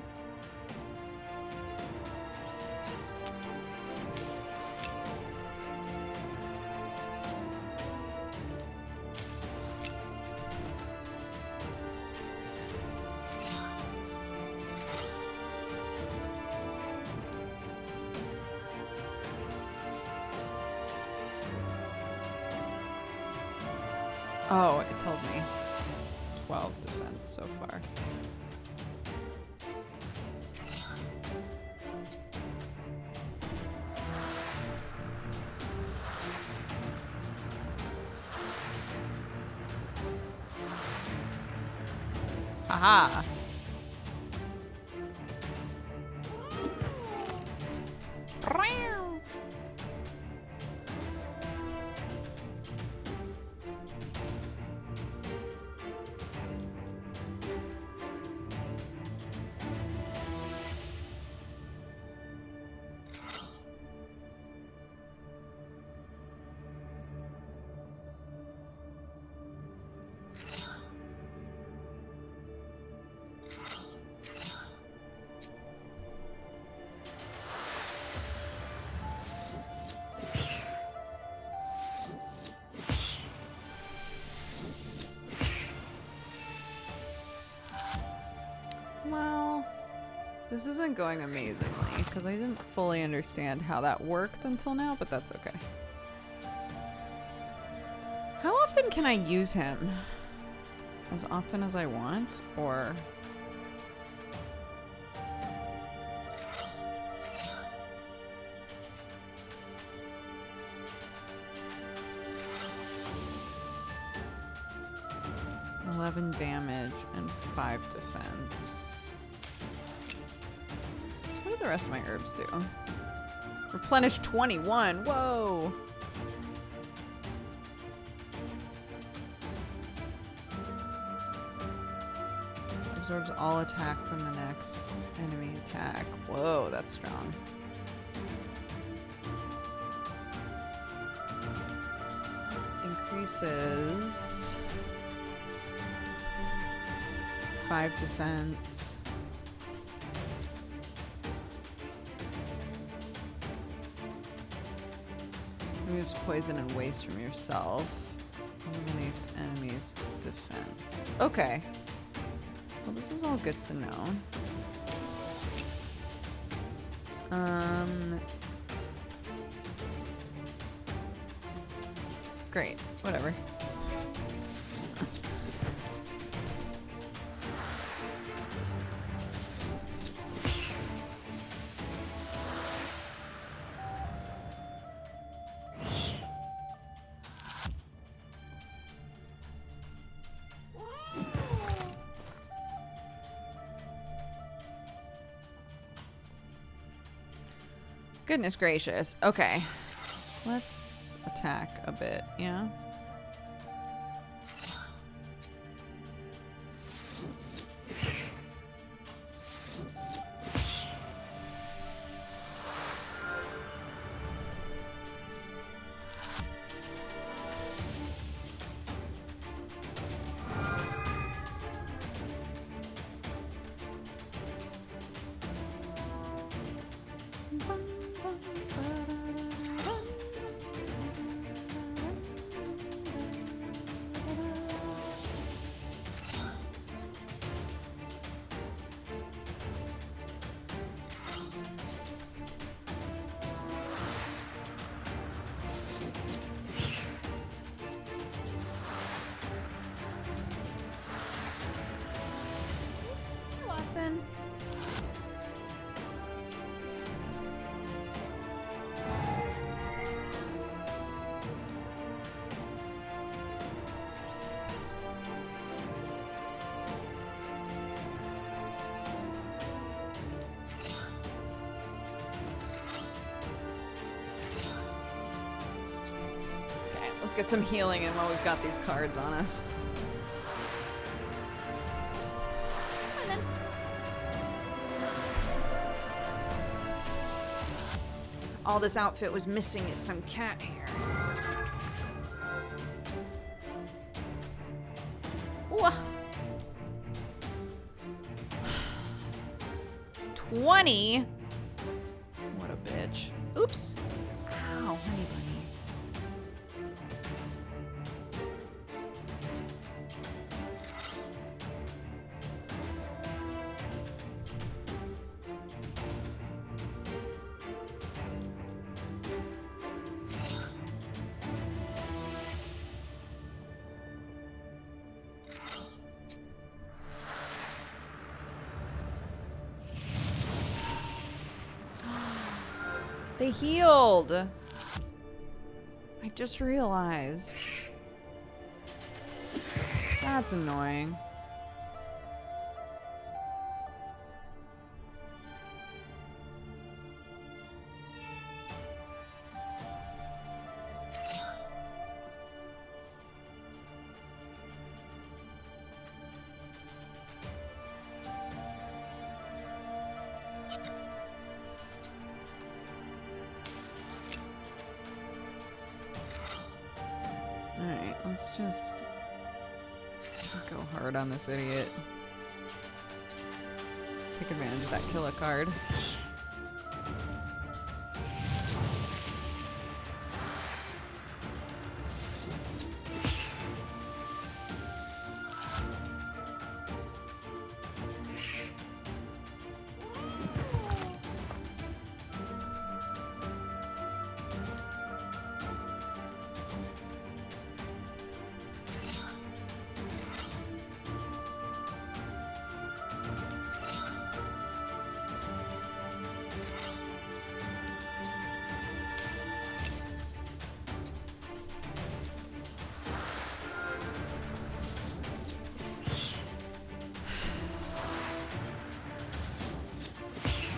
Oh, it tells me 12 defense so far. Haha. Well, this isn't going amazingly because I didn't fully understand how that worked until now, but that's okay. How often can I use him? As often as I want, or... damage and 5 defense. What do the rest of my herbs do? Replenish 21. Whoa. Absorbs all attack from the next enemy attack. Whoa, that's strong. Increases 5 defense. Removes poison and waste from yourself. Eliminates enemies' defense. Okay. Well, this is all good to know. Great. Whatever. Goodness gracious. Okay. Let's attack a bit, yeah? Let's get some healing in while we've got these cards on us. All this outfit was missing is some cat hair. Ooh. 20? What a bitch. Oops. Ow, honey bunny. They healed. I just realized. That's annoying. Alright, let's just go hard on this idiot. Take advantage of that kill a card.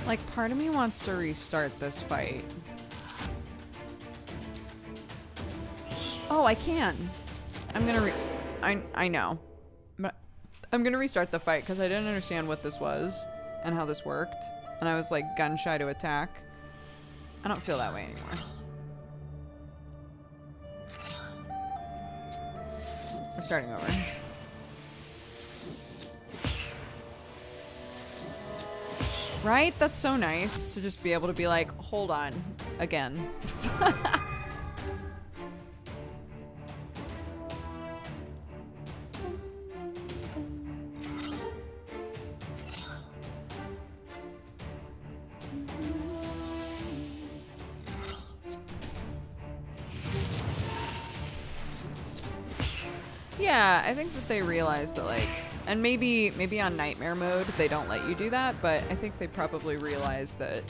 Like, part of me wants to restart this fight. Oh, I can. I'm gonna I know. But I'm gonna restart the fight because I didn't understand what this was and how this worked. And I was like gun shy to attack. I don't feel that way anymore. We're starting over. Right? That's so nice to just be able to be like, hold on, again. Yeah, I think that they realize that, like, and maybe on nightmare mode they don't let you do that, but I think they probably realize that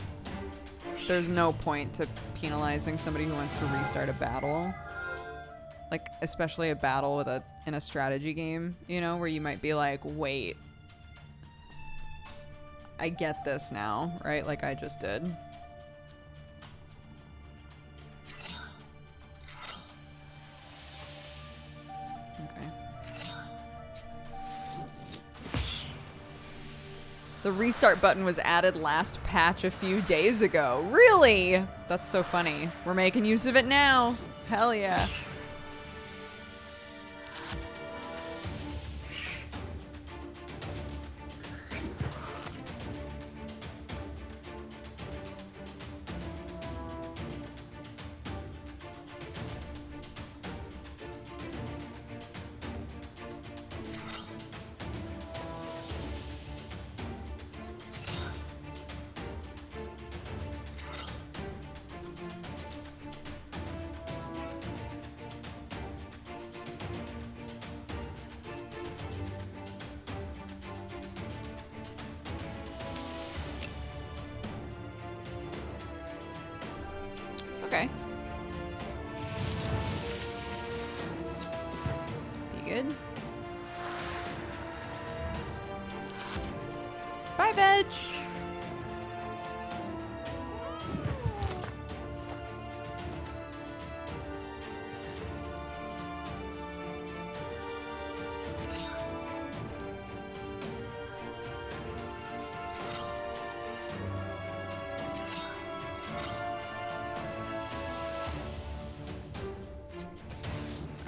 there's no point to penalizing somebody who wants to restart a battle. Like, especially a battle with in a strategy game, you know, where you might be like, wait, I get this now, right? Like I just did. Okay. The restart button was added last patch a few days ago. Really? That's so funny. We're making use of it now. Hell yeah. Okay. You good? Bye, Veg!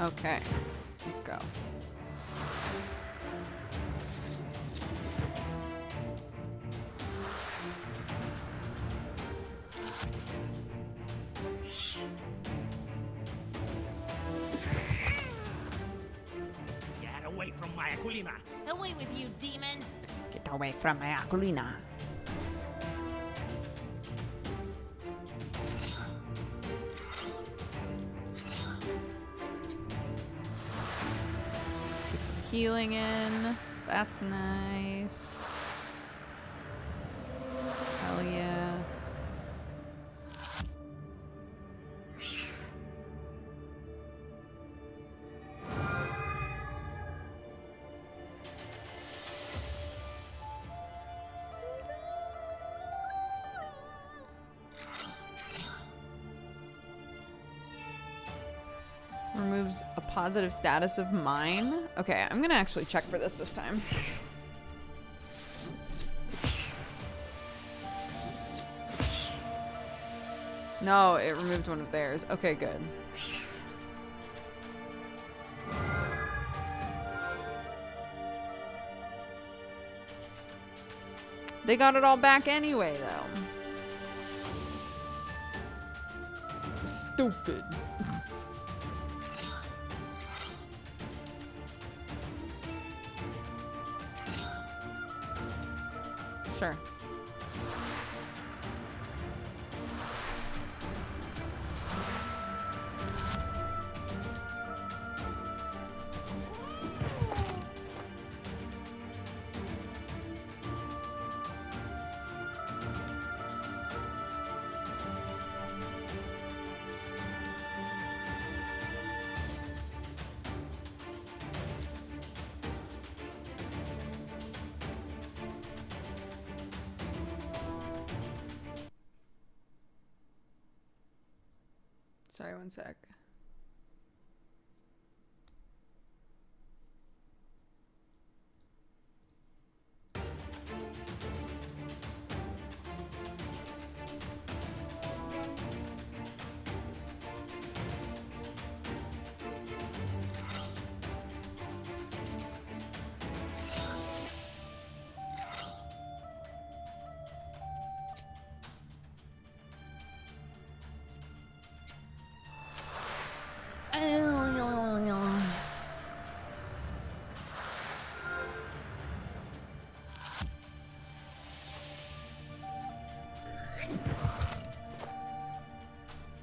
Okay, let's go. Get away from my Aquilina! Away with you, demon! Get away from my Aquilina. Get some healing in. That's nice. Hell yeah. Removes a positive status of mine. Okay, I'm gonna actually check for this time. No, it removed one of theirs. Okay, good. They got it all back anyway, though. Stupid. Sure. Sorry, one sec.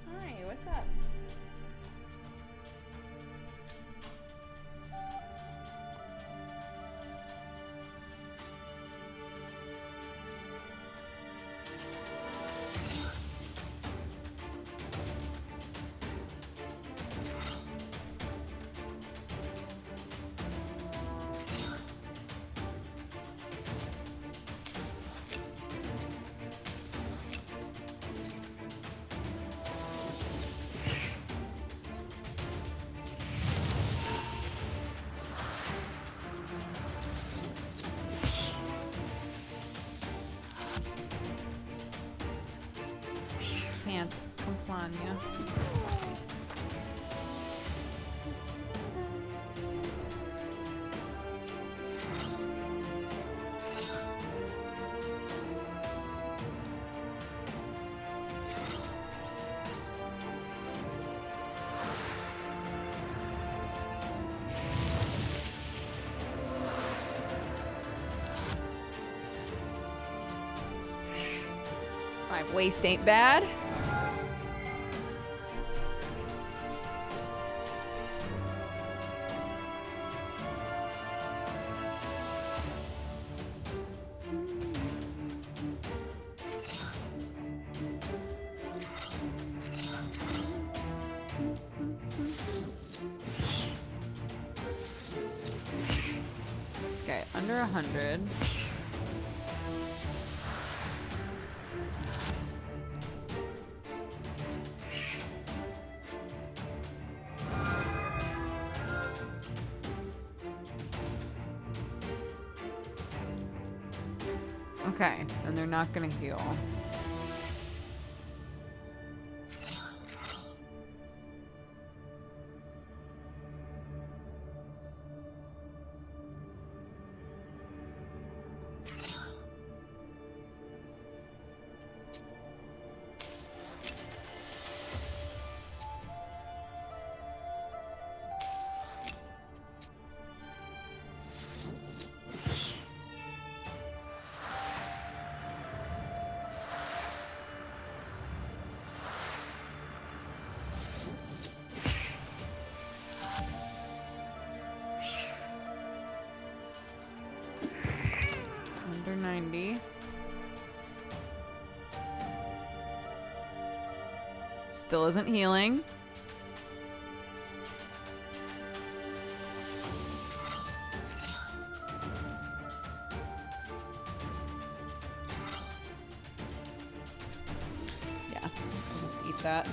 Hi, what's up? Can't complain, yeah. Five waste ain't bad. Okay, under 100. Okay, and they're not gonna heal. Another 90. Still isn't healing. Yeah, I'll just eat that.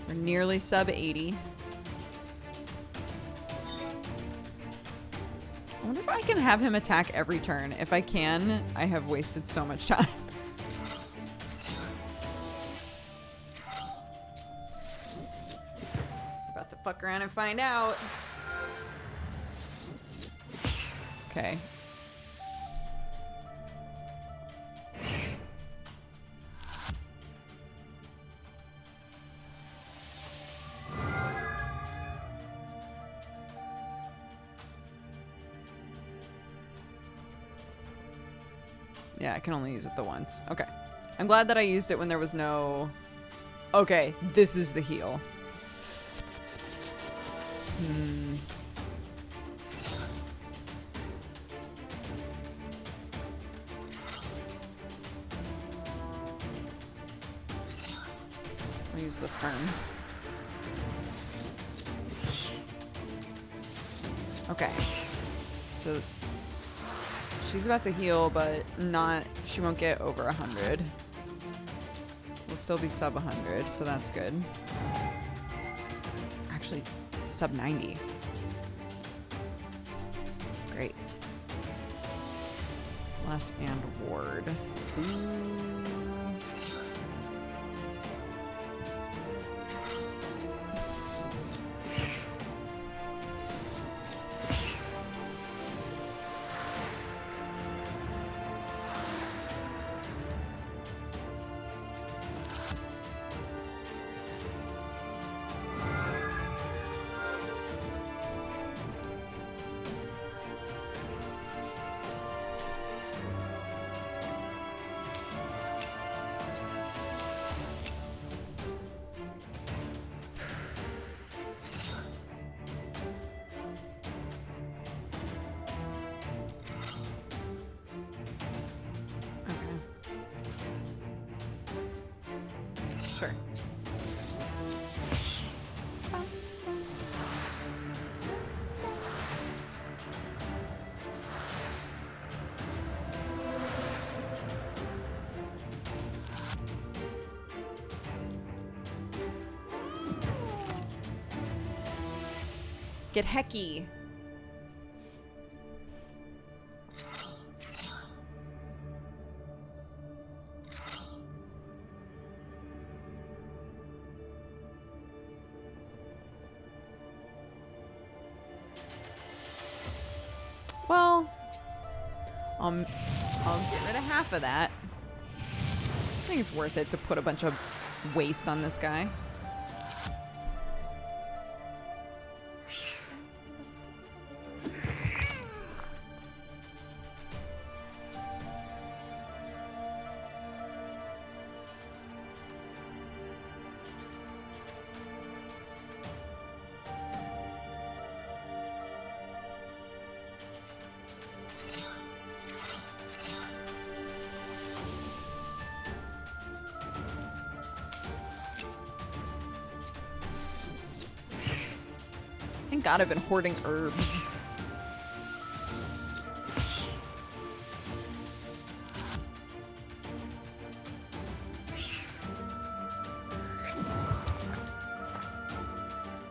We're nearly sub 80. I wonder if I can have him attack every turn. If I can, I have wasted so much time. About to fuck around and find out. Okay. Yeah, I can only use it the once. Okay. I'm glad that I used it when there was no... Okay, this is the heal. I'll use the fern. Okay. So... she's about to heal, but not... she won't get over 100. We'll still be sub 100, so that's good. Actually, sub 90. Great. Bless and ward. Ooh. Sure. Get hecky. Well, I'll get rid of half of that. I think it's worth it to put a bunch of waste on this guy. Thank God I've been hoarding herbs.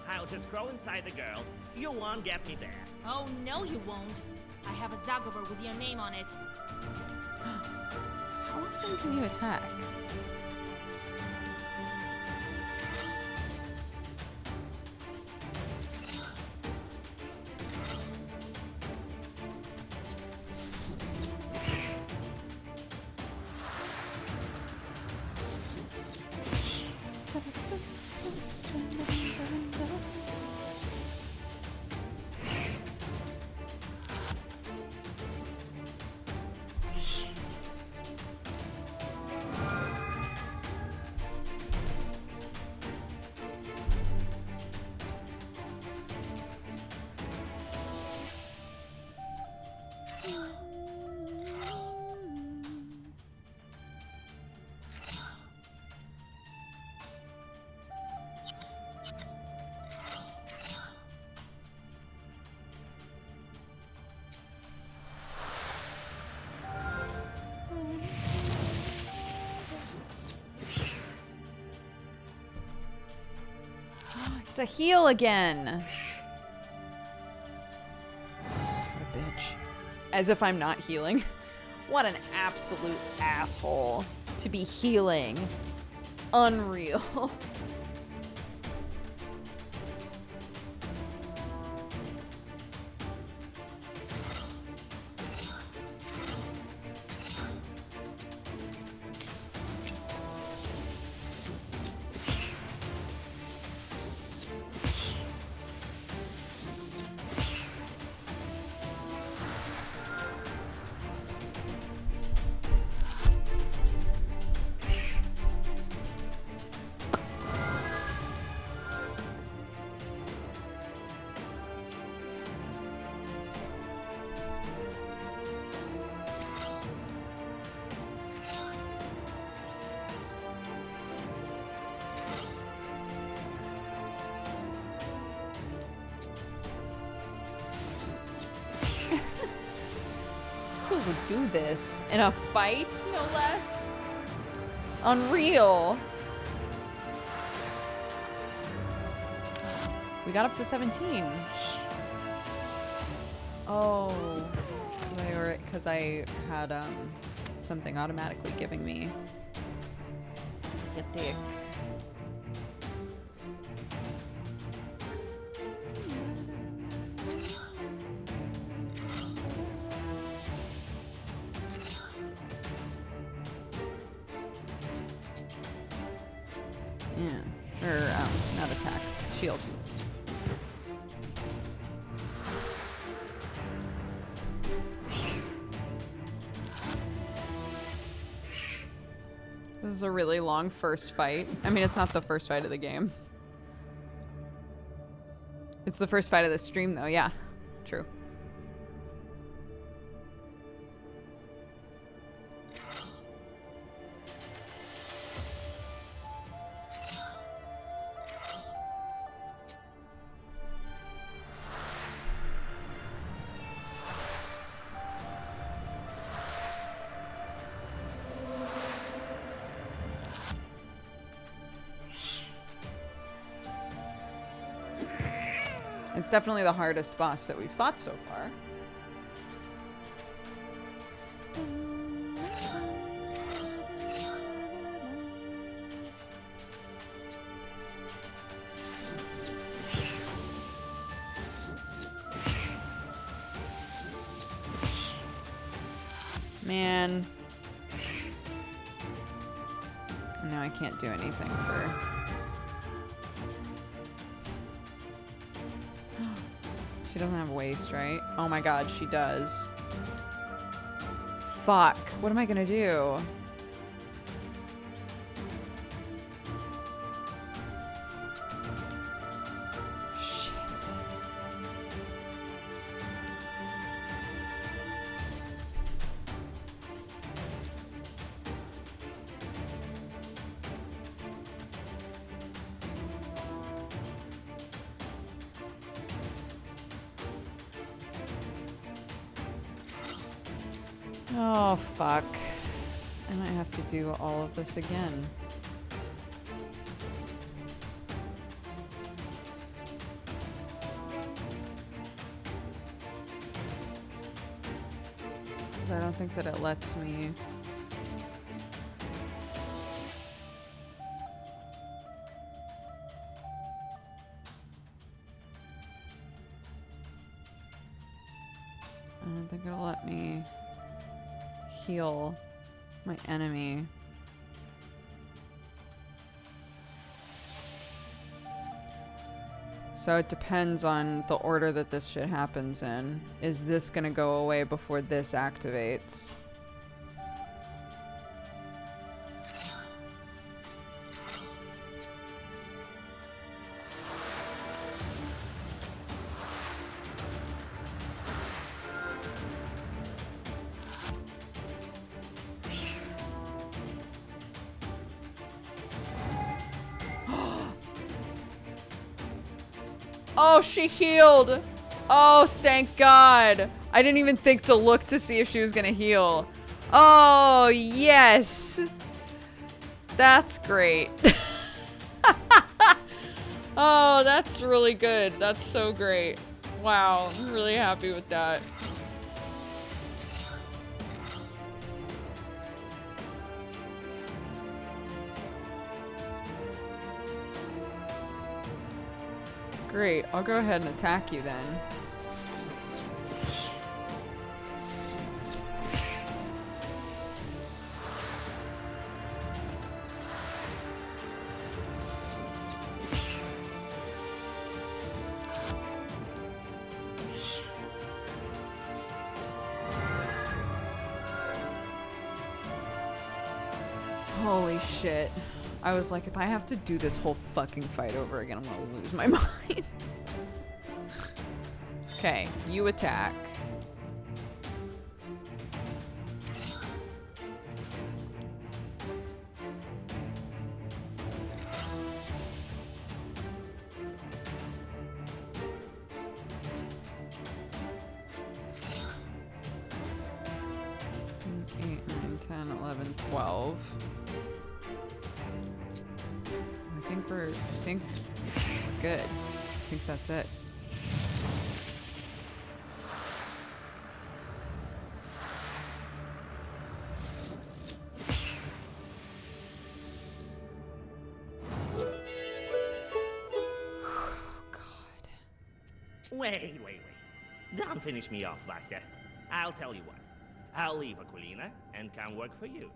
I'll just crawl inside the girl. You won't get me there. Oh, no, you won't. I have a Zagabur with your name on it. How often can you attack? It's a heal again. What a bitch. As if I'm not healing. What an absolute asshole to be healing. Unreal. Who would do this? In a fight, no less? Unreal. We got up to 17. Oh. They were, because I had something automatically giving me a dick. Yeah. Or, not attack. Shield. This is a really long first fight. I mean, it's not the first fight of the game. It's the first fight of the stream, though. Yeah. True. It's definitely the hardest boss that we've fought so far. Man. Now I can't do anything for... She doesn't have waist, right? Oh my god, she does. Fuck. What am I gonna do? Shit. Oh, fuck. I might have to do all of this again. Because I don't think that it lets me. I don't think it'll let me heal my enemy. So it depends on the order that this shit happens in. Is this gonna go away before this activates? Oh, she healed! Oh, thank God! I didn't even think to look to see if she was gonna heal. Oh, yes! That's great. Oh, that's really good. That's so great. Wow, I'm really happy with that. Great, I'll go ahead and attack you then. Holy shit. I was like, if I have to do this whole fucking fight over again, I'm gonna lose my mind. Okay, you attack. Eight, 9, 10, 11, 12. I think we're good. I think that's it. Wait. Don't finish me off, Vasya. I'll tell you what. I'll leave Aquilina and come work for you.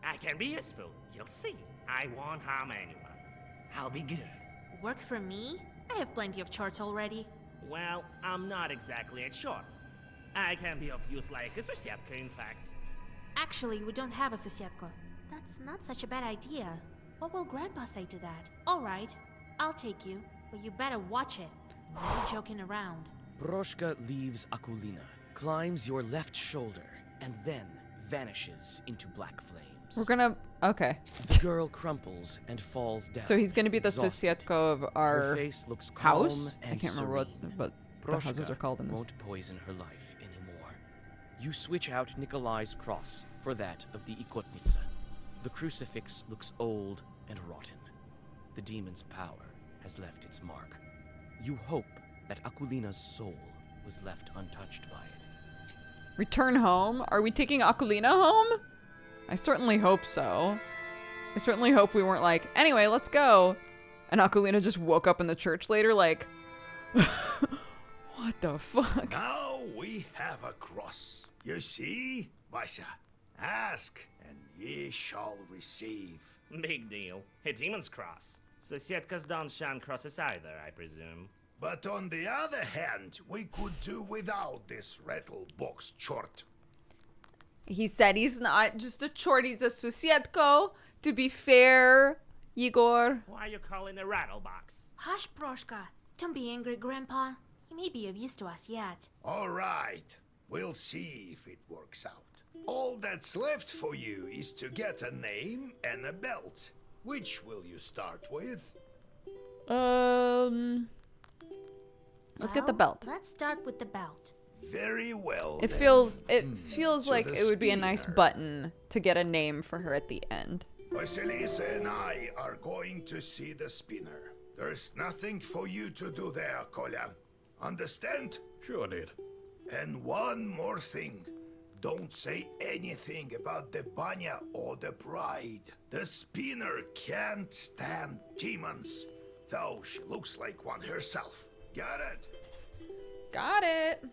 I can be useful. You'll see. I won't harm anyone. I'll be good. Work for me? I have plenty of charts already. Well, I'm not exactly a short. I can be of use like a Susietka, in fact. Actually, we don't have a Susietka. That's not such a bad idea. What will Grandpa say to that? Alright, I'll take you, but you better watch it. No joking around. Broshka leaves Aquilina, climbs your left shoulder, and then vanishes into black flames. We're gonna... Okay. The girl crumples and falls down. So he's gonna be the exhausted. Susietka of our Her face looks calm house? I and can't remember serene. what the houses are called in this. Won't poison her life anymore. You switch out Nikolai's cross for that of the Ikotnitsa. The crucifix looks old and rotten. The demon's power has left its mark. You hope that Aquilina's soul was left untouched by it. Return home? Are we taking Aquilina home? I certainly hope so. I certainly hope we weren't like, anyway, let's go. And Aquilina just woke up in the church later like, what the fuck? Now we have a cross. You see, Vasya? Ask, and ye shall receive. Big deal. A demon's cross. Susietkas don't shun crosses either, I presume. But on the other hand, we could do without this rattle box chort. He said he's not just a chort, he's a Susietko. To be fair, Igor. Why are you calling a rattle box? Hush, Broshka. Don't be angry, Grandpa. He may be of use to us yet. All right, we'll see if it works out. All that's left for you is to get a name and a belt. Which will you start with? Let's get the belt. Let's start with the belt. Very well. It then. feels So like the it would be a nice spinner. button to get a name for her at the end. Vasilisa and I are going to see the spinner. There's nothing for you to do there, Kolya. Understand? Sure did. And one more thing. don't say anything about the Banya or the bride. The spinner can't stand demons, though she looks like one herself. Got it? Got it.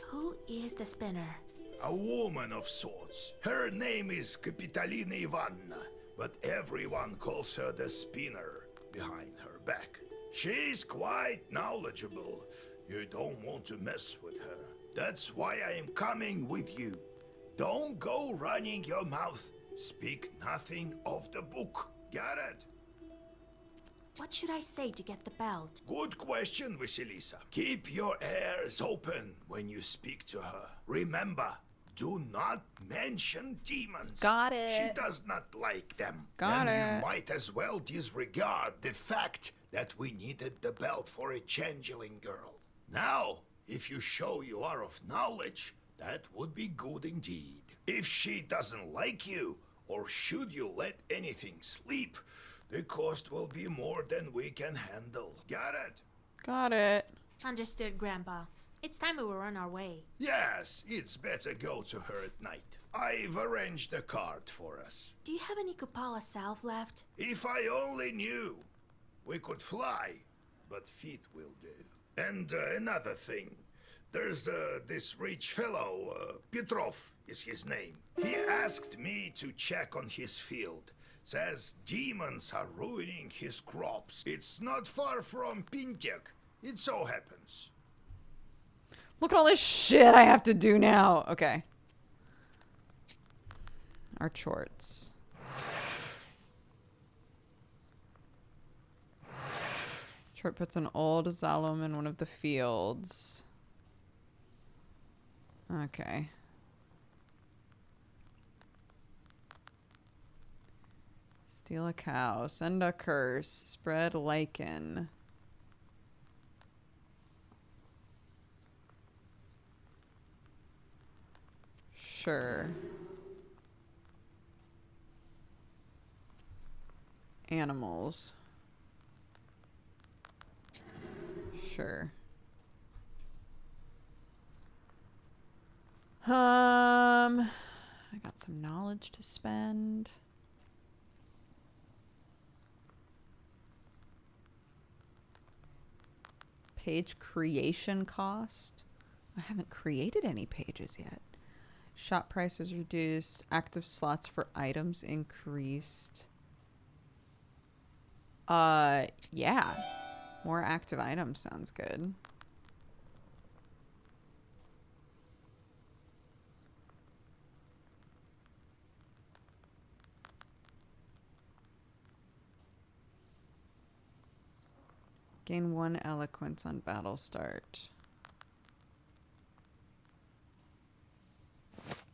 Who is the spinner? A woman of sorts. Her name is Kapitalina Ivanna, but everyone calls her the spinner behind her back. She's quite knowledgeable. You don't want to mess with her. That's why I am coming with you. Don't go running your mouth. Speak nothing of the book. Got it? What should I say to get the belt? Good question, Vasilisa. Keep your ears open when you speak to her. Remember, do not mention demons. Got it. She does not like them. Got and it. You might as well disregard the fact that we needed the belt for a changeling girl. Now, if you show you are of knowledge, that would be good indeed. If she doesn't like you, or should you let anything sleep, the cost will be more than we can handle. Got it? Got it. Understood, Grandpa. It's time we were on our way. Yes, it's better go to her at night. I've arranged a cart for us. Do you have any Kupala salve left? If I only knew. We could fly, but feet will do. And another thing. There's this rich fellow, Petrov is his name. He asked me to check on his field. Says demons are ruining his crops. It's not far from Pintek. It so happens. Look at all this shit I have to do now. Okay. Our shorts. Short puts an old Zalom in one of the fields. Okay. Steal a cow. Send a curse. Spread lichen. Sure. Animals. Sure. I got some knowledge to spend. Page creation cost. I haven't created any pages yet. Shop price is reduced. Active slots for items increased. Yeah. More active items sounds good. Gain 1 eloquence on battle start.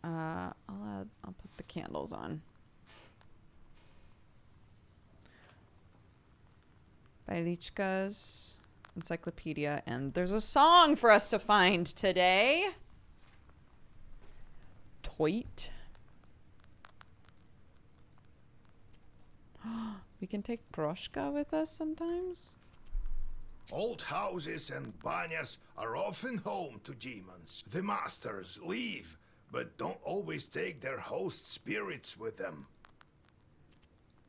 I'll put the candles on. Bailichka's encyclopedia, and there's a song for us to find today. Toit. We can take Groshka with us sometimes. Old houses and banyas are often home to demons. The masters leave, but don't always take their host spirits with them.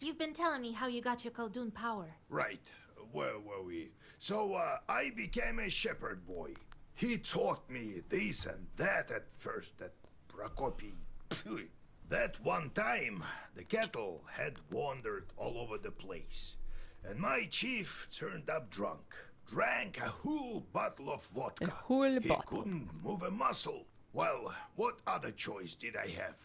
You've been telling me how you got your Khaldun power. Right. Where were we? So, I became a shepherd boy. He taught me this and that at first at Prokopi. That one time, the cattle had wandered all over the place. And my chief turned up drunk. Drank a whole bottle of vodka. A whole He bottle. couldn't move a muscle. Well, what other choice did I have?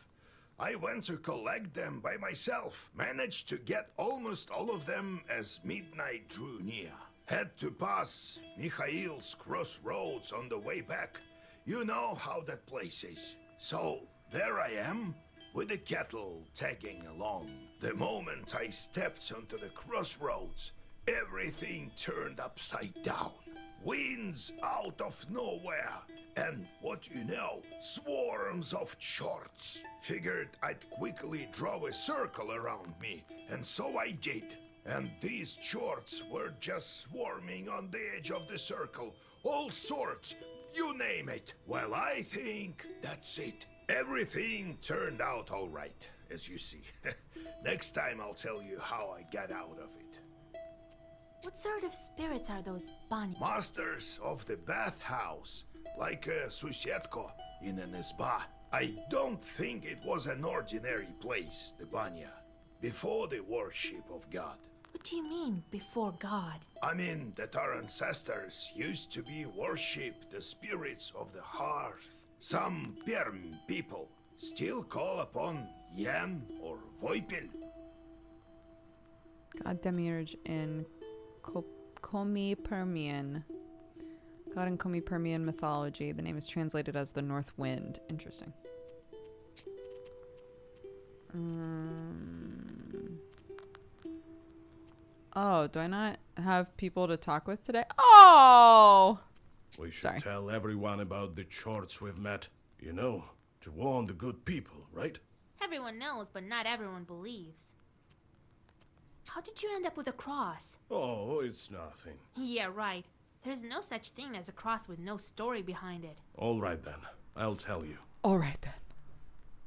I went to collect them by myself. Managed to get almost all of them as midnight drew near. Had to pass Mikhail's crossroads on the way back. You know how that place is. So, there I am, with the cattle tagging along. The moment I stepped onto the crossroads, everything turned upside down. Winds out of nowhere, and what you know, swarms of shorts. Figured I'd quickly draw a circle around me, and so I did. And these shorts were just swarming on the edge of the circle. All sorts. you name it. Well, I think that's it. Everything turned out all right, as you see. Next time I'll tell you how I got out of it. What sort of spirits are those bunny? Masters of the bathhouse, like a Susietko in an izba. I don't think it was an ordinary place, the Banya, before the worship of God. What do you mean, before God? I mean that our ancestors used to be worship the spirits of the hearth. Some Perm people still call upon Yan or Voipil. God demiurge in Komi-Permian. God in Komi-Permian mythology. The name is translated as the North Wind. Interesting. Oh, do I not have people to talk with today? Oh! We should Sorry. tell everyone about the chorts we've met. You know, to warn the good people, right? Everyone knows, but not everyone believes. How did you end up with a cross? Oh, it's nothing. Yeah, right. There's no such thing as a cross with no story behind it. All right then, I'll tell you. All right then.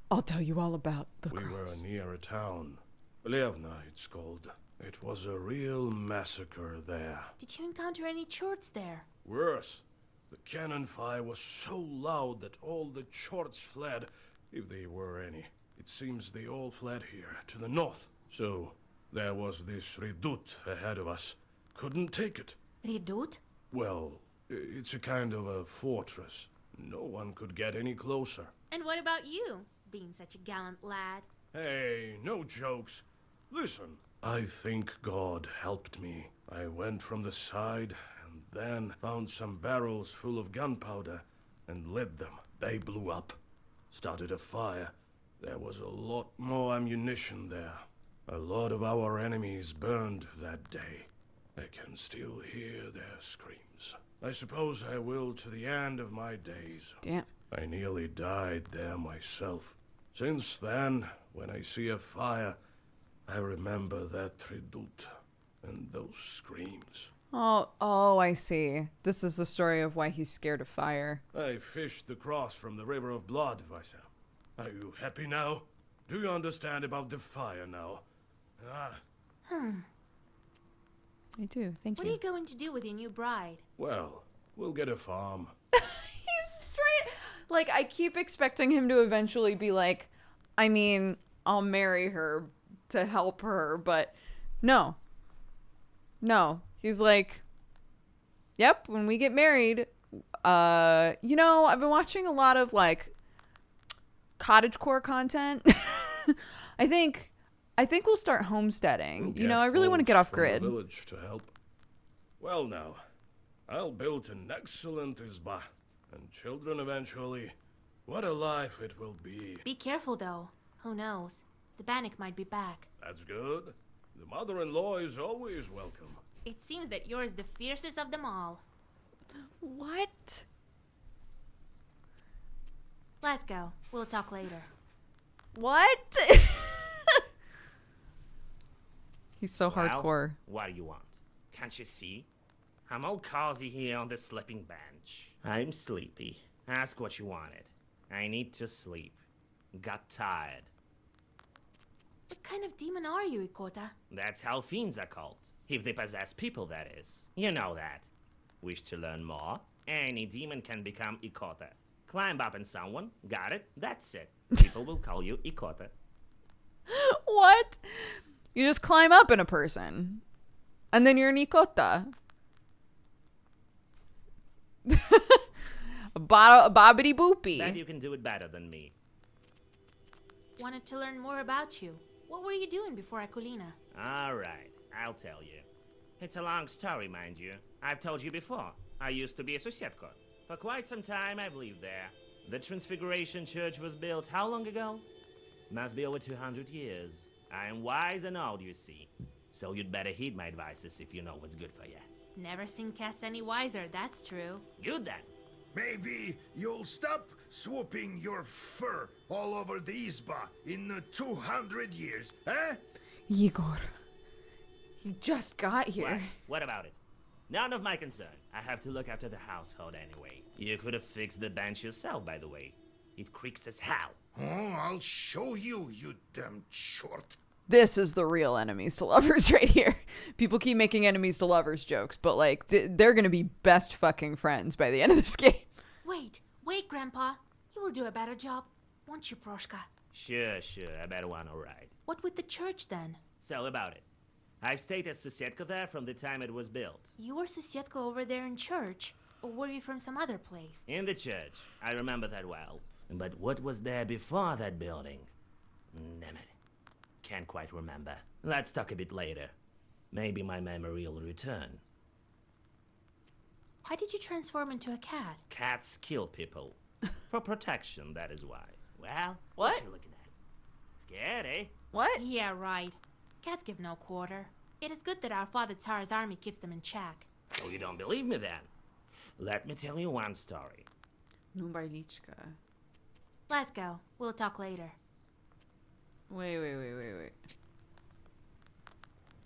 I'll tell you all about the We cross. were near a town. Levna, it's called. It was a real massacre there. Did you encounter any chorts there? Worse, the cannon fire was so loud that all the chorts fled, if they were any. It seems they all fled here, to the north. So, there was this redoute ahead of us. Couldn't take it. Redut? Well, it's a kind of a fortress. No one could get any closer. And what about you, being such a gallant lad? Hey, no jokes. Listen, I think God helped me. I went from the side and then found some barrels full of gunpowder and lit them. They blew up. Started a fire. There was a lot more ammunition there. A lot of our enemies burned that day. I can still hear their screams. I suppose I will to the end of my days. Damn. I nearly died there myself. Since then, when I see a fire, I remember that redoute and those screams. Oh, I see. This is the story of why he's scared of fire. I fished the cross from the river of blood, Vaisa. Are you happy now? Do you understand about the fire now? I do. Thank What are you. you going to do with your new bride? Well, we'll get a farm. He's straight. Like, I keep expecting him to eventually be like, I mean, I'll marry her to help her, but no. No. He's like, yep, when we get married, you know, I've been watching a lot of, like, cottagecore content. I think we'll start homesteading. We'll You know, get I really want to folks get off from the grid. village to help. Well now, I'll build an excellent izba, and children eventually. What a life it will be. Be careful, though. Who knows? The Bannock might be back. That's good. The mother-in-law is always welcome. It seems that yours is the fiercest of them all. What? Let's go. We'll talk later. What? He's so Well, hardcore. What do you want? Can't you see? I'm all cozy here on the sleeping bench. I'm sleepy. Ask what you wanted. I need to sleep. Got tired. What kind of demon are you, Ikota? That's how fiends are called. If they possess people, that is. You know that. Wish to learn more? Any demon can become Ikota. Climb up in someone, got it? That's it. People will call you Ikota. What? You just climb up in a person. And then you're an Ikota. a bobbity boopy. Bet you can do it better than me. Wanted to learn more about you. What were you doing before Akulina? Alright, I'll tell you. It's a long story, mind you. I've told you before. I used to be a Susietko. For quite some time, I've lived there. The Transfiguration Church was built how long ago? Must be over 200 years. I am wise and old, you see. So you'd better heed my advices if you know what's good for you. Never seen cats any wiser, that's true. Good then. Maybe you'll stop swooping your fur all over the izba in 200 years, eh? Igor. He just got here. What about it? None of my concern. I have to look after the household anyway. You could have fixed the bench yourself, by the way. It creaks as hell. Oh, I'll show you, you damn short. This is the real enemies to lovers right here. People keep making enemies to lovers jokes, but like they're gonna be best fucking friends by the end of this game. Wait, Grandpa. You will do a better job, won't you, Proshka? Sure, I better one, alright. What with the church then? So about it. I've stayed at Susietka there from the time it was built. You were Susietka over there in church, or were you from some other place? In the church. I remember that well. But what was there before that building? Damn it. Can't quite remember. Let's talk a bit later. Maybe my memory will return. Why did you transform into a cat? Cats kill people. For protection, that is why. Well, What? you looking at? Scared, eh? What? Yeah, right. Cats give no quarter. It is good that our father Tsar's army keeps them in check. Oh, you don't believe me then? Let me tell you one story. Numbajlichka. Let's go. We'll talk later. Wait.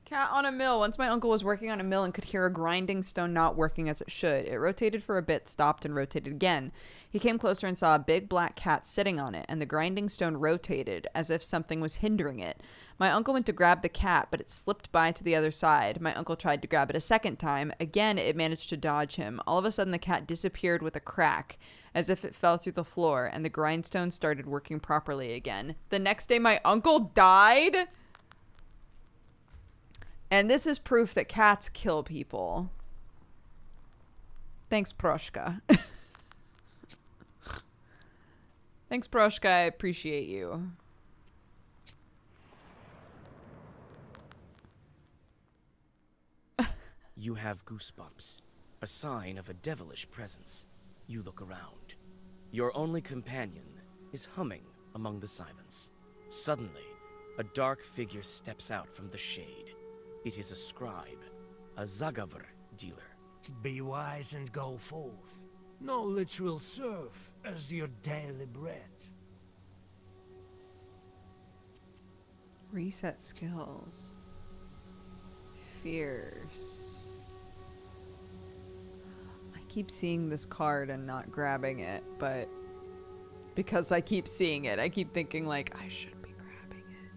Cat on a mill. Once my uncle was working on a mill and could hear a grinding stone not working as it should. It rotated for a bit, stopped, and rotated again. He came closer and saw a big black cat sitting on it, and the grinding stone rotated as if something was hindering it. My uncle went to grab the cat, but it slipped by to the other side. My uncle tried to grab it a second time. Again, it managed to dodge him. All of a sudden, the cat disappeared with a crack, as if it fell through the floor, and the grindstone started working properly again. The next day, my uncle died? And this is proof that cats kill people. Thanks, Proshka. Thanks, Proshka. I appreciate you. You have goosebumps, a sign of a devilish presence. You look around. Your only companion is humming among the silence. Suddenly, a dark figure steps out from the shade. It is a scribe, a Zagavr dealer. Be wise and go forth. Knowledge will serve as your daily bread. Reset skills. Fierce. I keep seeing this card and not grabbing it, but because I keep seeing it, I keep thinking like, I should be grabbing it.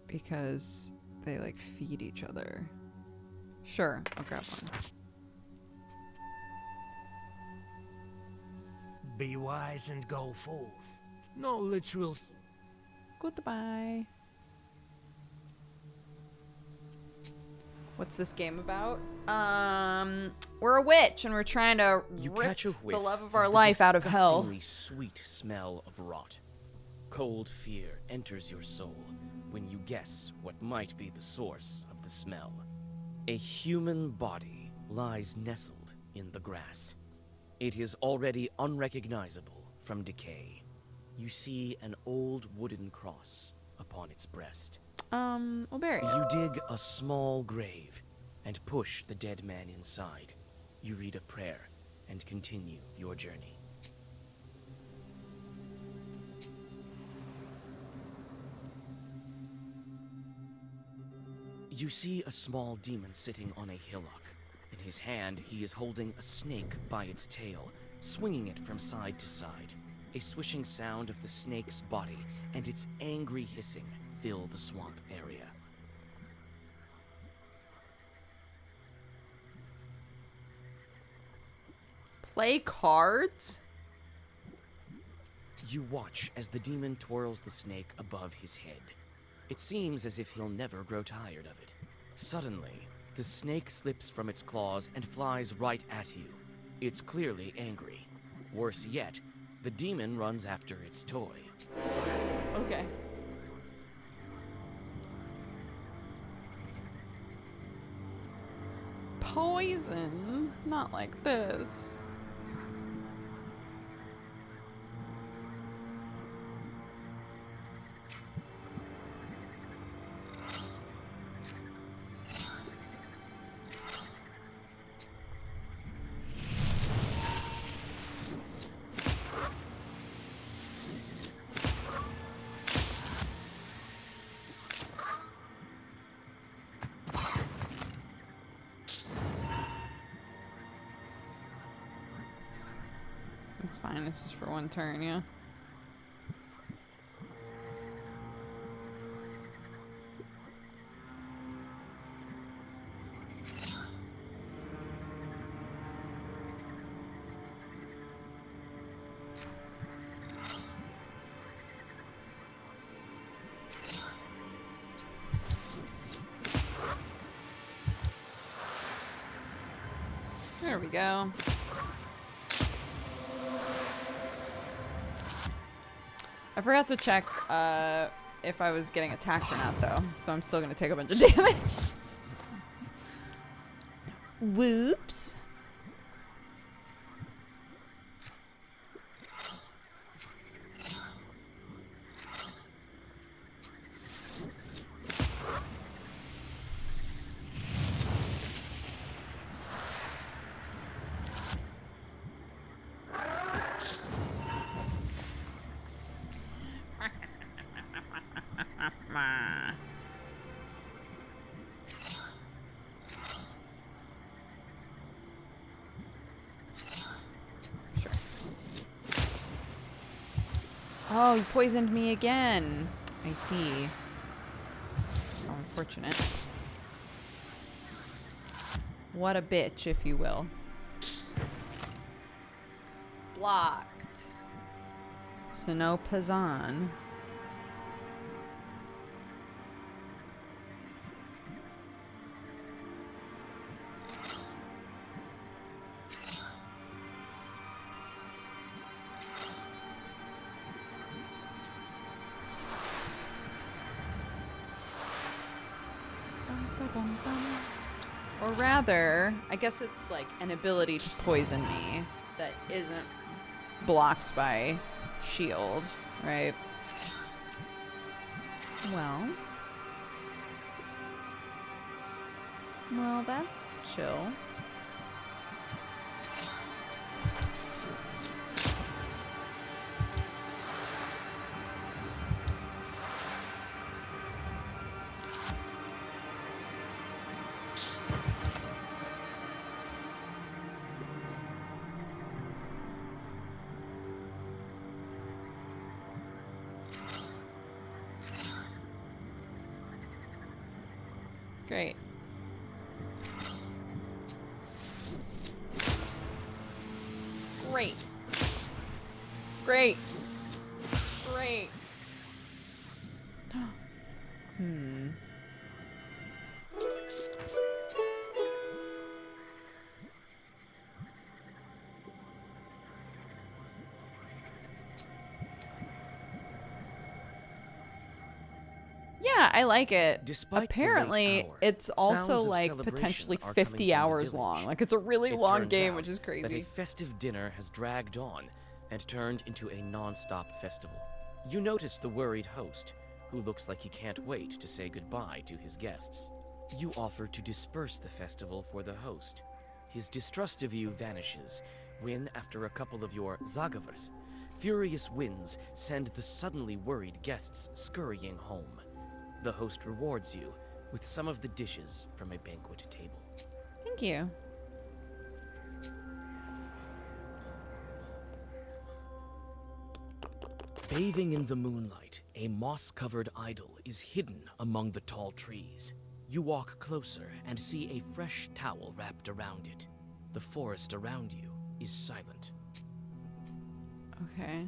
Because they like feed each other. Sure, I'll grab one. Be wise and go forth. Knowledge will... Goodbye. What's this game about? We're a witch and we're trying to You rip catch a whiff the love of our the life out of hell. disgustingly sweet smell of rot. Cold fear enters your soul when you guess what might be the source of the smell. A human body lies nestled in the grass. It is already unrecognizable from decay. You see an old wooden cross upon its breast. We'll bury it. You dig a small grave and push the dead man inside. You read a prayer and continue your journey. You see a small demon sitting on a hillock. In his hand, he is holding a snake by its tail, swinging it from side to side. A swishing sound of the snake's body and its angry hissing fill the swamp area. Play cards? You watch as the demon twirls the snake above his head. It seems as if he'll never grow tired of it. Suddenly, the snake slips from its claws and flies right at you. It's clearly angry. Worse yet, the demon runs after its toy. Okay. Poison? Not like this. It's fine. It's just for one turn, yeah. There we go. I forgot to check if I was getting attacked or not, though. So I'm still going to take a bunch of damage. Whoops. Oh, he poisoned me again. I see. How unfortunate. What a bitch, if you will. Blocked. So no Pazan. Or rather, I guess it's like an ability to poison me that isn't blocked by shield, right? Well, that's chill. Great. Great. Great. Great. Yeah, I like it. Despite the late Apparently, hour, it's also sounds of like celebration potentially are coming 50 from the hours village. long. Like it's a really It long turns game, out which is that a crazy. festive dinner has dragged on and turned into a non-stop festival. You notice the worried host, who looks like he can't wait to say goodbye to his guests. You offer to disperse the festival for the host. His distrust of you vanishes when, after a couple of your zagavers, furious winds send the suddenly worried guests scurrying home. The host rewards you with some of the dishes from a banquet table. Thank you. Bathing in the moonlight, a moss-covered idol is hidden among the tall trees. You walk closer and see a fresh towel wrapped around it. The forest around you is silent. Okay.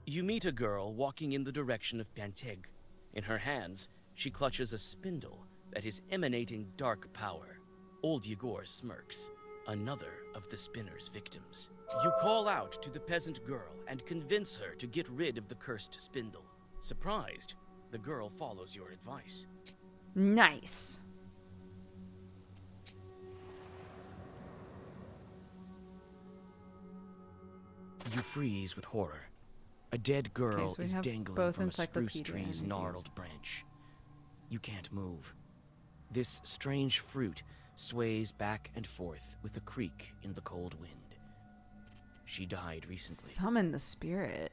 You meet a girl walking in the direction of Panteg. In her hands, she clutches a spindle that is emanating dark power. Old Yegor smirks, another of the spinner's victims. You call out to the peasant girl and convince her to get rid of the cursed spindle. Surprised, the girl follows your advice. Nice. You freeze with horror. A dead girl so we is have dangling both from a spruce encyclopedia tree's and gnarled branch. You can't move. This strange fruit sways back and forth with a creak in the cold wind. She died recently. Summon the spirit.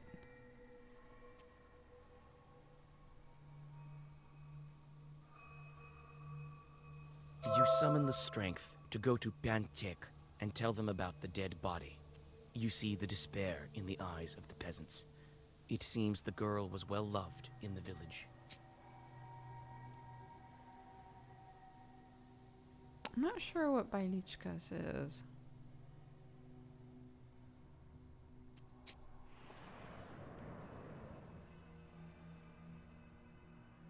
You summon the strength to go to Pantek and tell them about the dead body. You see the despair in the eyes of the peasants. It seems the girl was well loved in the village. I'm not sure what Bailichkas is.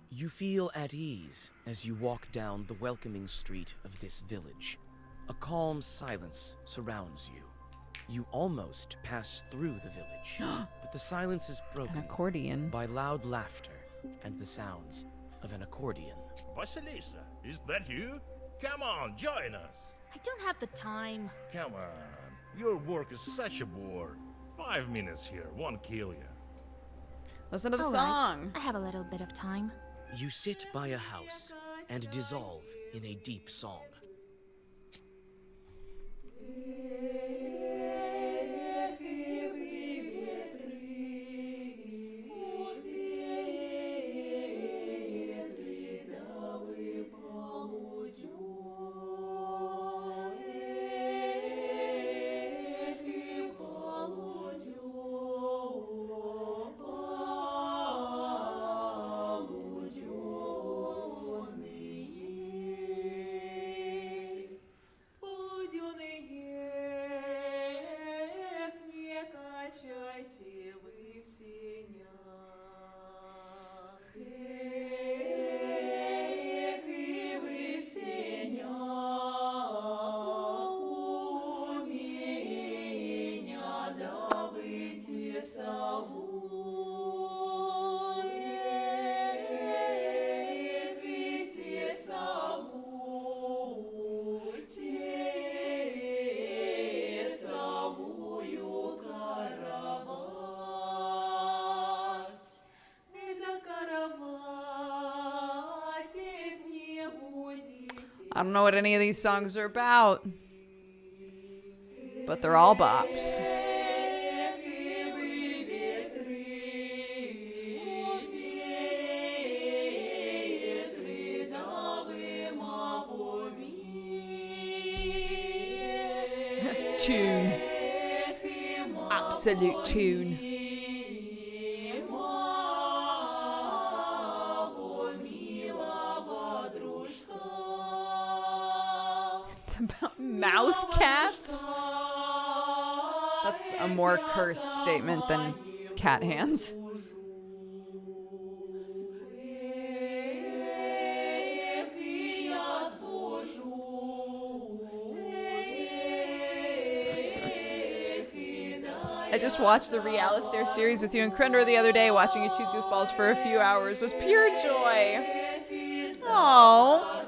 You feel at ease as you walk down the welcoming street of this village. A calm silence surrounds you. You almost pass through the village, but the silence is broken An accordion. by loud laughter and the sounds of an accordion. Vasilisa, is that you? Come on, join us. I don't have the time. Come on. Your work is such a bore. 5 minutes here won't kill you. Listen to the All song. right, I have a little bit of time. You sit by a house and dissolve in a deep song. I don't know what any of these songs are about, but they're all bops. Tune. Absolute tune. It's about mouse cats? That's a more cursed statement than cat hands. I just watched the Realistair series with you and Krender the other day. Watching you two goofballs for a few hours was pure joy. Oh,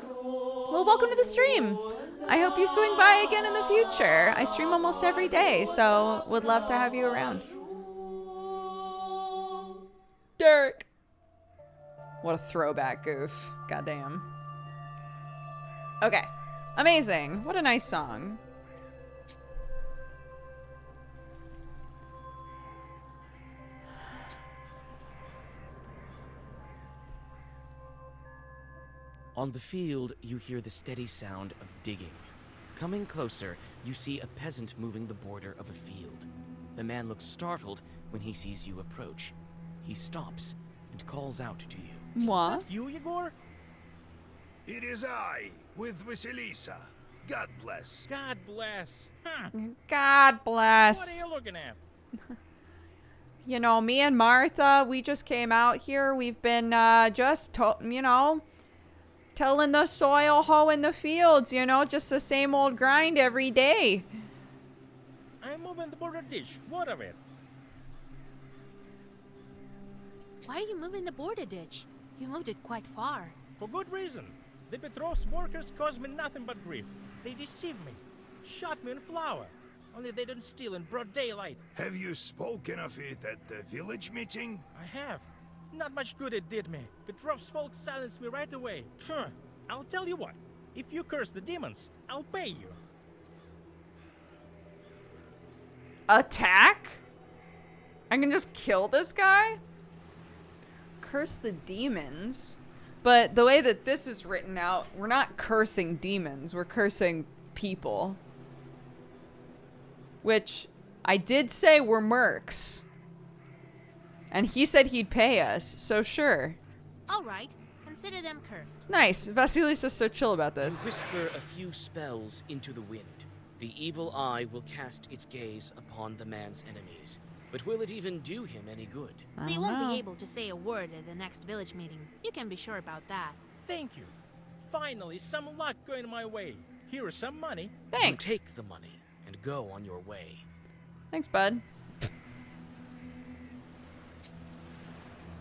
well, welcome to the stream. I hope you swing by again in the future. I stream almost every day, so would love to have you around. Derek. What a throwback goof. Goddamn. Okay. Amazing. What a nice song. On the field, you hear the steady sound of digging. Coming closer, you see a peasant moving the border of a field. The man looks startled when he sees you approach. He stops and calls out to you. What? You, Igor? It is I, with Vasilisa. God bless. God bless. Huh. God bless. What are you looking at? You know, me and Martha, we just came out here. We've been tilling the soil, hoeing the fields, just the same old grind every day. I'm moving the border ditch. What of it? Why are you moving the border ditch? You moved it quite far. For good reason. The Petrov's workers caused me nothing but grief. They deceived me, shot me in flour. Only they didn't steal in broad daylight. Have you spoken of it at the village meeting? I have. Not much good it did me. Petrov's folks silenced me right away. I'll tell you what. If you curse the demons, I'll pay you. Attack? I can just kill this guy? Curse the demons? But the way that this is written out, we're not cursing demons. We're cursing people. Which, I did say we're mercs. And he said he'd pay us, so sure. Alright, consider them cursed. Nice. Vasilisa's so chill about this. You whisper a few spells into the wind. The evil eye will cast its gaze upon the man's enemies. But will it even do him any good? They won't be able to say a word at the next village meeting. You can be sure about that. Thank you. Finally, some luck going my way. Here is some money. Thanks. You take the money and go on your way. Thanks, bud.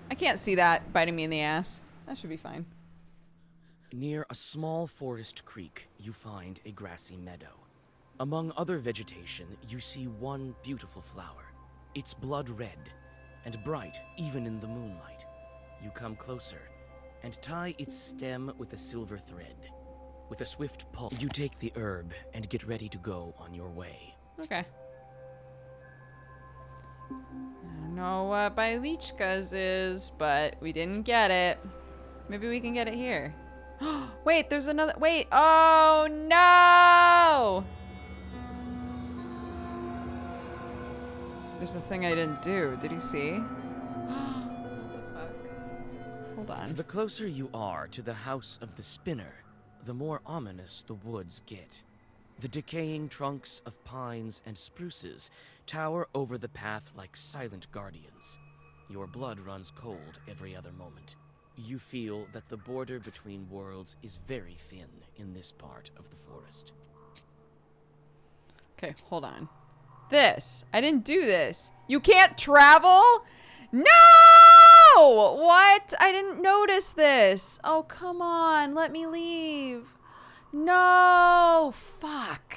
I can't see that biting me in the ass. That should be fine. Near a small forest creek, you find a grassy meadow. Among other vegetation, you see one beautiful flower. It's blood red and bright even in the moonlight. You come closer and tie its stem with a silver thread. With a swift pull, you take the herb and get ready to go on your way. Okay. I don't know what Bailichka's is, but we didn't get it. Maybe we can get it here. Wait, there's another. Wait. Oh, no! There's a thing I didn't do. Did you see? What the fuck? Hold on. The closer you are to the house of the spinner, the more ominous the woods get. The decaying trunks of pines and spruces tower over the path like silent guardians. Your blood runs cold every other moment. You feel that the border between worlds is very thin in this part of the forest. Okay, hold on. This. I didn't do this. You can't travel? No! What? I didn't notice this. Oh, come on. Let me leave. No. Fuck.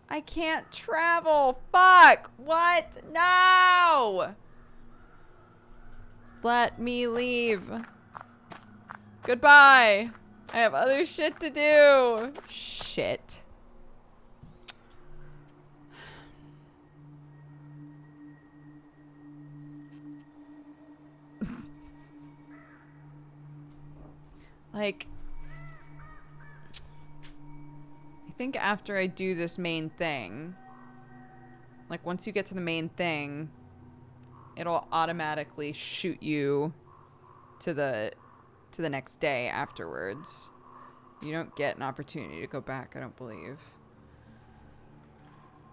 I can't travel. Fuck. What? No. Let me leave. Goodbye. I have other shit to do. Shit. Like, I think after I do this main thing, like once you get to the main thing, it'll automatically shoot you to the next day afterwards. You don't get an opportunity to go back, I don't believe.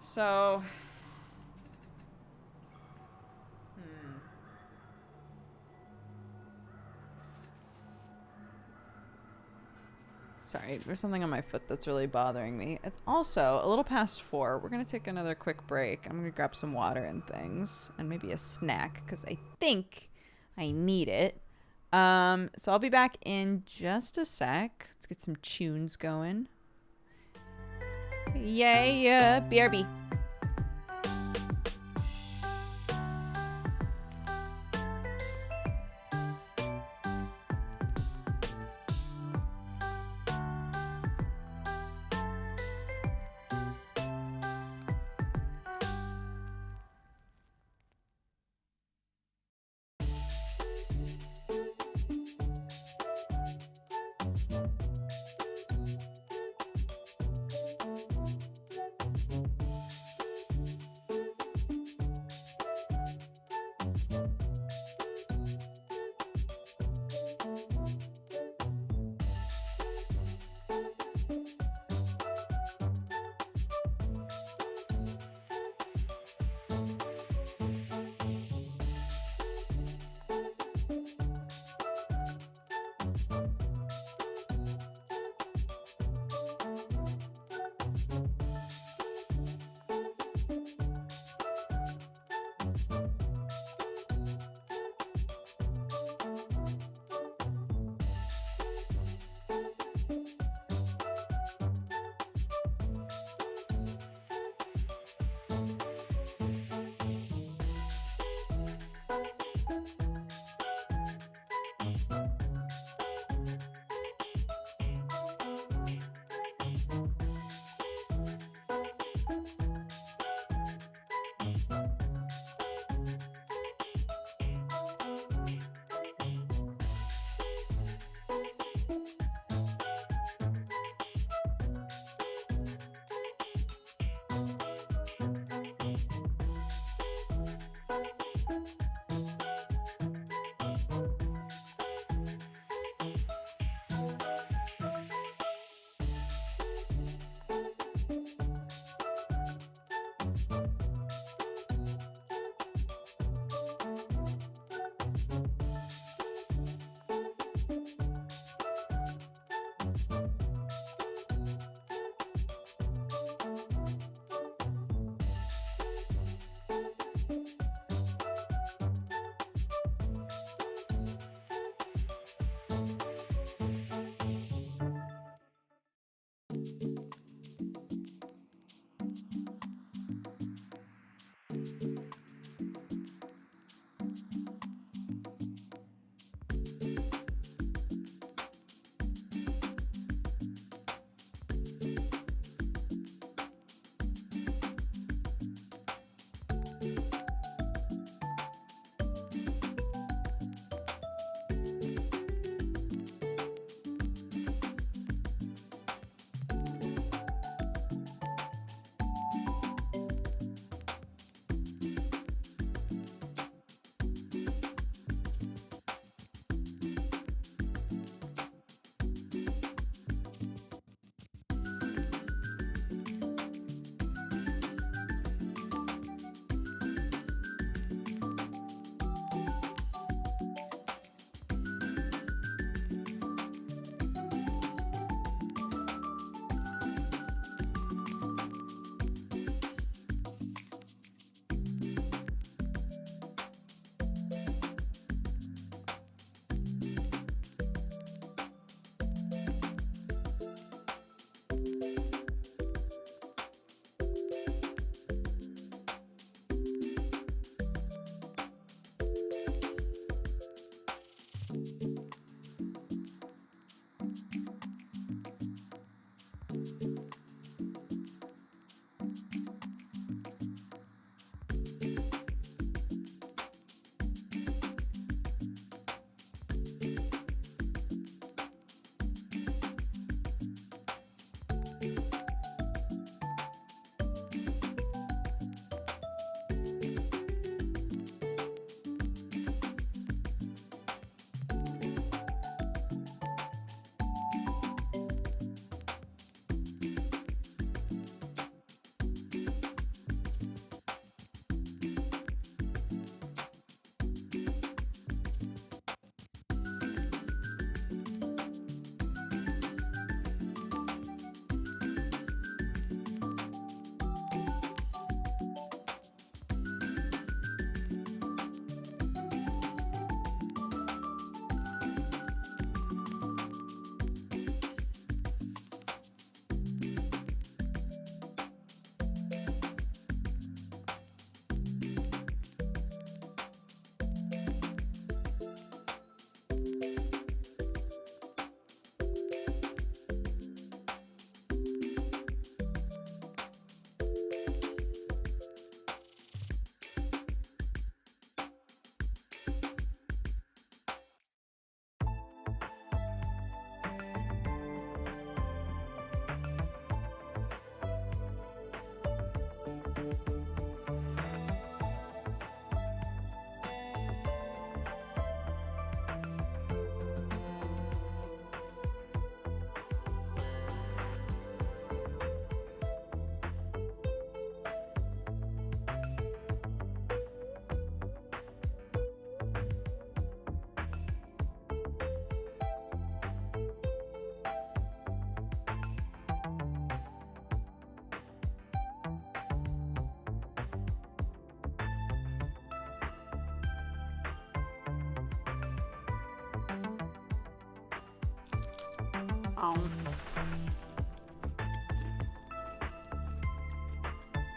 So, sorry, there's something on my foot that's really bothering me. It's also a little past 4. We're gonna take another quick break. I'm gonna grab some water and things, and maybe a snack, because I think I need it. So I'll be back in just a sec. Let's get some tunes going. Yeah, BRB.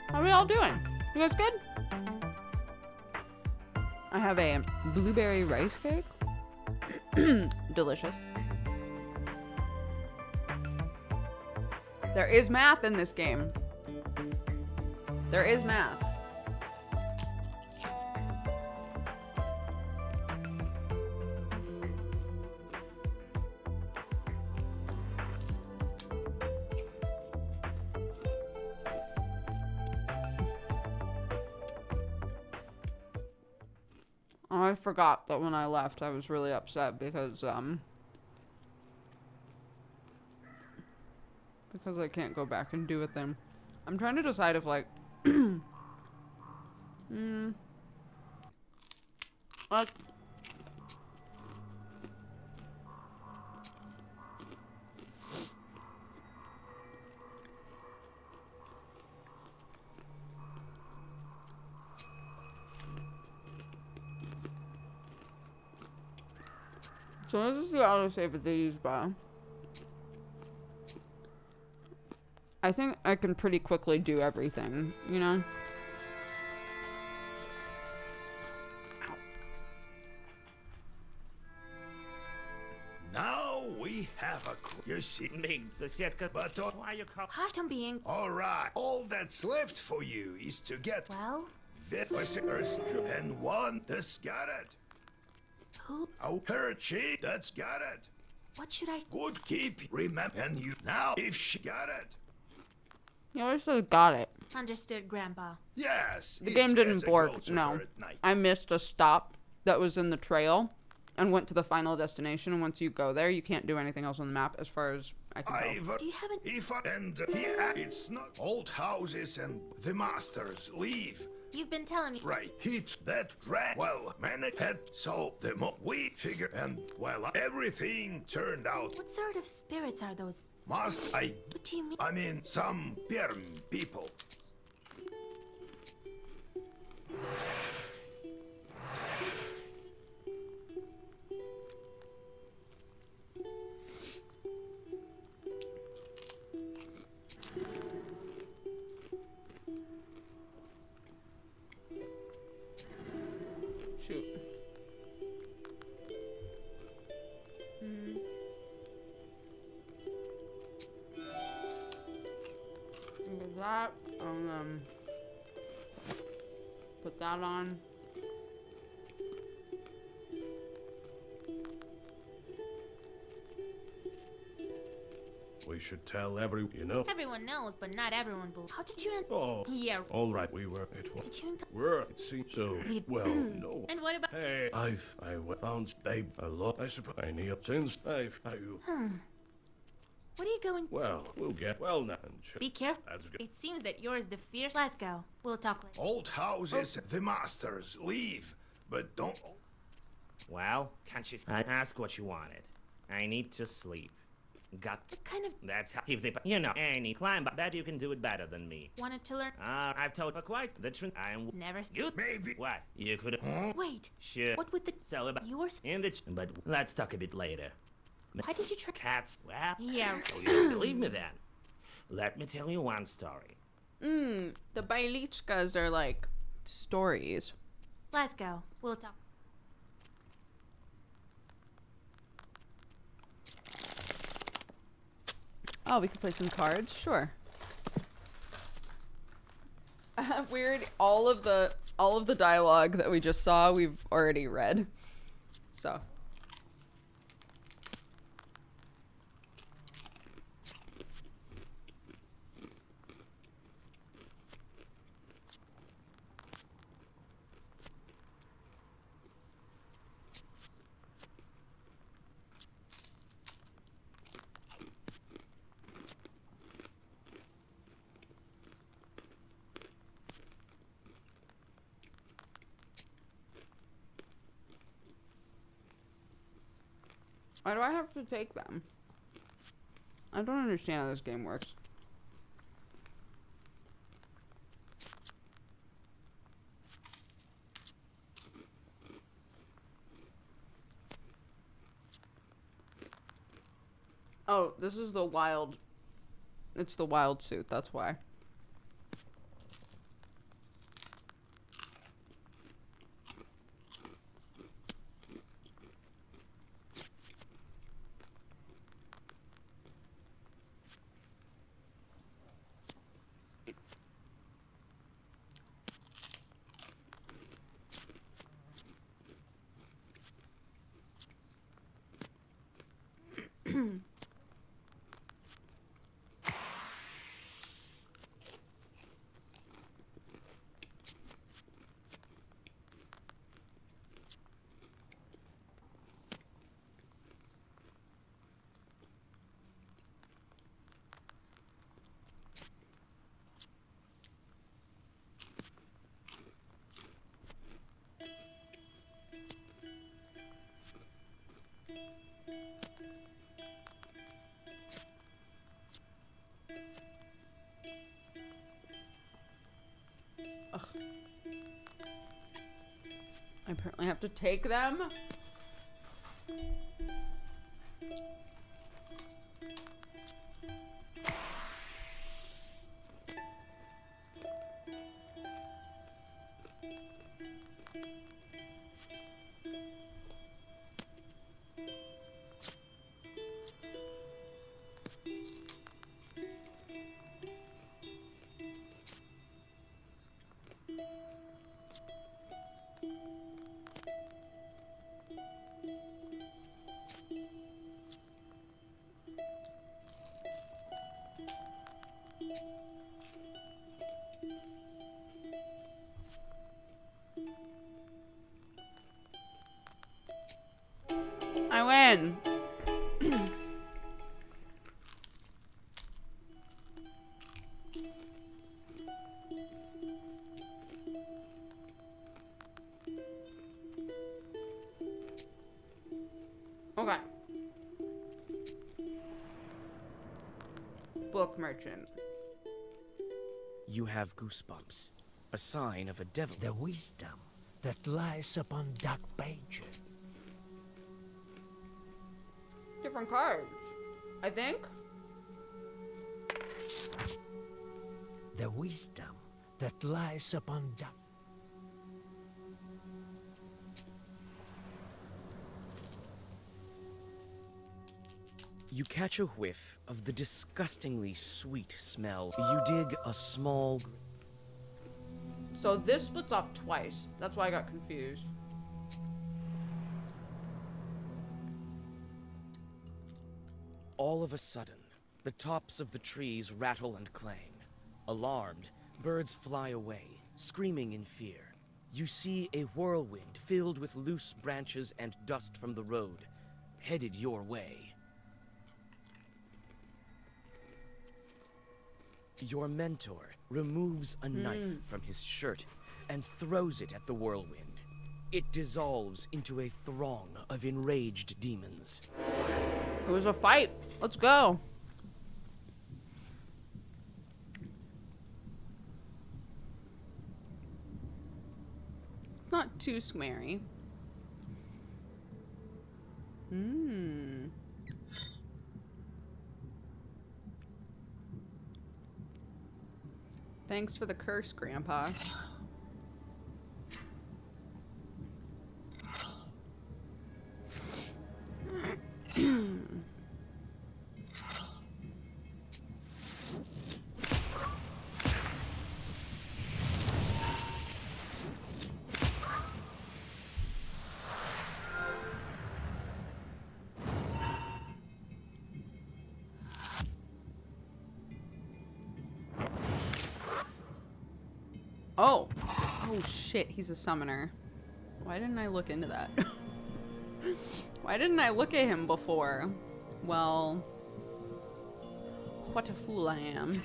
How are we all doing? You guys good? I have a blueberry rice cake. Delicious. There is math in this game. There is math. Oh, I forgot that when I left, I was really upset because I can't go back and do with them. I'm trying to decide if like, like, so this is the autosave that they use by. I think I can pretty quickly do everything, you know? Now we have a you see. Big соседка, But why you call? Hi, I'm being. all right, all that's left for you is to get Well, Vaccination and one that's got it. who? Oh, her she that's got it. What should I? Good keep remember and you now if she got it. You always says got it. Understood, Grandpa. Yes. The game didn't work, no. I missed a stop that was in the trail and went to the final destination. And once you go there, you can't do anything else on the map as far as I can tell. Do you have an? If I, and here it's not old houses and the masters leave. You've been telling me. Right, it's that well managed had so the more we figure and well everything turned out. What sort of spirits are those? Must I? What do you mean? I mean some Perm people. Shoot. Get that, and then put that on. We should tell you know. Everyone knows, but not everyone believes. How did you end? Oh, Yeah. all right, we were. It was. Did you? Were it seems so. Well, no. And what about? Hey, I found babe a lot. I suppose I need since I. What are you going? Well, we'll get well now. Be careful. That's good. It seems that yours the fierce. Let's go. We'll talk later. Old houses, the masters leave, but don't. Well, can't you ask what you wanted? I need to sleep. Got What kind of That's how if they you know any climb, but bet you can do it better than me. wanted to learn? I've told her quite the truth. I'm Never. you. Maybe. What you could Wait. sure. What with the? So about Yours? in the but let's talk a bit later. Why did you try? Cats. Well, Yeah. oh, you don't believe me then? Let me tell you one story. The bailichkas are like stories. Let's go. We'll talk. Oh, we could play some cards? Sure. Weird. All of the dialogue that we just saw, we've already read. So. Why do I have to take them? I don't understand how this game works. Oh, this is the wild. It's the wild suit, that's why. Ugh. I apparently have to take them. I win. Okay. Book merchant. You have goosebumps. A sign of a devil. The wisdom that lies upon dark pages. Different cards, I think. The wisdom that lies upon dark. You catch a whiff of the disgustingly sweet smell. You dig a small... So this splits off twice. That's why I got confused. All of a sudden, the tops of the trees rattle and clang. Alarmed, birds fly away, screaming in fear. You see a whirlwind filled with loose branches and dust from the road, headed your way. Your mentor removes a knife from his shirt and throws it at the whirlwind. It dissolves into a throng of enraged demons. It was a fight. Let's go. It's not too scary. Thanks for the curse, Grandpa. Oh. Oh shit, he's a summoner. Why didn't I look into that? Why didn't I look at him before? Well, what a fool I am.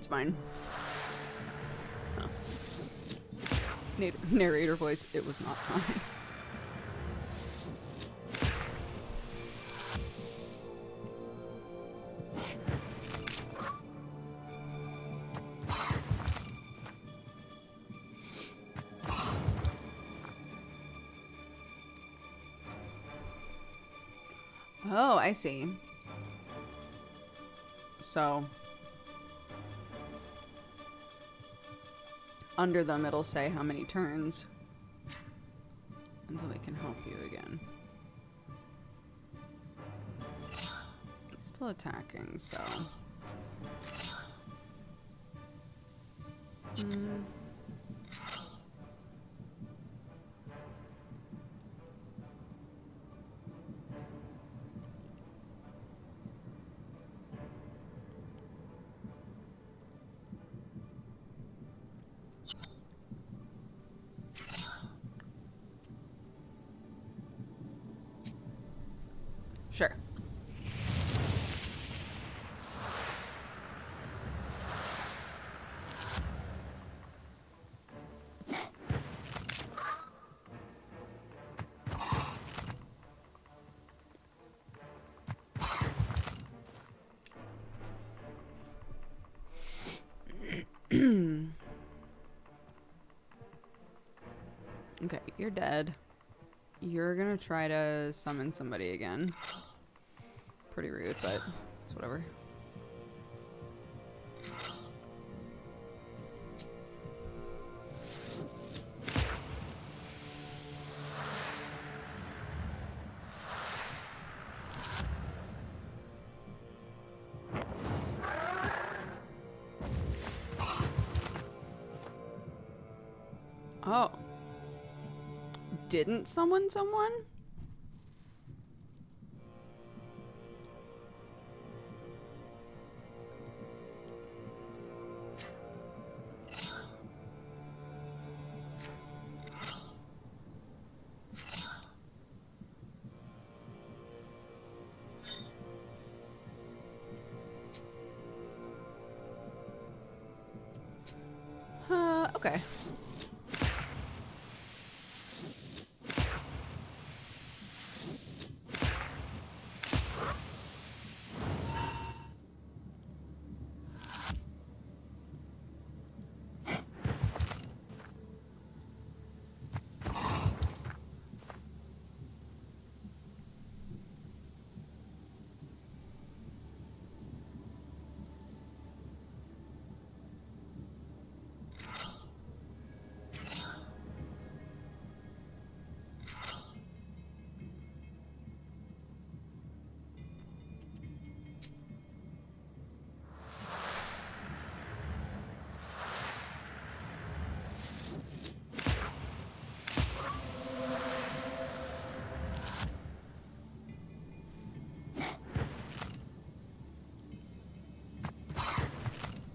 fine. Narrator voice, it was not fine. Oh, I see. So, under them it'll say how many turns until they can help you again. Still attacking, so... Sure. Okay, you're dead. You're gonna try to summon somebody again. Pretty rude, but it's whatever. Oh. Didn't summon someone? Okay.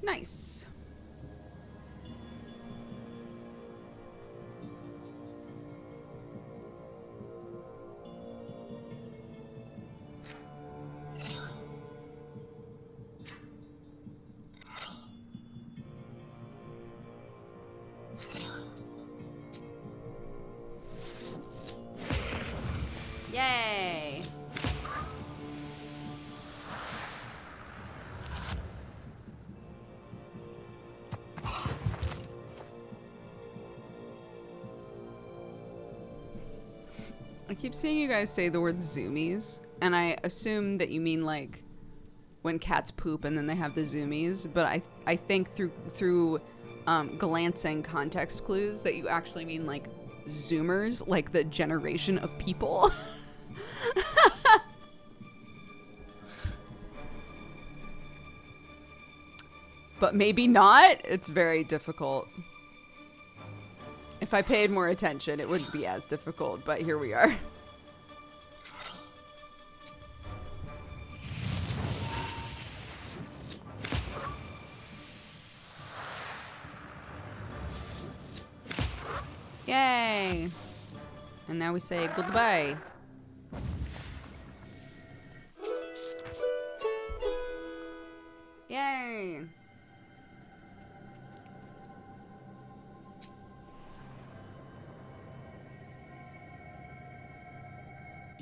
Nice. Yay. I keep seeing you guys say the word zoomies, and I assume that you mean like when cats poop and then they have the zoomies, but I think through glancing context clues that you actually mean like zoomers, like the generation of people. But maybe not. It's very difficult. If I paid more attention, it wouldn't be as difficult, but here we are. Yay! And now we say goodbye. Yay!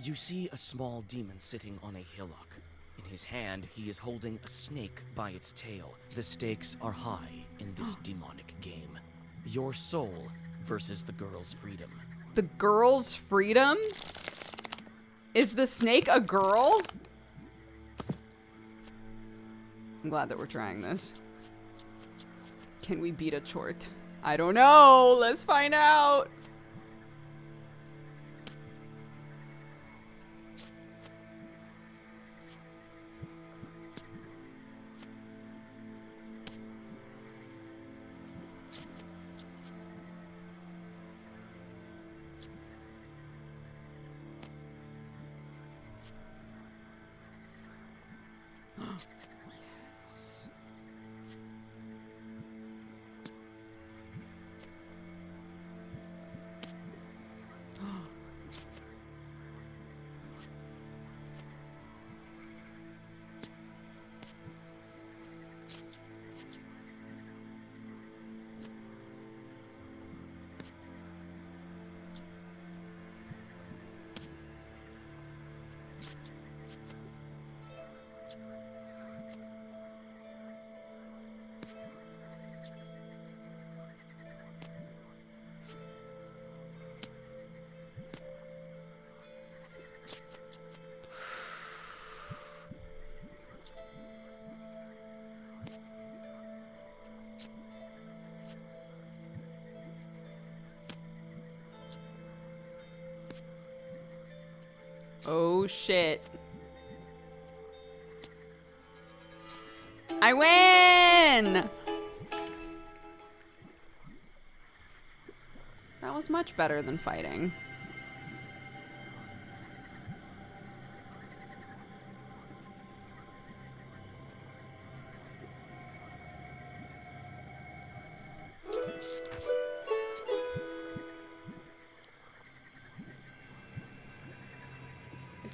You see a small demon sitting on a hillock. In his hand, he is holding a snake by its tail. The stakes are high in this demonic game. Your soul versus the girl's freedom. The girl's freedom? Is the snake a girl? I'm glad that we're trying this. Can we beat a chort? I don't know. Let's find out. Yes. Oh shit. I win! That was much better than fighting.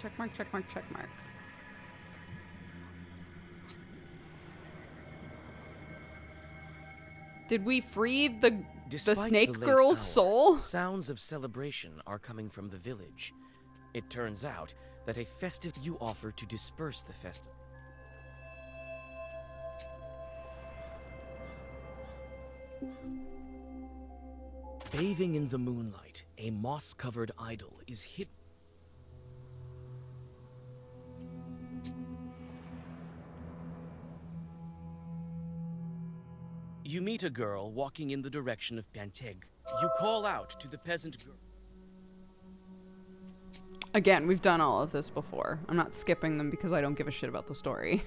Check mark, check mark, check mark. Did we free the snake the late girl's hour, soul? Sounds of celebration are coming from the village. It turns out that a festive you offer to disperse the festival. Bathing in the moonlight, a moss-covered idol is hidden. You meet a girl walking in the direction of Panteg. You call out to the peasant girl. Again, we've done all of this before. I'm not skipping them because I don't give a shit about the story.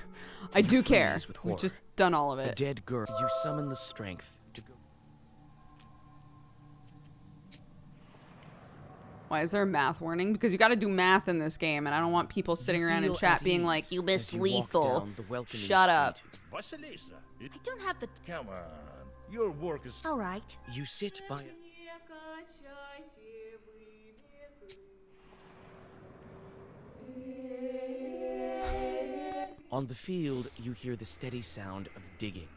I do care. We've just done all of it. The dead girl. You summon the strength to go. Why is there a math warning? Because you gotta do math in this game, and I don't want people sitting around in chat being like, you missed lethal. Shut up. Vasilisa, I don't have the... come on. Your work is... All right. You sit by a... On the field, you hear the steady sound of digging.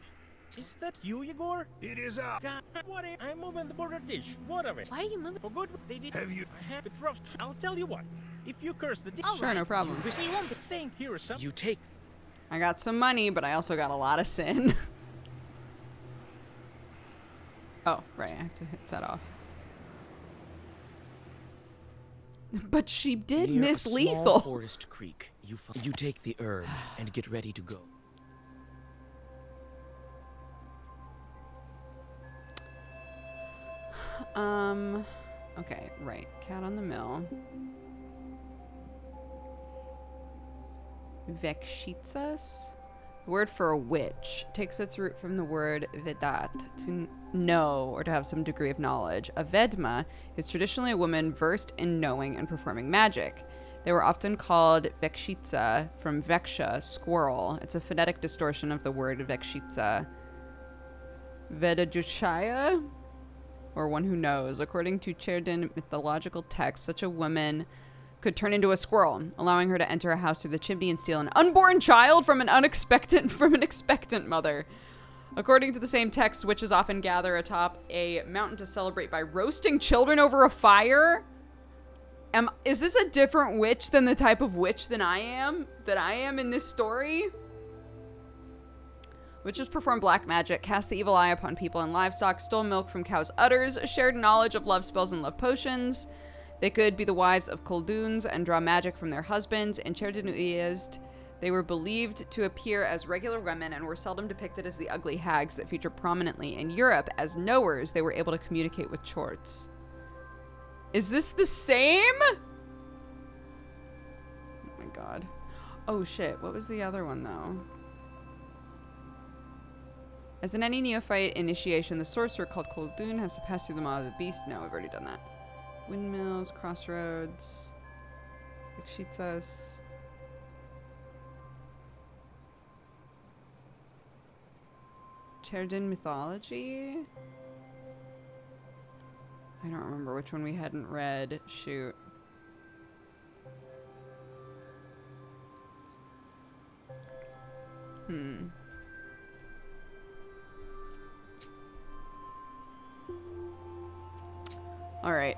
Is that you, Igor? It is up. God, what? I'm moving the border dish. What of it? Why are you moving? For good, they did. Have you... I have the drops. I'll tell you what. If you curse the dish... Sure, no problem. So you won't be... Think here or something. You take... I got some money, but I also got a lot of sin. Oh, right, I have to hit set off. But she did Near miss a lethal. small forest creek, you take the herb and get ready to go. Okay, right. Cat on the mill. Vekshitsas? The word for a witch takes its root from the word vedat, to know or to have some degree of knowledge. A vedma is traditionally a woman versed in knowing and performing magic. They were often called vekshitsa, from veksha, squirrel. It's a phonetic distortion of the word vekshitsa. Vedajuchaya, or one who knows. According to Cherden mythological texts, such a woman could turn into a squirrel, allowing her to enter a house through the chimney and steal an unborn child from an expectant mother. According to the same text, witches often gather atop a mountain to celebrate by roasting children over a fire. Is this a different witch than the type of witch that I am in this story? Witches perform black magic, cast the evil eye upon people and livestock, stole milk from cows' udders, shared knowledge of love spells and love potions. They could be the wives of Kolduns and draw magic from their husbands. In Cerdinuiest, they were believed to appear as regular women and were seldom depicted as the ugly hags that feature prominently in Europe. As knowers, they were able to communicate with chorts. Is this the same? Oh my god. Oh shit, what was the other one though? As in any neophyte initiation, the sorcerer called Koldun has to pass through the maw of the beast. No, we've already done that. Windmills, crossroads, Ikshitsas. Cherdin mythology? I don't remember which one we hadn't read. Shoot. All right.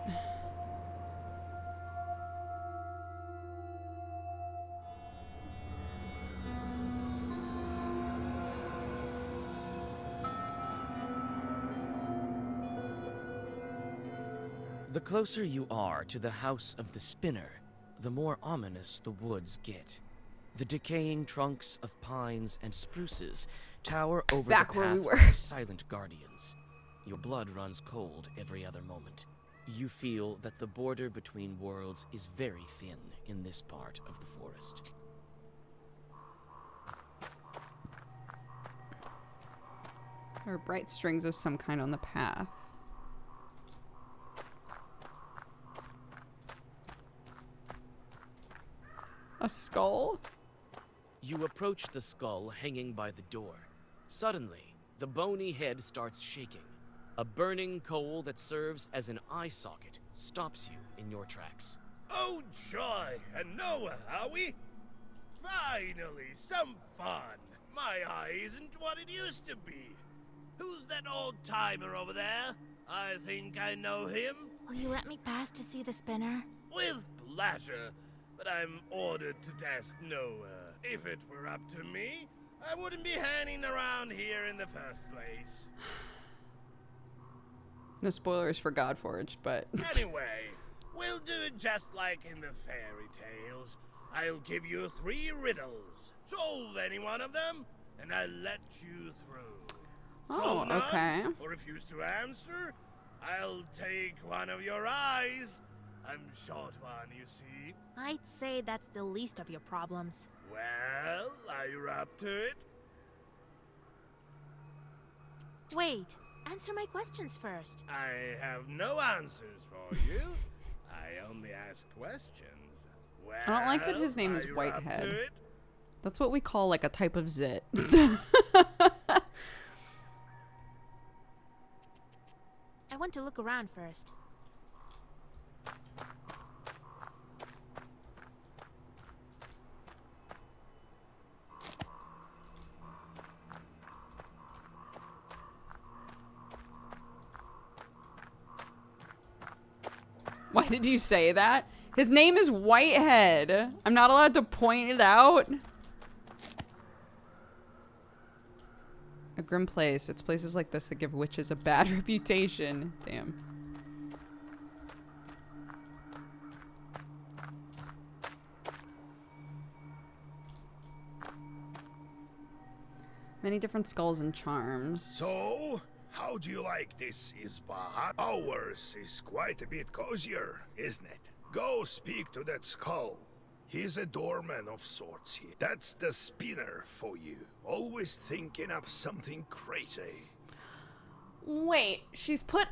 The closer you are to the house of the spinner, the more ominous the woods get. The decaying trunks of pines and spruces tower over Back the where we path were. like silent guardians. Your blood runs cold every other moment. You feel that the border between worlds is very thin in this part of the forest. There are bright strings of some kind on the path. A skull? You approach the skull hanging by the door. Suddenly, the bony head starts shaking. A burning coal that serves as an eye socket stops you in your tracks. Oh, joy! And Noah, are we? Finally, some fun! My eye isn't what it used to be. Who's that old-timer over there? I think I know him. Will you let me pass to see the spinner? With pleasure, but I'm ordered to test Noah. If it were up to me, I wouldn't be hanging around here in the first place. No spoilers for Godforged, but... Anyway, we'll do it just like in the fairy tales. I'll give you 3 riddles. Solve any one of them, and I'll let you through. Oh, Solve none, okay. or refuse to answer, I'll take one of your eyes. I'm short one, you see. I'd say that's the least of your problems. Well, are you up to it? Wait, answer my questions first. I have no answers for you. I only ask questions. Well, I don't like that his name is are you Whitehead. up to it? That's what we call like a type of zit. I want to look around first. Why did you say that? His name is Whitehead. I'm not allowed to point it out. A grim place. It's places like this that give witches a bad reputation. Damn. Many different skulls and charms. So, how do you like this, Isba? Ours is quite a bit cozier, isn't it? Go speak to that skull. He's a doorman of sorts here. That's the spinner for you. Always thinking up something crazy. Wait, she's put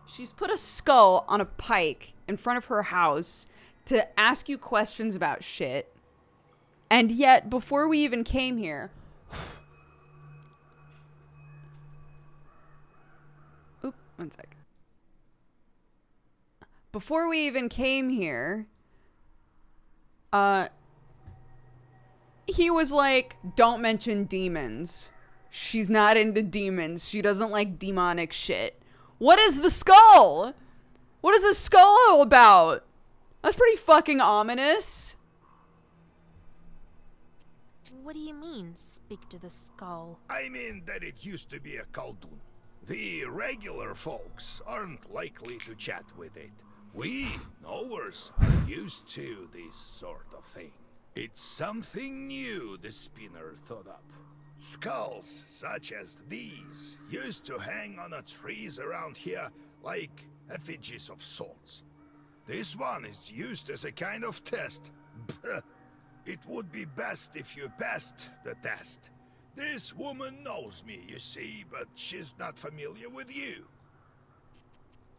she's put a skull on a pike in front of her house to ask you questions about shit. And yet, before we even came here... Oop, one sec. Before we even came here, he was like, don't mention demons. She's not into demons. She doesn't like demonic shit. What is the skull? What is the skull all about? That's pretty fucking ominous. What do you mean, speak to the skull? I mean that it used to be a Khaldun. The regular folks aren't likely to chat with it. We, knowers, are used to this sort of thing. It's something new the spinner thought up. Skulls such as these used to hang on the trees around here like effigies of sorts. This one is used as a kind of test. It would be best if you passed the test. This woman knows me, you see, but she's not familiar with you.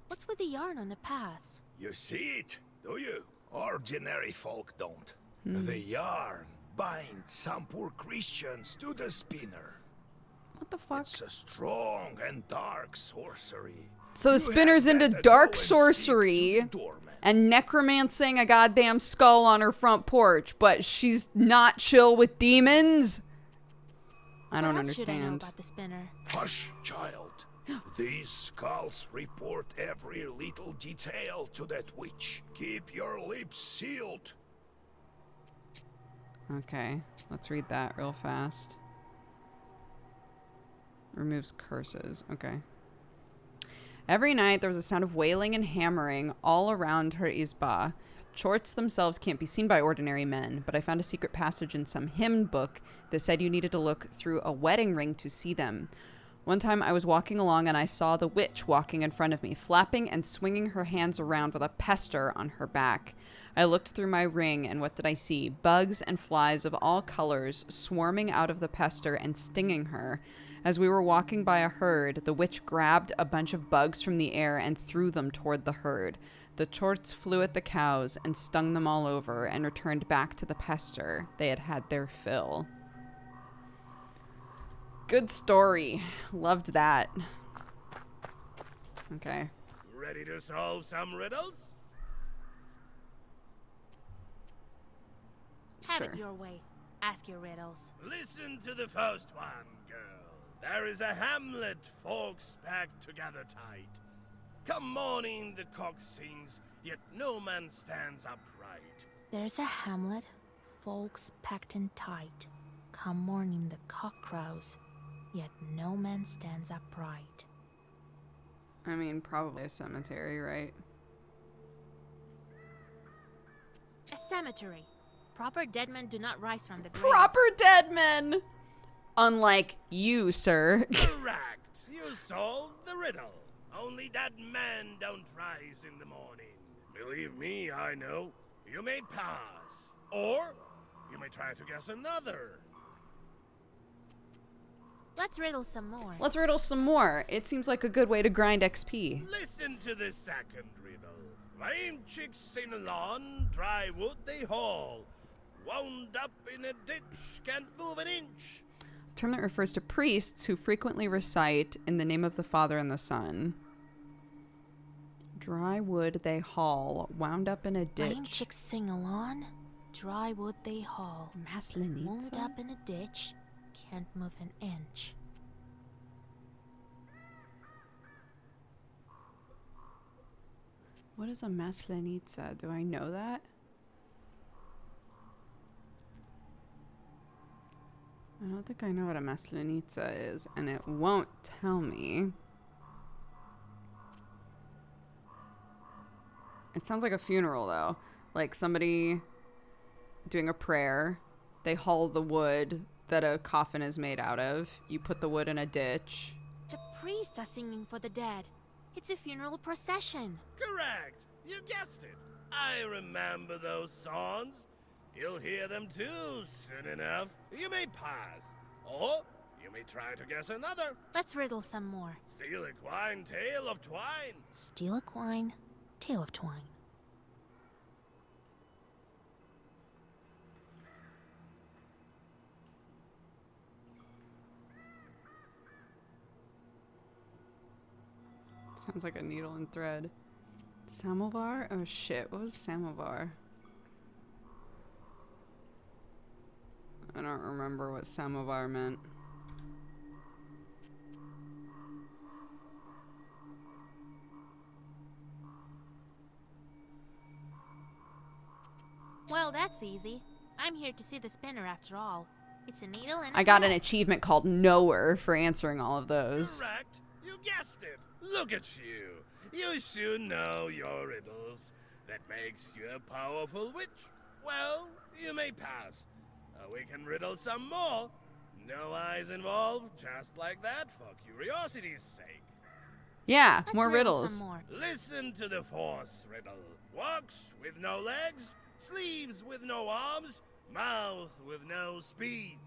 What's with the yarn on the paths? You see it, do you? Ordinary folk don't. The yarn binds some poor Christians to the spinner. What the fuck? It's a strong and dark sorcery. So the You spinner's had into better dark go and speak to sorcery the doorman. and necromancing a goddamn skull on her front porch, but she's not chill with demons? I don't What else should I know understand. about the spinner? Hush, child. These skulls report every little detail to that witch. Keep your lips sealed. Okay, let's read that real fast. Removes curses. Okay. Every night there was a sound of wailing and hammering all around her izba. Chorts themselves can't be seen by ordinary men, but I found a secret passage in some hymn book that said you needed to look through a wedding ring to see them. One time I was walking along and I saw the witch walking in front of me, flapping and swinging her hands around with a pester on her back. I looked through my ring, and what did I see? Bugs and flies of all colors swarming out of the pester and stinging her. As we were walking by a herd, the witch grabbed a bunch of bugs from the air and threw them toward the herd. The chorts flew at the cows and stung them all over and returned back to the pester. They had had their fill. Good story. Loved that. Okay. Ready to solve some riddles? Have Sure. it your way. Ask your riddles. Listen to the first one, girl. There is a hamlet, folks packed together tight. Come morning the cock sings, yet no man stands upright. There's a hamlet, folks packed in tight. Come morning the cock crows, yet no man stands upright. I mean, probably a cemetery, right? A cemetery. Proper dead men do not rise from the grave. Proper dead men! Unlike you, sir. Correct. You solved the riddle. Only dead men don't rise in the morning. Believe me, I know. You may pass. Or you may try to guess another. Let's riddle some more. Let's riddle some more. It seems like a good way to grind XP. Listen to the second riddle. Lame chicks in a lawn, dry wood they haul. Wound up in a ditch, can't move an inch. A term that refers to priests who frequently recite in the name of the Father and the Son. Dry wood they haul, wound up in a ditch. Lame chicks sing along, dry wood they haul. Maslenitsa? Wound up in a ditch, can't move an inch. What is a maslenitsa? Do I know that? I don't think I know what a maslenitsa is, and it won't tell me. It sounds like a funeral, though. Like somebody doing a prayer. They haul the wood that a coffin is made out of. You put the wood in a ditch. The priests are singing for the dead. It's a funeral procession. Correct. You guessed it. I remember those songs. You'll hear them too soon enough. You may pass. Or you may try to guess another. Let's riddle some more. Steal a quine, tale of twine. Steal a quine, tale of twine. Sounds like a needle and thread. Samovar? Oh shit, what was samovar? I don't remember what samovar meant. That's easy. I'm here to see the spinner after all. It's a needle and I got an achievement called Knower for answering all of those. Correct. You guessed it. Look at you. You should know your riddles. That makes you a powerful witch. Well, you may pass. We can riddle some more. No eyes involved, just like that, for curiosity's sake. Yeah, Let's more riddle riddles. some more. Listen to the force riddle. Walks with no legs, sleeves with no arms, mouth with no speech.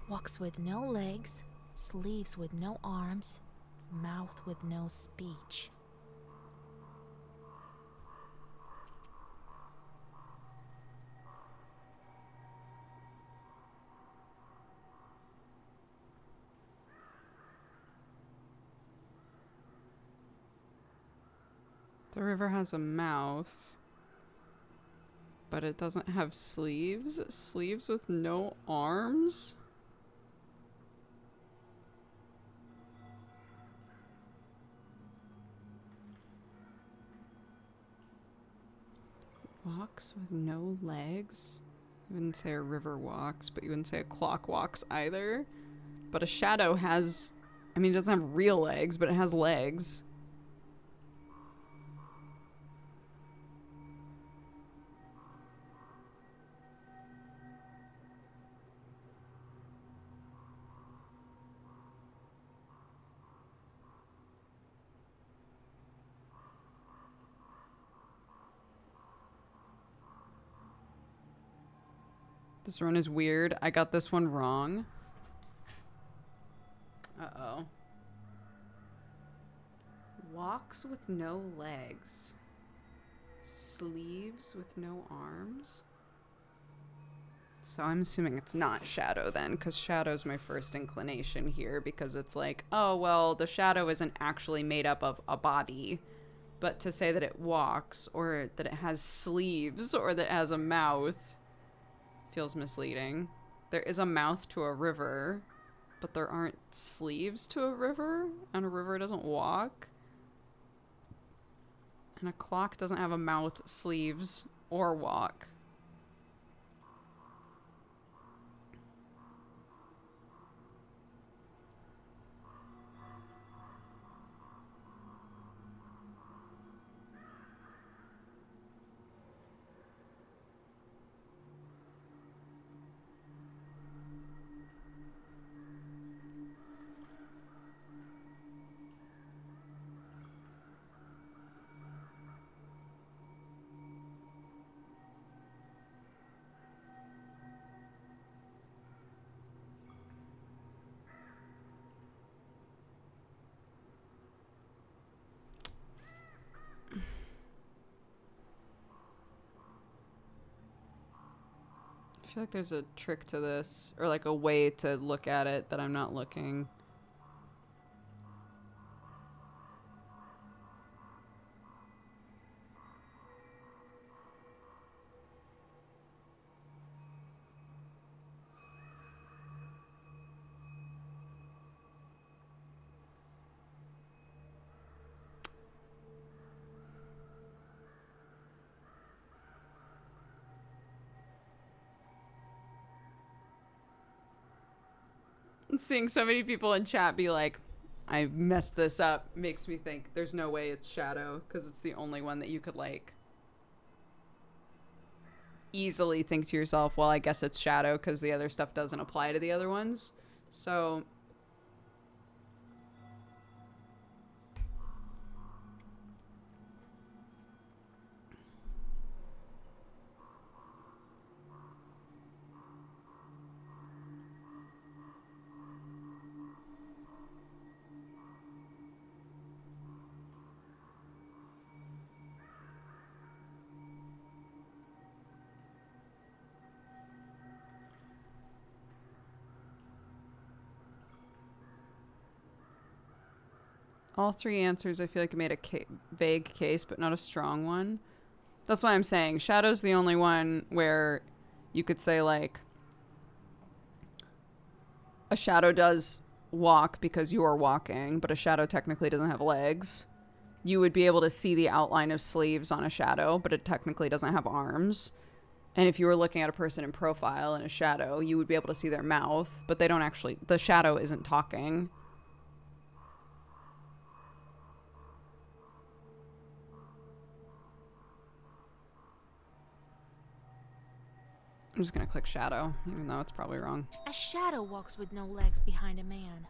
Walks with no legs, sleeves with no arms, mouth with no speech. The river has a mouth, but it doesn't have sleeves. Sleeves with no arms? Walks with no legs? You wouldn't say a river walks, but you wouldn't say a clock walks either. But a shadow has... I mean, it doesn't have real legs, but it has legs. This run is weird. I got this one wrong. Uh-oh. Walks with no legs. Sleeves with no arms. So I'm assuming it's not Shadow then, because Shadow's my first inclination here, because it's like, oh, well, the Shadow isn't actually made up of a body. But to say that it walks, or that it has sleeves, or that it has a mouth... feels misleading. There is a mouth to a river, but there aren't sleeves to a river, and a river doesn't walk. And a clock doesn't have a mouth, sleeves, or walk. I feel like there's a trick to this, or like a way to look at it that I'm not looking. Seeing so many people in chat be like, I messed this up, makes me think there's no way it's Shadow, because it's the only one that you could like easily think to yourself, well, I guess it's Shadow because the other stuff doesn't apply to the other ones. So all three answers, I feel like I made a vague case, but not a strong one. That's why I'm saying Shadow's the only one where you could say, like, a shadow does walk because you are walking, but a shadow technically doesn't have legs. you would be able to see the outline of sleeves on a shadow, but it technically doesn't have arms. And if you were looking at a person in profile in a shadow, you would be able to see their mouth, but they don't actually, the shadow isn't talking. I'm just gonna click shadow, even though it's probably wrong. A shadow walks with no legs behind a man.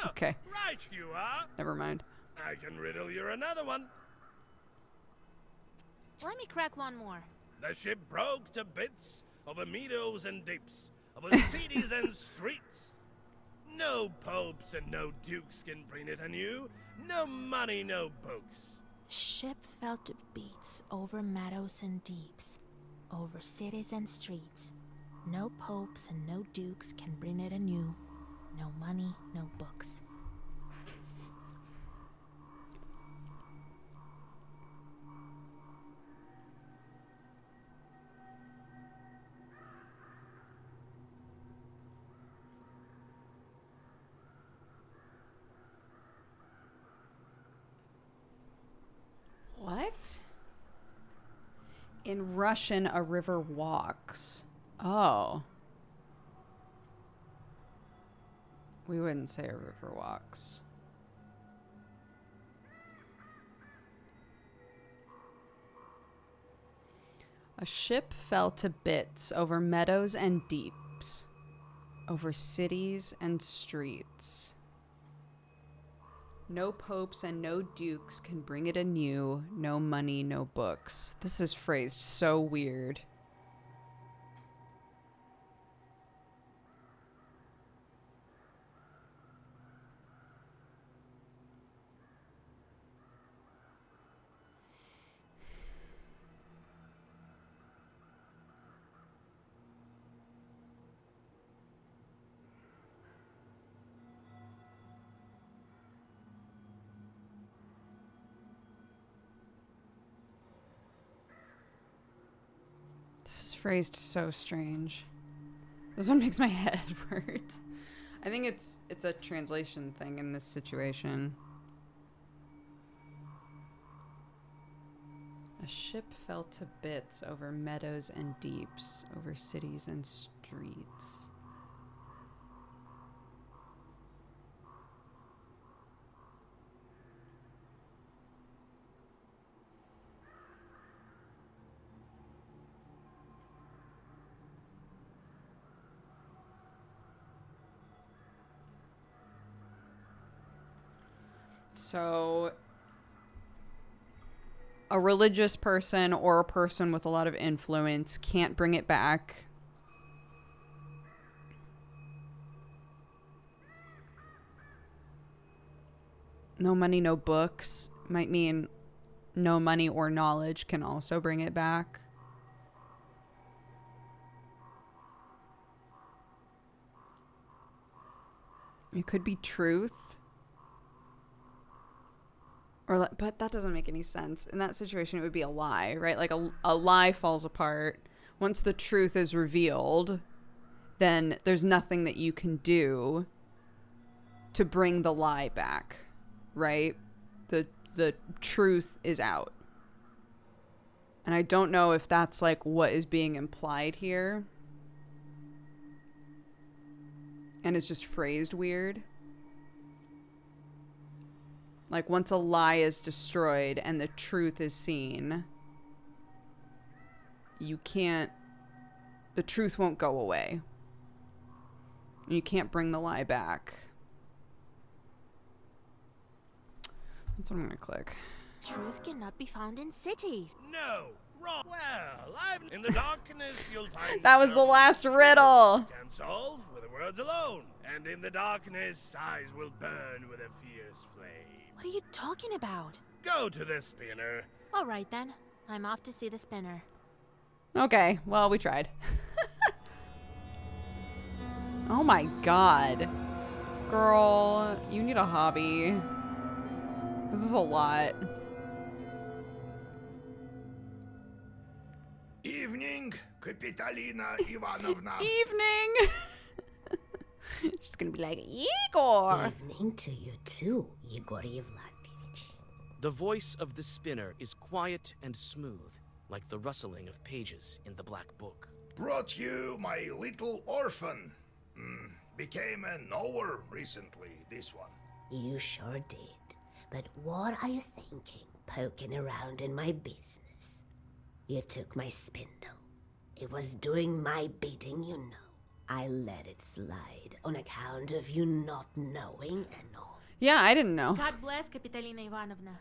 Okay. Right you are. Never mind. I can riddle you another one. Let me crack one more. The ship broke to bits over meadows and deeps, over cities and streets. No popes and no dukes can bring it anew. No money, no books. Ship fell to bits over meadows and deeps, over cities and streets. No popes and no dukes can bring it anew. No money, no books. What? In Russian, a river walks. Oh. We wouldn't say a river walks. A ship fell to bits over meadows and deeps, over cities and streets. No popes and no dukes can bring it anew. No money, no books. This is phrased so weird. This is phrased so strange. This one makes my head hurt. I think it's a translation thing in this situation. A ship fell to bits over meadows and deeps, over cities and streets. So, a religious person or a person with a lot of influence can't bring it back. No money, no books might mean no money or knowledge can also bring it back. It could be truth. Or, but that doesn't make any sense. In that situation, it would be a lie, right? Like a lie falls apart. Once the truth is revealed, then there's nothing that you can do to bring the lie back, right? The truth is out. And I don't know if that's like what is being implied here. And it's just phrased weird. Like, once a lie is destroyed and the truth is seen, you can't... The truth won't go away. You can't bring the lie back. That's what I'm gonna click. Truth cannot be found in cities. No, wrong. Well, in the darkness you'll find That was the last riddle. Can solve with the words alone. And in the darkness, eyes will burn with a fierce flame. What are you talking about? Go to the spinner. All right then. I'm off to see the spinner. Okay, well, we tried. Oh my god. Girl, you need a hobby. This is a lot. Evening, Kapitalina Ivanovna. Evening! She's gonna be like, Igor! Evening to you too, Igor Yevlach. The voice of the spinner is quiet and smooth, like the rustling of pages in the Black Book. Brought you my little orphan. Became a knower recently, this one. You sure did. But what are you thinking, poking around in my business? You took my spindle. It was doing my bidding, you know. I let it slide on account of you not knowing and all. Yeah, I didn't know. God bless, Kapitolina Ivanovna.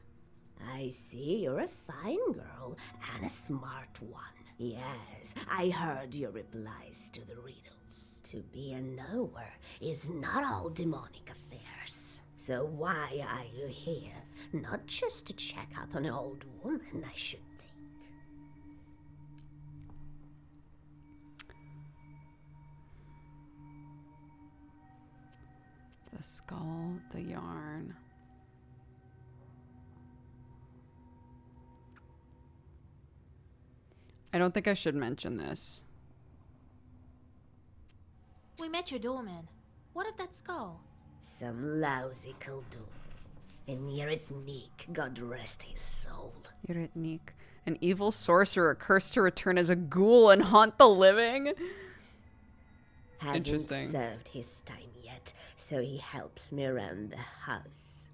I see you're a fine girl and a smart one. Yes, I heard your replies to the riddles. To be a knower is not all demonic affairs. So why are you here? Not just to check up on an old woman, I should think. The skull, the yarn. I don't think I should mention this. We met your doorman. What of that skull? Some lousy Koldun. And Yeretnik, God rest his soul. Yeretnik, an evil sorcerer cursed to return as a ghoul and haunt the living. Hasn't Interesting. served his time yet, so he helps me around the house.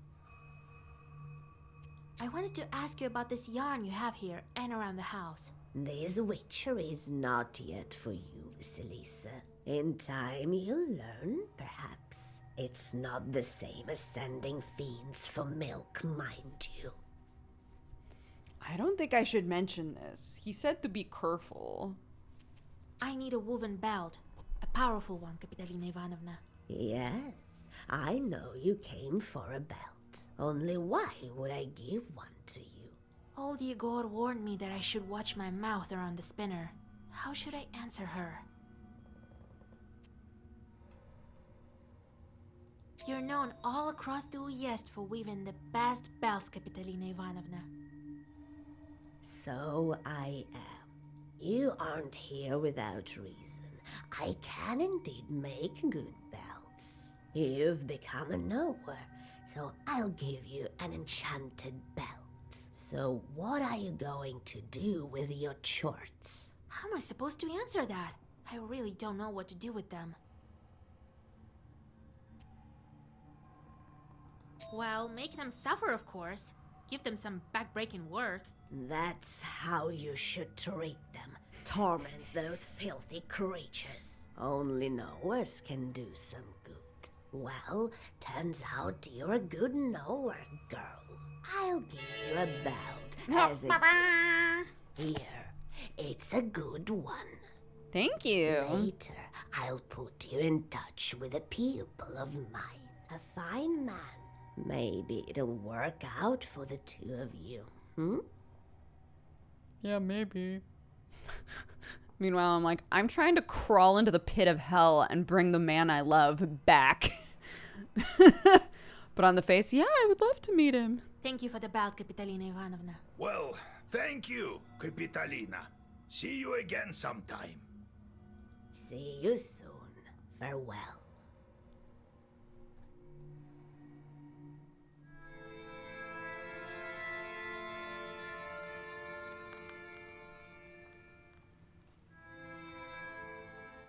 I wanted to ask you about this yarn you have here and around the house. This witchery is not yet for you, Vasilisa. In time you'll learn, perhaps. It's not the same as sending fiends for milk, mind you. I don't think I should mention this. He said to be careful. I need a woven belt. A powerful one, Kapitolina Ivanovna. Yes, I know you came for a belt. Only why would I give one to you? Old Yegor warned me that I should watch my mouth around the spinner. How should I answer her? You're known all across the Uyezd for weaving the best belts, Kapitolina Ivanovna. So I am. You aren't here without reason. I can indeed make good belts. You've become a knower, so I'll give you an enchanted belt. So what are you going to do with your shorts? How am I supposed to answer that? I really don't know what to do with them. Well, make them suffer, of course. Give them some back-breaking work. That's how you should treat them. Torment those filthy creatures. Only knowers can do some good. Well, turns out you're a good knower, girl. I'll give you a belt as a gift. Here, it's a good one. Thank you. Later, I'll put you in touch with a pupil of mine. A fine man. Maybe it'll work out for the two of you, Yeah, maybe. Meanwhile, I'm like, I'm trying to crawl into the pit of hell and bring the man I love back. But on the face, yeah, I would love to meet him. Thank you for the belt, Kapitolina Ivanovna. Well, thank you, Kapitolina. See you again sometime. See you soon. Farewell.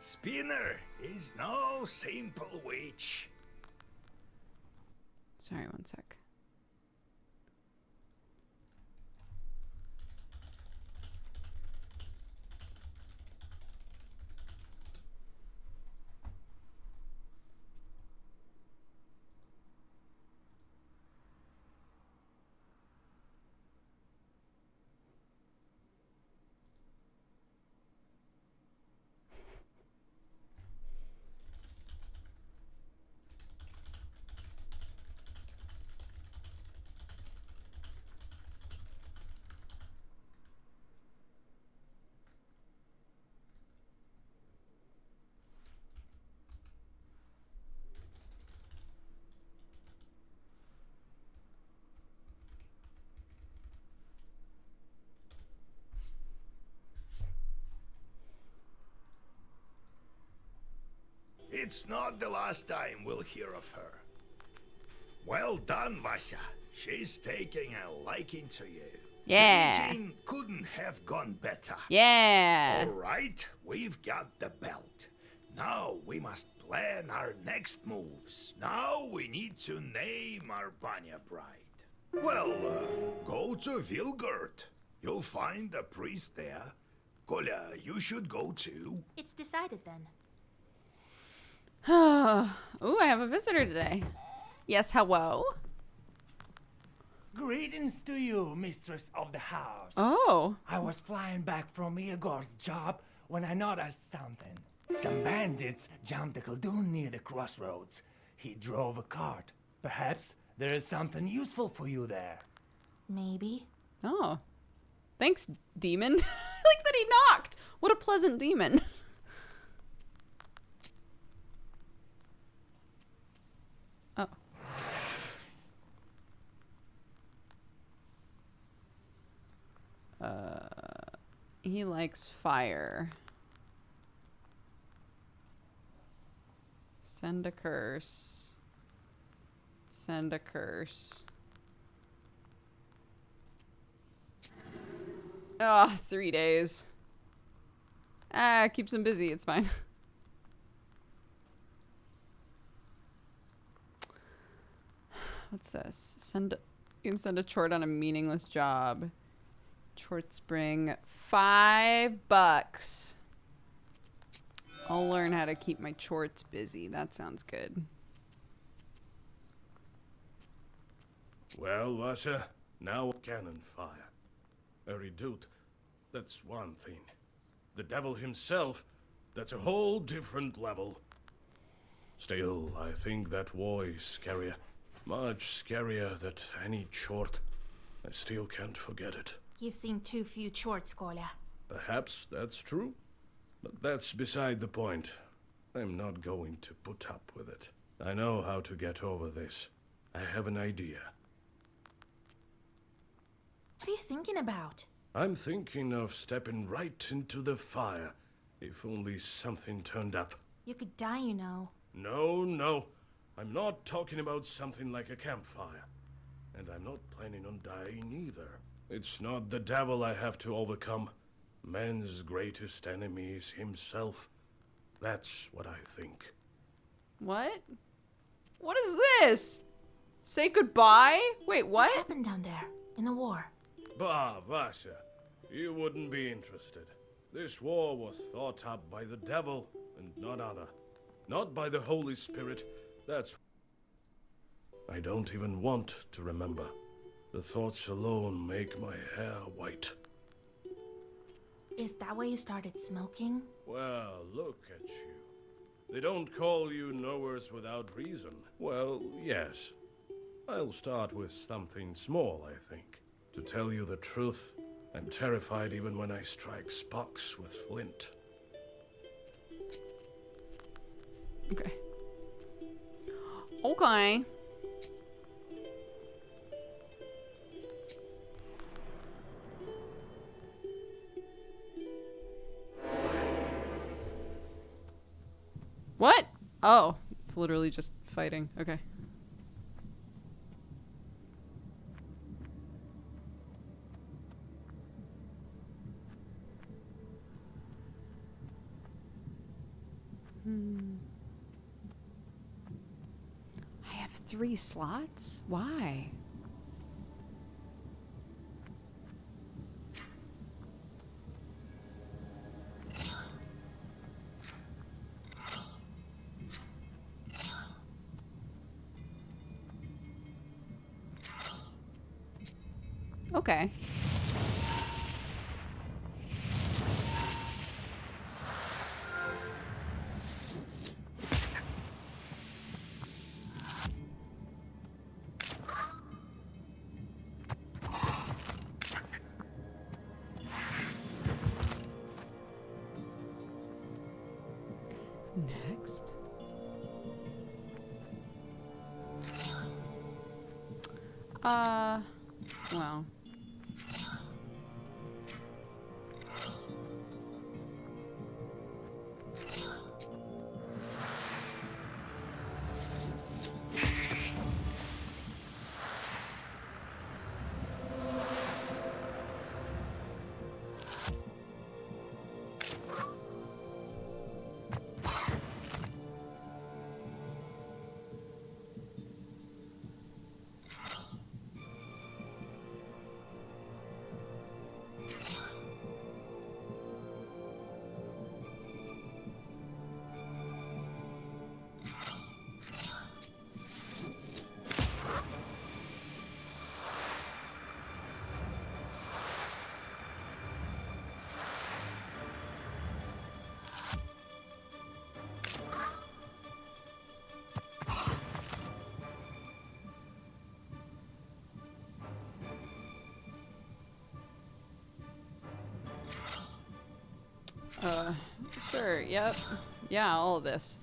Spinner is no simple witch. Sorry, one sec. It's not the last time we'll hear of her. Well done, Vasya. She's taking a liking to you. Yeah. The meeting couldn't have gone better. Yeah. All right, we've got the belt. Now we must plan our next moves. Now we need to name our Vanya bride. Well, go to Vilgurt. You'll find a priest there. Kolya, you should go too. It's decided then. Ooh, I have a visitor today. Yes, hello. Greetings to you, mistress of the house. Oh. I was flying back from Igor's job when I noticed something. Some bandits jumped the Khaldun near the crossroads. He drove a cart. Perhaps there is something useful for you there. Maybe. Oh. Thanks, demon. Like that he knocked. What a pleasant demon. Oh. He likes fire. Send a curse. Send a curse. Oh, 3 days. Ah, keeps him busy. It's fine. What's this? You can send a chort on a meaningless job. Chort spring. $5. I'll learn how to keep my chorts busy. That sounds good. Well, Vasha, now cannon fire. A redoute, that's one thing. The devil himself, that's a whole different level. Still, I think that war is scarier. Much scarier than any chort. I still can't forget it. You've seen too few chorts, Kolya. Perhaps that's true, but that's beside the point. I'm not going to put up with it. I know how to get over this. I have an idea. What are you thinking about? I'm thinking of stepping right into the fire, if only something turned up. You could die, you know. No. I'm not talking about something like a campfire. And I'm not planning on dying either. It's not the devil I have to overcome. Man's greatest enemy is himself. That's what I think. What? What is this? Say goodbye? Wait, What what? happened down there in the war? Bah, Vasha, you wouldn't be interested. This war was thought up by the devil and none other. Not by the Holy Spirit. That's... I don't even want to remember. The thoughts alone make my hair white. Is that why you started smoking? Well, look at you. They don't call you knowers without reason. Well, yes. I'll start with something small, I think. To tell you the truth, I'm terrified even when I strike sparks with flint. Okay. Okay. What? Oh, it's literally just fighting. Okay. I have 3 slots? Why? Okay. Next. Well. Sure, yep. Yeah, all of this.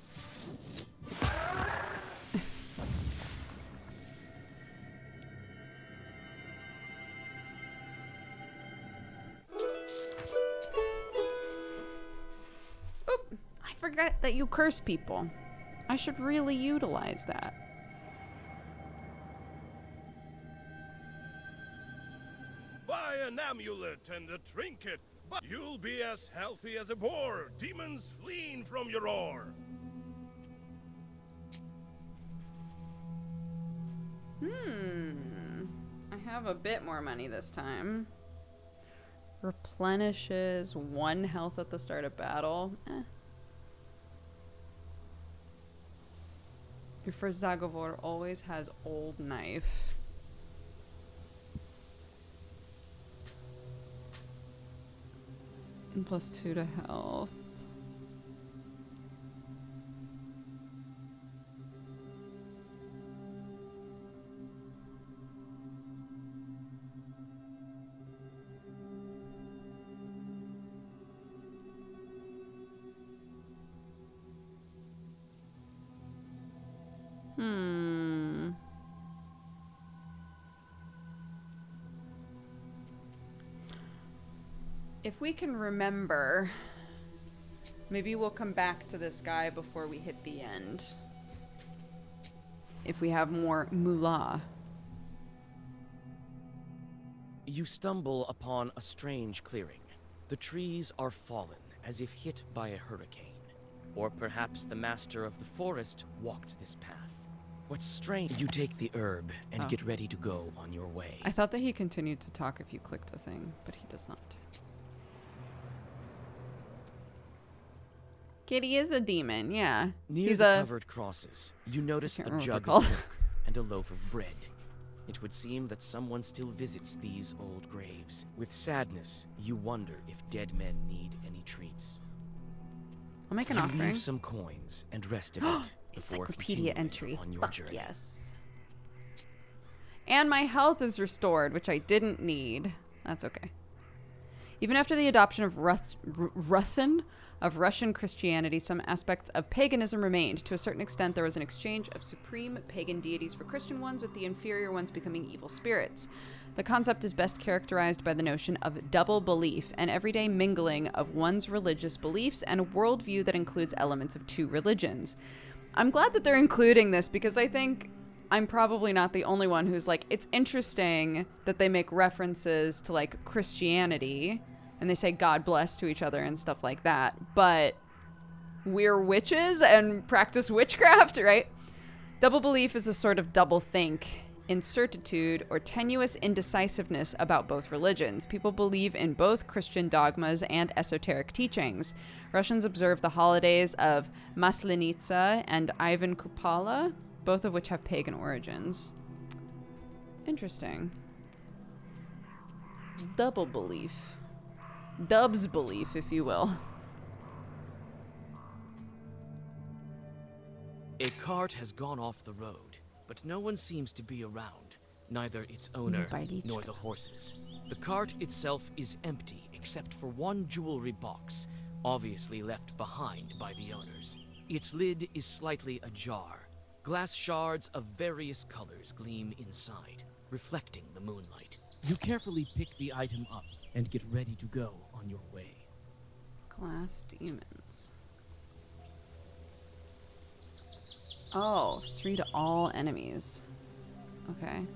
Oop, I forgot that you curse people. I should really utilize that. Buy an amulet and a trinket, but you'll be as healthy as a boar, demons fleeing from your roar. I have a bit more money this time. Replenishes 1 health at the start of battle. Your first Zagavor always has old knife. And +2 to health. If we can remember, maybe we'll come back to this guy before we hit the end. If we have more moolah. You stumble upon a strange clearing. The trees are fallen, as if hit by a hurricane. Or perhaps the master of the forest walked this path. What's strange, you take the herb and get ready to go on your way. I thought that he continued to talk if you clicked the thing, but he does not. Kitty is a demon, yeah. Near He's the a covered crosses, you notice a remember what jug they're of called. milk and a loaf of bread. It would seem that someone still visits these old graves. With sadness, you wonder if dead men need any treats. I'll make an You offering. leave some coins and rest a bit before Encyclopedia continuing entry. on your Fuck journey. yes. And my health is restored, which I didn't need. That's okay. Even after the adoption of Russian Christianity, some aspects of paganism remained. To a certain extent, there was an exchange of supreme pagan deities for Christian ones, with the inferior ones becoming evil spirits. The concept is best characterized by the notion of double belief, an everyday mingling of one's religious beliefs and a worldview that includes elements of 2 religions. I'm glad that they're including this because I think I'm probably not the only one who's like, it's interesting that they make references to like Christianity and they say God bless to each other and stuff like that, but we're witches and practice witchcraft, right? Double belief is a sort of double think, incertitude, or tenuous indecisiveness about both religions. People believe in both Christian dogmas and esoteric teachings. Russians observe the holidays of Maslenitsa and Ivan Kupala, both of which have pagan origins. Interesting. Double belief. Dub's belief, if you will. A cart has gone off the road, but no one seems to be around. Neither its owner nor the horses. The cart itself is empty except for one jewelry box, obviously left behind by the owners. Its lid is slightly ajar. Glass shards of various colors gleam inside, reflecting the moonlight. You carefully pick the item up and get ready to go on your way. Glass demons. Oh, 3 to all enemies. Okay.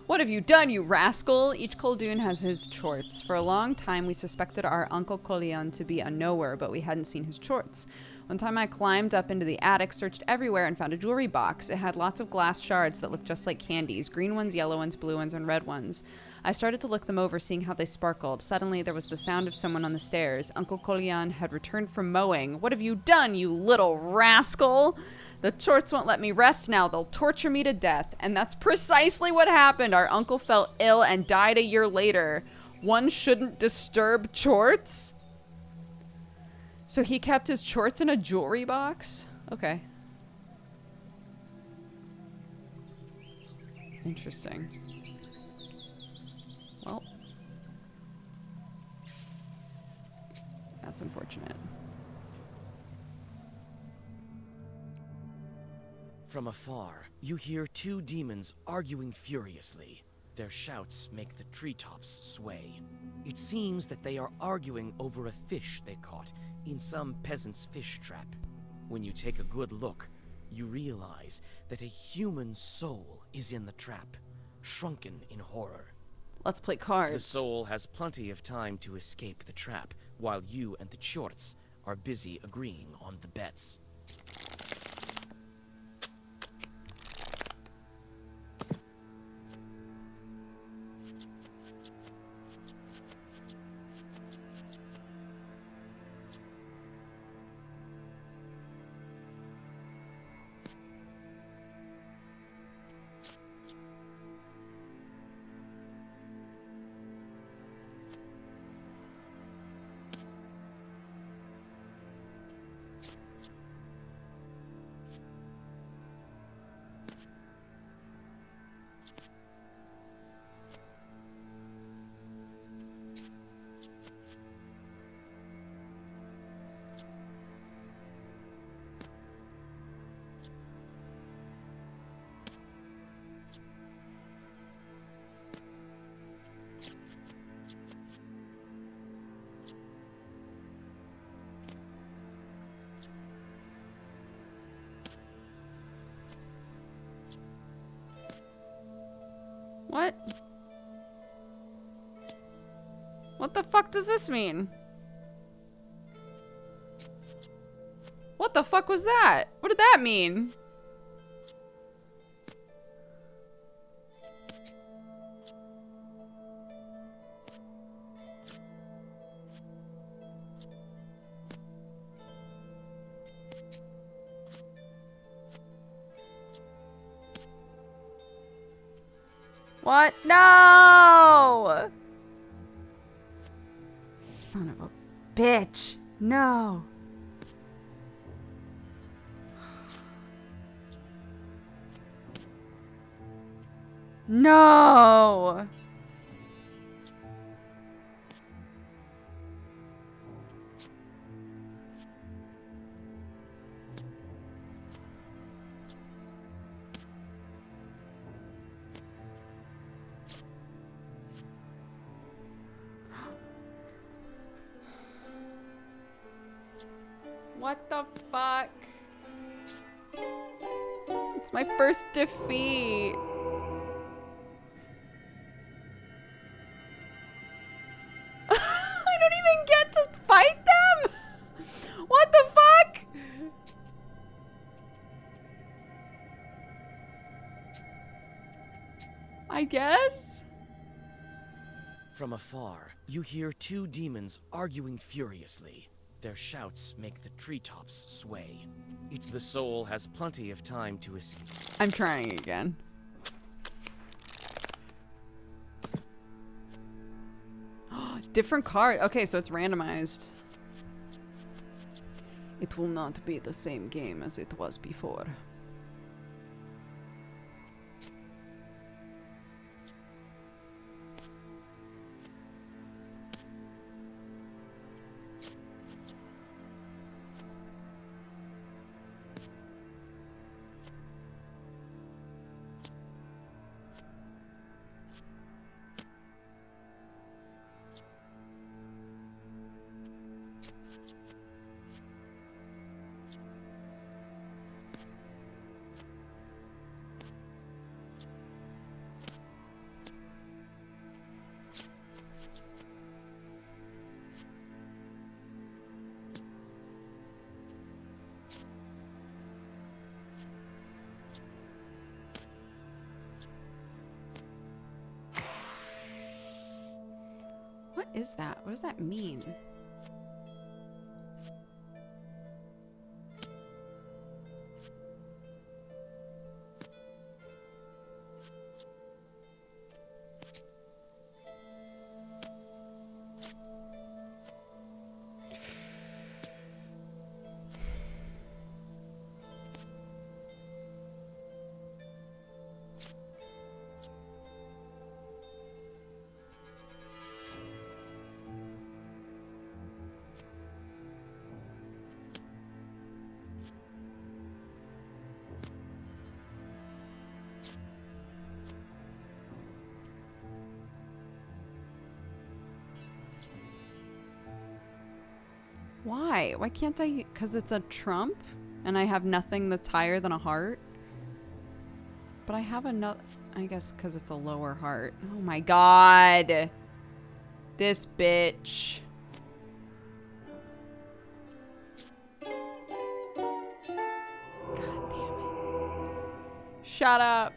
What have you done, you rascal? Each Koldoon has his chorts. For a long time, we suspected our Uncle Kolian to be a knower, but we hadn't seen his chorts. One time I climbed up into the attic, searched everywhere, and found a jewelry box. It had lots of glass shards that looked just like candies. Green ones, yellow ones, blue ones, and red ones. I started to look them over, seeing how they sparkled. Suddenly, there was the sound of someone on the stairs. Uncle Kolian had returned from mowing. What have you done, you little rascal? The chorts won't let me rest now. They'll torture me to death. And that's precisely what happened. Our uncle fell ill and died a year later. One shouldn't disturb chorts? So he kept his chorts in a jewelry box? Okay. Interesting. Well. That's unfortunate. From afar, you hear two demons arguing furiously. Their shouts make the treetops sway. It seems that they are arguing over a fish they caught in some peasant's fish trap. When you take a good look, you realize that a human soul is in the trap, shrunken in horror. Let's play cards. The soul has plenty of time to escape the trap, while you and the Chorts are busy agreeing on the bets. What? What the fuck does this mean? What the fuck was that? What did that mean? What? No! Son of a bitch. No. No! What the fuck? It's my first defeat. I don't even get to fight them? What the fuck? I guess? From afar, you hear two demons arguing furiously. Their shouts make the treetops sway. It's the soul has plenty of time to escape. I'm trying again. Different card. Okay, so it's randomized. It will not be the same game as it was before. What is that? What does that mean? Why? Why can't I? Because it's a trump and I have nothing that's higher than a heart. But I have another, I guess because it's a lower heart. Oh my god. This bitch. God damn it. Shut up.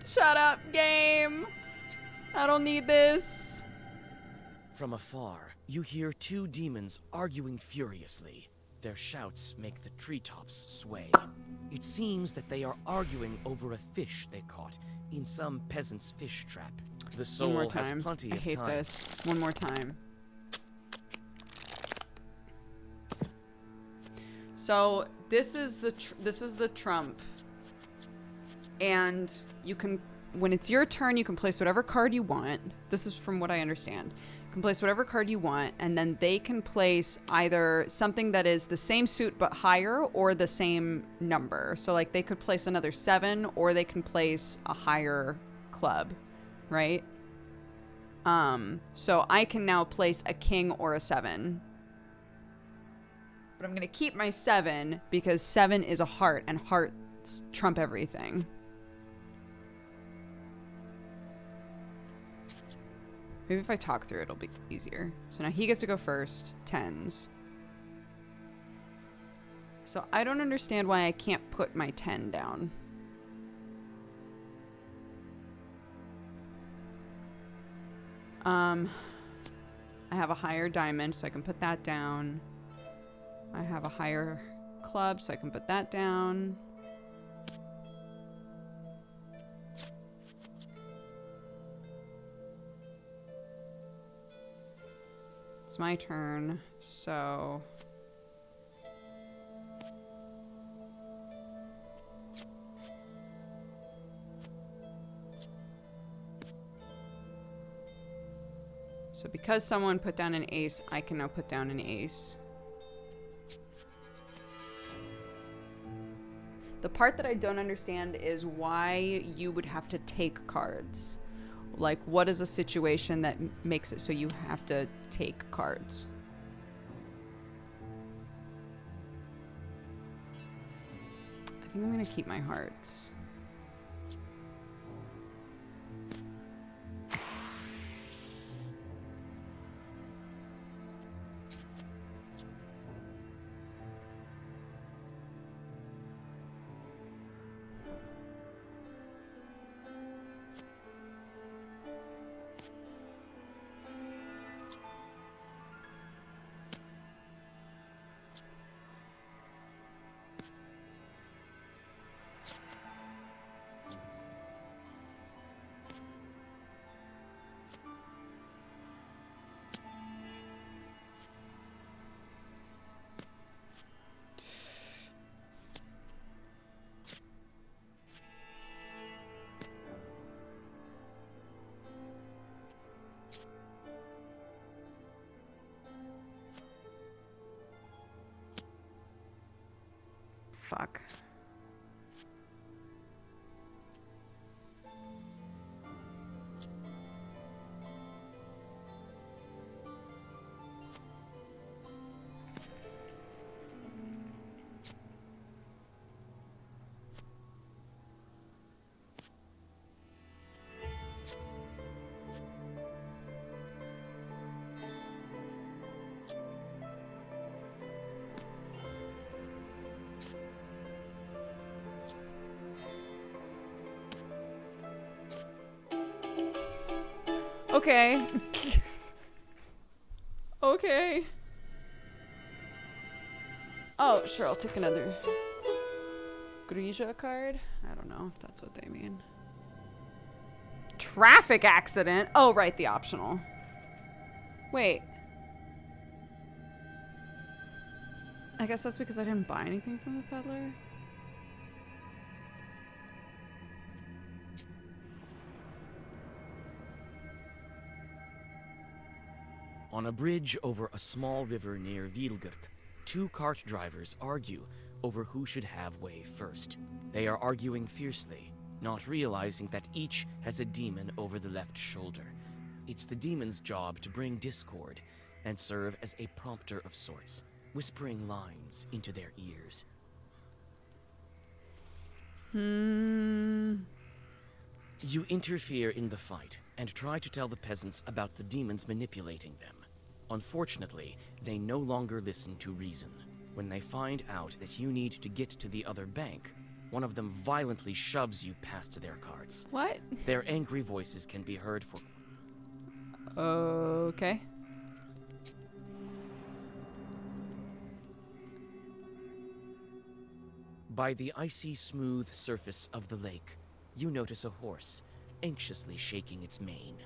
Shut up, game. I don't need this. From afar, you hear two demons arguing furiously. Their shouts make the treetops sway. It seems that they are arguing over a fish they caught in some peasant's fish trap. The soul has plenty of time. I hate this. One more time. So this is the trump, and you can, when it's your turn, you can place whatever card you want. This is from what I understand. You can place whatever card you want, and then they can place either something that is the same suit but higher or the same number. So like they could place another 7 or they can place a higher club, right? So I can now place a king or a 7. But I'm going to keep my 7 because 7 is a heart and hearts trump everything. Maybe if I talk through it, it'll be easier. So now he gets to go first. 10s. So I don't understand why I can't put my 10 down. I have a higher diamond, so I can put that down. I have a higher club, so I can put that down. It's my turn, so... So because someone put down an ace, I can now put down an ace. The part that I don't understand is why you would have to take cards. Like, what is a situation that makes it so you have to take cards? I think I'm gonna keep my hearts. Fuck. Okay. Okay. Oh, sure, I'll take another Grija card. I don't know if that's what they mean. Traffic accident? Oh, right, the optional. Wait. I guess that's because I didn't buy anything from the peddler. On a bridge over a small river near Vilgert, two cart drivers argue over who should have way first. They are arguing fiercely, not realizing that each has a demon over the left shoulder. It's the demon's job to bring discord and serve as a prompter of sorts. whispering lines into their ears. You interfere in the fight and try to tell the peasants about the demons manipulating them. Unfortunately, they no longer listen to reason. When they find out that you need to get to the other bank, one of them violently shoves you past their carts. What? Their angry voices can be heard for... Okay. By the icy smooth surface of the lake, you notice a horse, anxiously shaking its mane.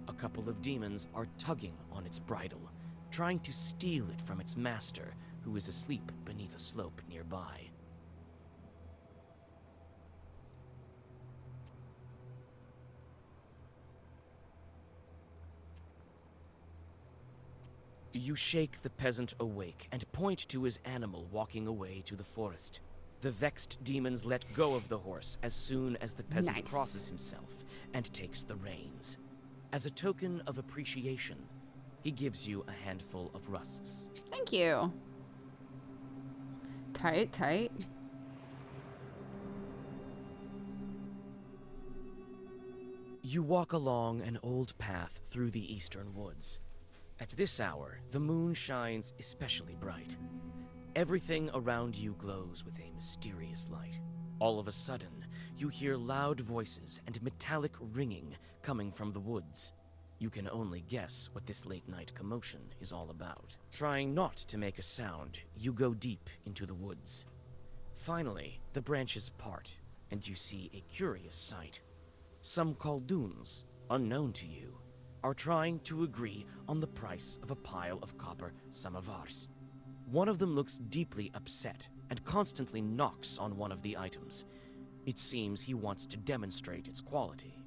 A couple of demons are tugging on its bridle, trying to steal it from its master, who is asleep beneath a slope nearby. You shake the peasant awake and point to his animal walking away to the forest. The vexed demons let go of the horse as soon as the peasant crosses himself and takes the reins. As a token of appreciation, he gives you a handful of rusts. Thank you. Tight, tight. You walk along an old path through the eastern woods. At this hour, the moon shines especially bright. Everything around you glows with a mysterious light. All of a sudden, you hear loud voices and metallic ringing coming from the woods. You can only guess what this late-night commotion is all about. Trying not to make a sound, you go deep into the woods. Finally, the branches part, and you see a curious sight. Some Khaldoons, unknown to you, are trying to agree on the price of a pile of copper samovars. One of them looks deeply upset and constantly knocks on one of the items. It seems he wants to demonstrate its quality.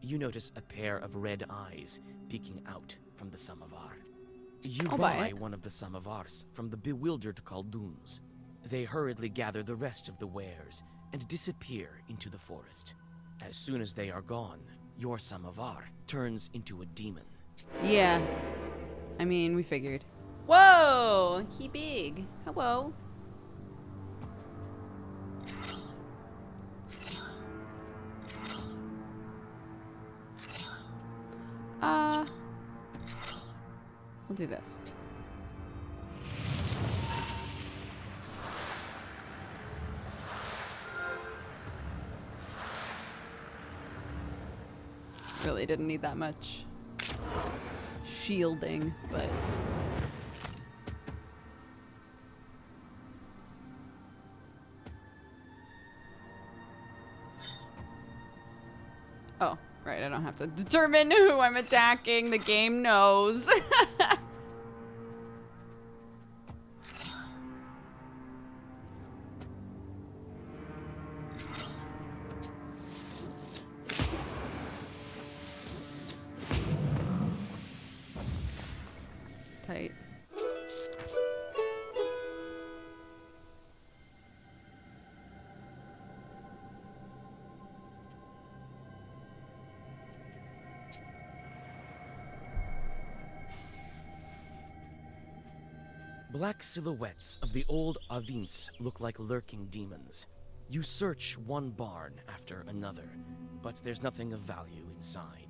You notice a pair of red eyes peeking out from the samovar. You buy one of the samovars from the bewildered Khaldoons. They hurriedly gather the rest of the wares and disappear into the forest. As soon as they are gone, your samovar turns into a demon. Yeah. I mean, we figured. Whoa! He big. Hello. We'll do this. Really didn't need that much shielding, but... Oh, right, I don't have to determine who I'm attacking. The game knows. Tight. Black silhouettes of the old Avins look like lurking demons. You search one barn after another, but there's nothing of value inside.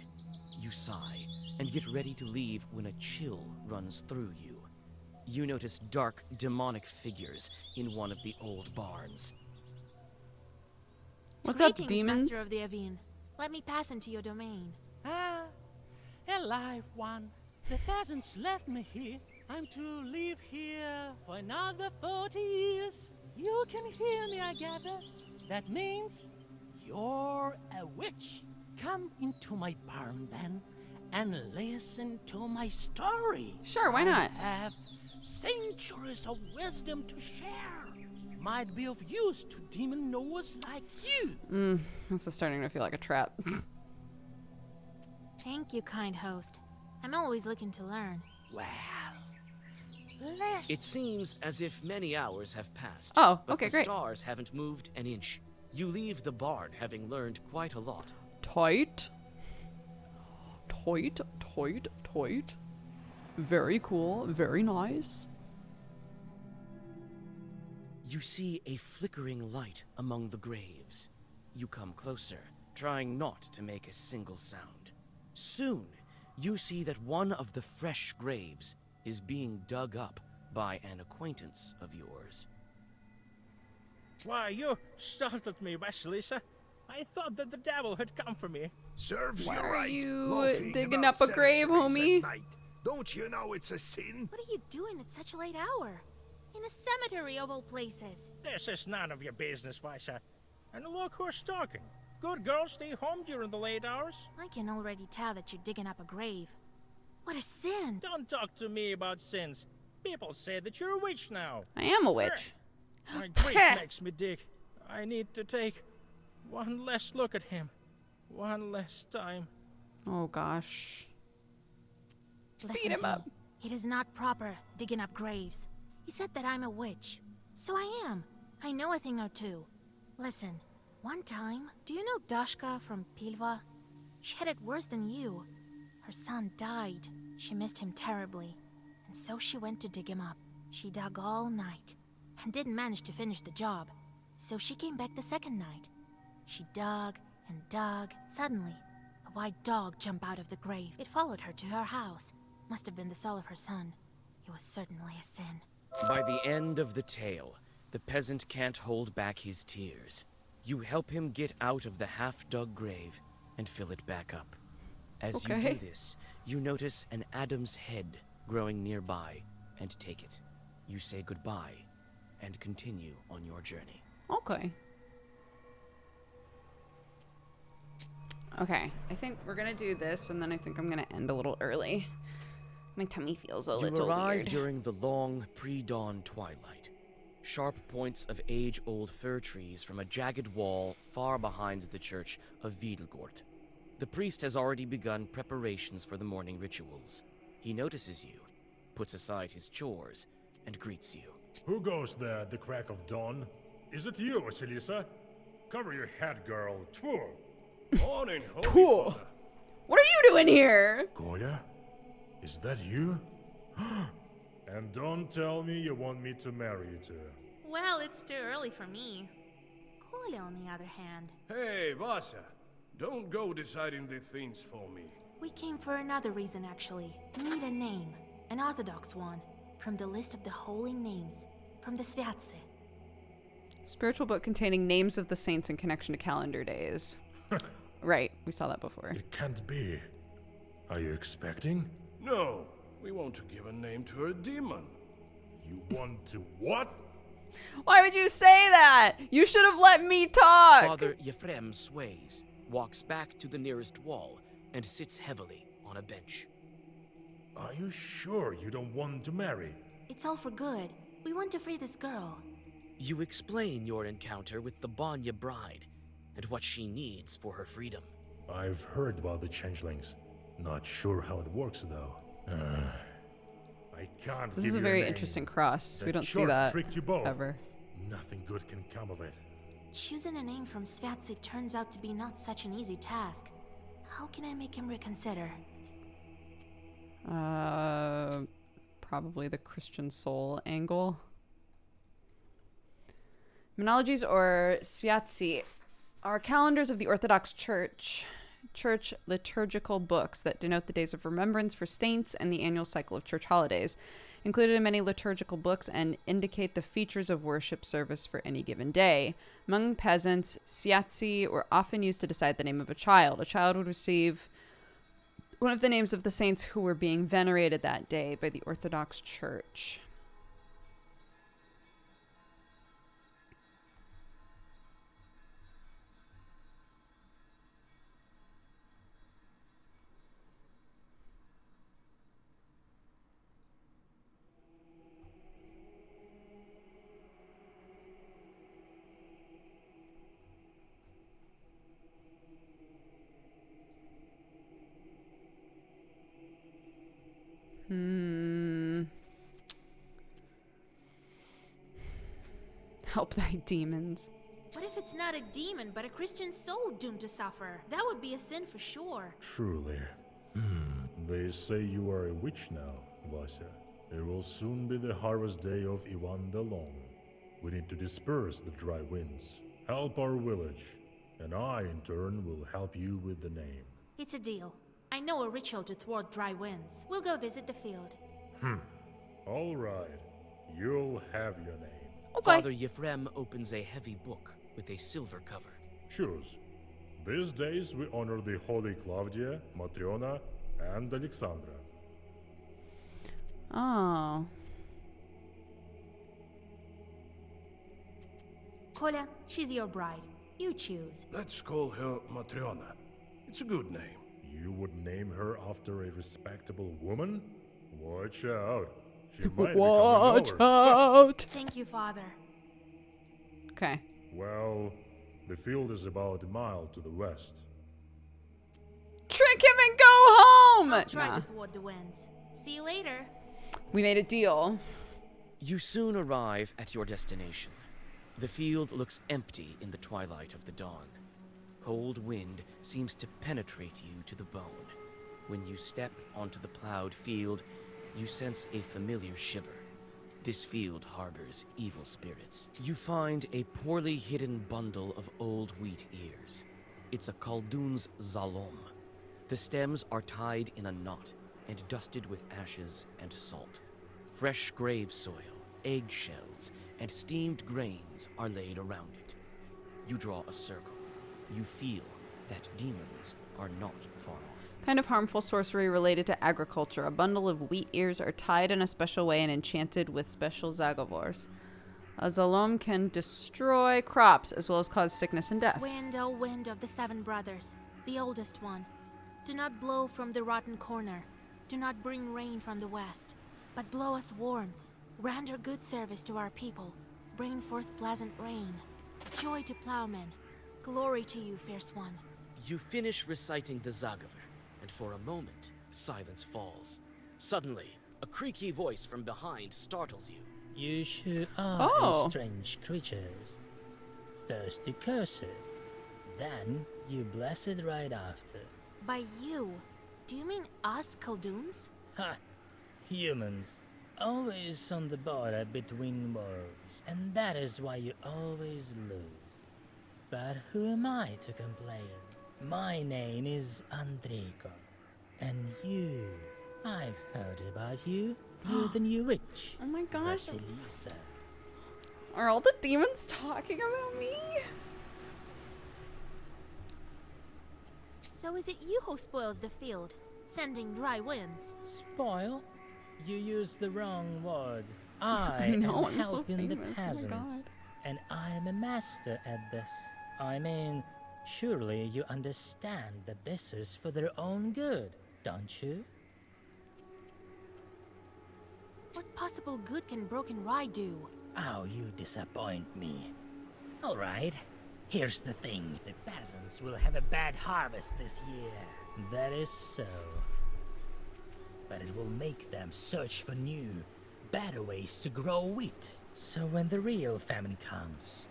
You sigh and get ready to leave when a chill runs through you. You notice dark, demonic figures in one of the old barns. What's up, Greetings, demons? Master of the Avine. Let me pass into your domain. Ah, alive one. The peasants left me here. I'm to live here for another 40 years. You can hear me, I gather. That means you're a witch. Come into my barn then and listen to my story. Sure, why not? I have centuries of wisdom to share. Might be of use to demon knowers like you. This is starting to feel like a trap. Thank you, kind host. I'm always looking to learn. Well, let's... It seems as if many hours have passed. Oh, but okay, the great. stars haven't moved an inch. You leave the barn having learned quite a lot. Tight. Tight, tight, tight. Very cool, very nice. You see a flickering light among the graves. You come closer, trying not to make a single sound. Soon, you see that one of the fresh graves is being dug up by an acquaintance of yours. Why, you startled me, Vasilisa. I thought that the devil had come for me. Serves Why you are right. you loafing digging about up a grave, cemeteries homie? at night. Don't you know it's a sin? What are you doing at such a late hour? In a cemetery of all places. This is none of your business, Visa. And look who's talking. Good girls stay home during the late hours. I can already tell that you're digging up a grave. What a sin! Don't talk to me about sins. People say that you're a witch now. I am a witch. My grief makes me dig. I need to take one last look at him. One last time. Oh gosh. Listen him to up. me. It is not proper digging up graves. You said that I'm a witch. So I am. I know a thing or two. Listen, one time, do you know Dashka from Pilva? She had it worse than you. Her son died. She missed him terribly. And so she went to dig him up. She dug all night and didn't manage to finish the job. So she came back the second night. She dug and dug. Suddenly, a white dog jumped out of the grave. It followed her to her house. Must have been the soul of her son. It was certainly a sin. By the end of the tale, the peasant can't hold back his tears. You help him get out of the half-dug grave and fill it back up. As you do this, you notice an Adam's head growing nearby and take it. You say goodbye and continue on your journey. Okay. Okay, I think we're gonna do this, and then I think I'm gonna end a little early. My tummy feels a little You arrive weird. during the long pre-dawn twilight. Sharp points of age-old fir trees from a jagged wall far behind the church of Wiedelgort. The priest has already begun preparations for the morning rituals. He notices you, puts aside his chores, and greets you. Who goes there at the crack of dawn? Is it you, Vasilisa? Cover your head, girl. Tfu! Morning, Holy Cool. Father. What are you doing here? Kolya? Is that you? And don't tell me you want me to marry you too. Well, it's too early for me. Kolya, on the other hand. Hey, Vasa. Don't go deciding the things for me. We came for another reason, actually. We need a name. An orthodox one. From the list of the holy names. From the Sviatse. Spiritual book containing names of the saints in connection to calendar days. Right, we saw that before. It can't be. Are you expecting? No, we want to give a name to a demon. You want to what? Why would you say that? You should have let me talk. Father Yefrem sways, walks back to the nearest wall, and sits heavily on a bench. Are you sure you don't want to marry? It's all for good. We want to free this girl. You explain your encounter with the Banya bride, and what she needs for her freedom. I've heard about the changelings. Not sure how it works, though. I can't This give is a you very name. interesting cross. We That don't see chart that tricked you both. ever. Nothing good can come of it. Choosing a name from Sviatse turns out to be not such an easy task. How can I make him reconsider? Probably the Christian soul angle. Monologies or Sviatsi are calendars of the Orthodox Church liturgical books that denote the days of remembrance for saints and the annual cycle of church holidays. Included in many liturgical books and indicate the features of worship service for any given day. Among peasants, Sviatsi were often used to decide the name of a child. A child would receive one of the names of the saints who were being venerated that day by the Orthodox Church. Help thy demons. What if it's not a demon, but a Christian soul doomed to suffer? That would be a sin for sure. Truly. They say you are a witch now, Vasya. It will soon be the harvest day of Ivan the Long. We need to disperse the dry winds, help our village, and I, in turn, will help you with the name. It's a deal. I know a ritual to thwart dry winds. We'll go visit the field. All right, you'll have your name. Father Yefrem opens a heavy book with a silver cover. Choose. These days we honor the holy Claudia, Matriona, and Alexandra. Oh. Kolya, she's your bride. You choose. Let's call her Matriona. It's a good name. You would name her after a respectable woman? Watch out. She might Watch be coming over. out. Thank you, Father. Okay. Well, the field is about a mile to the west. Trick him and go home. I'll try Nah. to thwart the winds. See you later. We made a deal. You soon arrive at your destination. The field looks empty in the twilight of the dawn. Cold wind seems to penetrate you to the bone. When you step onto the plowed field, you sense a familiar shiver. This field harbors evil spirits. You find a poorly hidden bundle of old wheat ears. It's a Khaldun's zalom. The stems are tied in a knot and dusted with ashes and salt. Fresh grave soil, eggshells, and steamed grains are laid around it. You draw a circle. You feel that demons are not far off. Kind of harmful sorcery related to agriculture. A bundle of wheat ears are tied in a special way and enchanted with special zagavors. A zalom can destroy crops as well as cause sickness and death. Wind, oh wind of the 7 brothers, the oldest one. Do not blow from the rotten corner. Do not bring rain from the west, but blow us warmth. Render good service to our people. Bring forth pleasant rain. Joy to plowmen. Glory to you, fierce one. You finish reciting the Zagaver, and for a moment, silence falls. Suddenly, a creaky voice from behind startles you. You sure are Oh. a strange creatures. First you curse it, then you bless it right after. By you, do you mean us Khalduns? Ha! Humans. Always on the border between worlds, and that is why you always lose. But who am I to complain? My name is Andrejko, and you, I've heard about you. You're the new witch. Oh my gosh. Vasilisa. Are all the demons talking about me? So is it you who spoils the field, sending dry winds? Spoil? You used the wrong word. I know, am I'm so helping the famous. Oh my peasants, God. and I am a master at this. I mean, surely you understand that this is for their own good, don't you? What possible good can broken rye do? Oh, you disappoint me. All right, here's the thing. The peasants will have a bad harvest this year. That is so. But it will make them search for new, better ways to grow wheat. So when the real famine comes,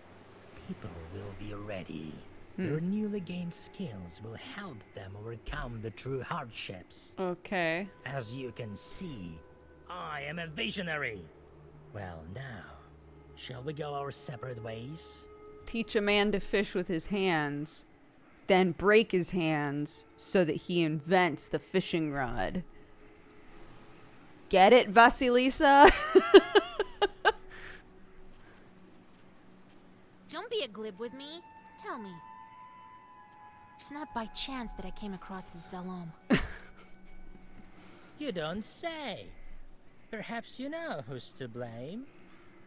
people will be ready. Their newly gained skills will help them overcome the true hardships. Okay. As you can see, I am a visionary. Well, now, shall we go our separate ways? Teach a man to fish with his hands, then break his hands so that he invents the fishing rod. Get it, Vasilisa? Don't be a glib with me. Tell me. It's not by chance that I came across this Zalom. You don't say. Perhaps you know who's to blame.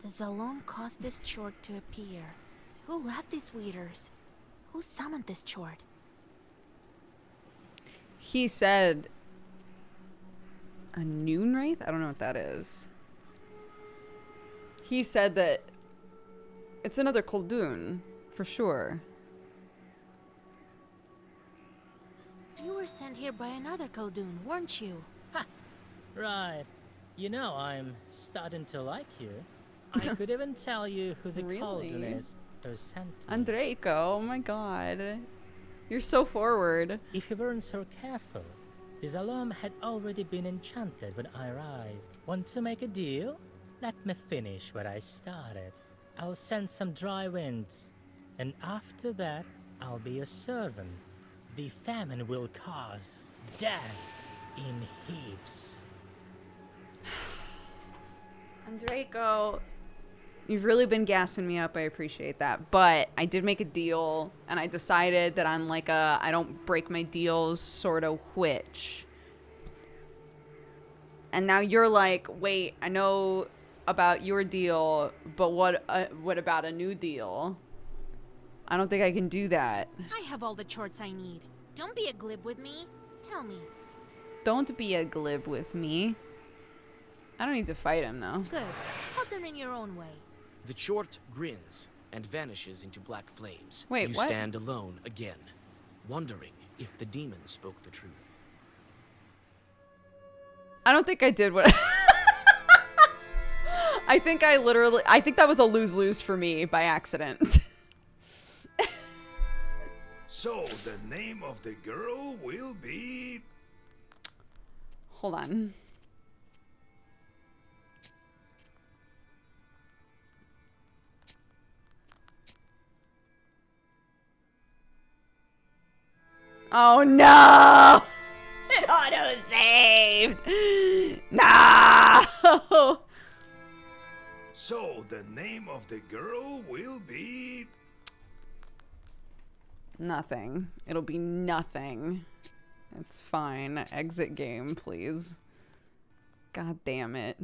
The Zalom caused this chord to appear. Who left these weeders? Who summoned this chord? He said a noon wraith? I don't know what that is. He said that it's another Khaldun, for sure. You were sent here by another Khaldun, weren't you? Right. You know, I'm starting to like you. I could even tell you who the Really? Khaldun is who sent me. Andrejko, oh my god. You're so forward. If you weren't so careful, the Zalom had already been enchanted when I arrived. Want to make a deal? Let me finish what I started. I'll send some dry winds. And after that, I'll be a servant. The famine will cause death in heaps. Draco, you've really been gassing me up. I appreciate that. But I did make a deal, and I decided that I'm like a I don't break my deals sort of witch. And now you're like, wait, I know about your deal, but what about a new deal? I don't think I can do that. I have all the chorts I need. Don't be a glib with me. Tell me. Don't be a glib with me. I don't need to fight him, though. Good. Help them in your own way. The chort grins and vanishes into black flames. Wait, you what? stand alone again, wondering if the demon spoke the truth. I don't think I did what I think that was a lose-lose for me by accident. So, the name of the girl will be... Hold on. Oh no! It auto-saved! No! So, the name of the girl will be... Nothing. It'll be nothing. It's fine. Exit game, please. God damn it.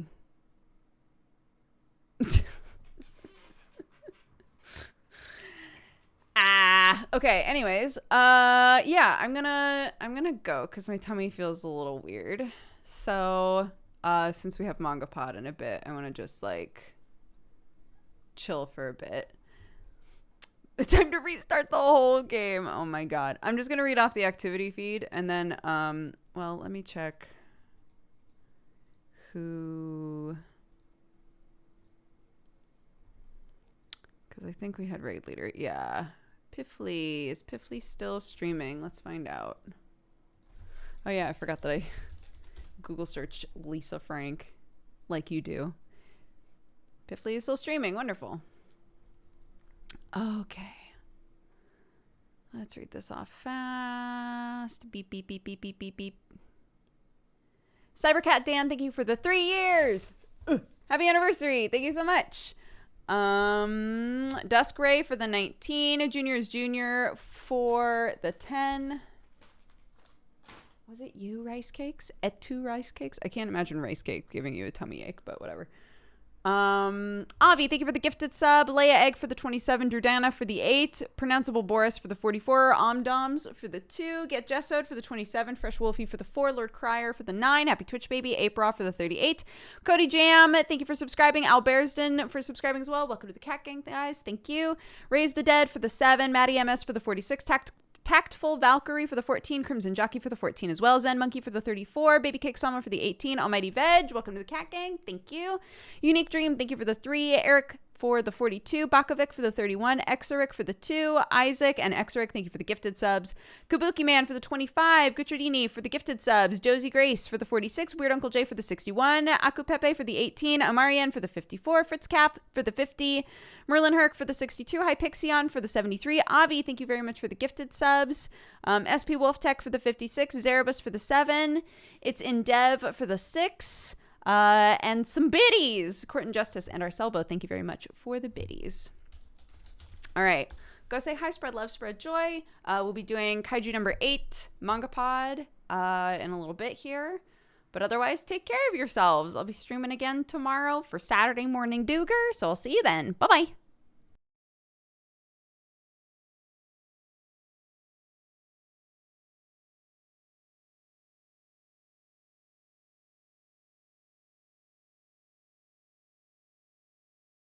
Okay, anyways. Yeah, I'm gonna go because my tummy feels a little weird. So, since we have manga pod in a bit, I wanna just like chill for a bit. It's time to restart the whole game. Oh my god. I'm just gonna read off the activity feed and then well, let me check who, because I think we had raid leader. Yeah. Piffly. Is Piffly still streaming? Let's find out. Oh yeah, I forgot that I Google search Lisa Frank like you do. Piffly is still streaming. Wonderful. Okay. Let's read this off fast. Beep, beep, beep, beep, beep, beep, beep. Cybercat Dan, thank you for the 3 years. Happy anniversary. Thank you so much. Dusk Ray for the 19. Junior's Junior for the 10. Was it you, Rice Cakes? Et tu, Rice Cakes? I can't imagine Rice Cake giving you a tummy ache, but whatever. Avi, thank you for the gifted sub. Leia Egg for the 27. Jordana for the 8. Pronounceable Boris for the 44. Omdoms for the 2. Get Jessoed for the 27. Fresh Wolfie for the 4. Lord Crier for the 9. Happy Twitch Baby. April for the 38. Cody Jam, thank you for subscribing. Al Bearsden for subscribing as well. Welcome to the Cat Gang, guys. Thank you. Raise the Dead for the 7. Maddie MS for the 46. Tactful Valkyrie for the 14. Crimson Jockey for the 14 as well. Zen Monkey for the 34. Baby Cake Summer for the 18. Almighty Veg, welcome to the Cat Gang. Thank you. Unique Dream, thank you for the 3. Eric for the 42. Bakovic for the 31. Exoric for the 2. Isaac and Exoric, thank you for the gifted subs. Kabuki Man for the 25. Gucciardini for the gifted subs. Josie Grace for the 46. Weird Uncle J for the 61. Aku Pepe for the 18. Amarian for the 54. Fritz Cap for the 50. Merlin Herc for the 62. Hypixion for the 73. Avi, thank you very much for the gifted subs. SP Wolf Tech for the 56. Zerebus for the 7. It's in Dev for the 6. And some biddies. Court and Justice and Arcelbo, thank you very much for the biddies. All right. Go say hi, spread love, spread joy. We'll be doing Kaiju number 8, Manga Pod, in a little bit here. But otherwise, take care of yourselves. I'll be streaming again tomorrow for Saturday Morning Dooger, so I'll see you then. Bye-bye.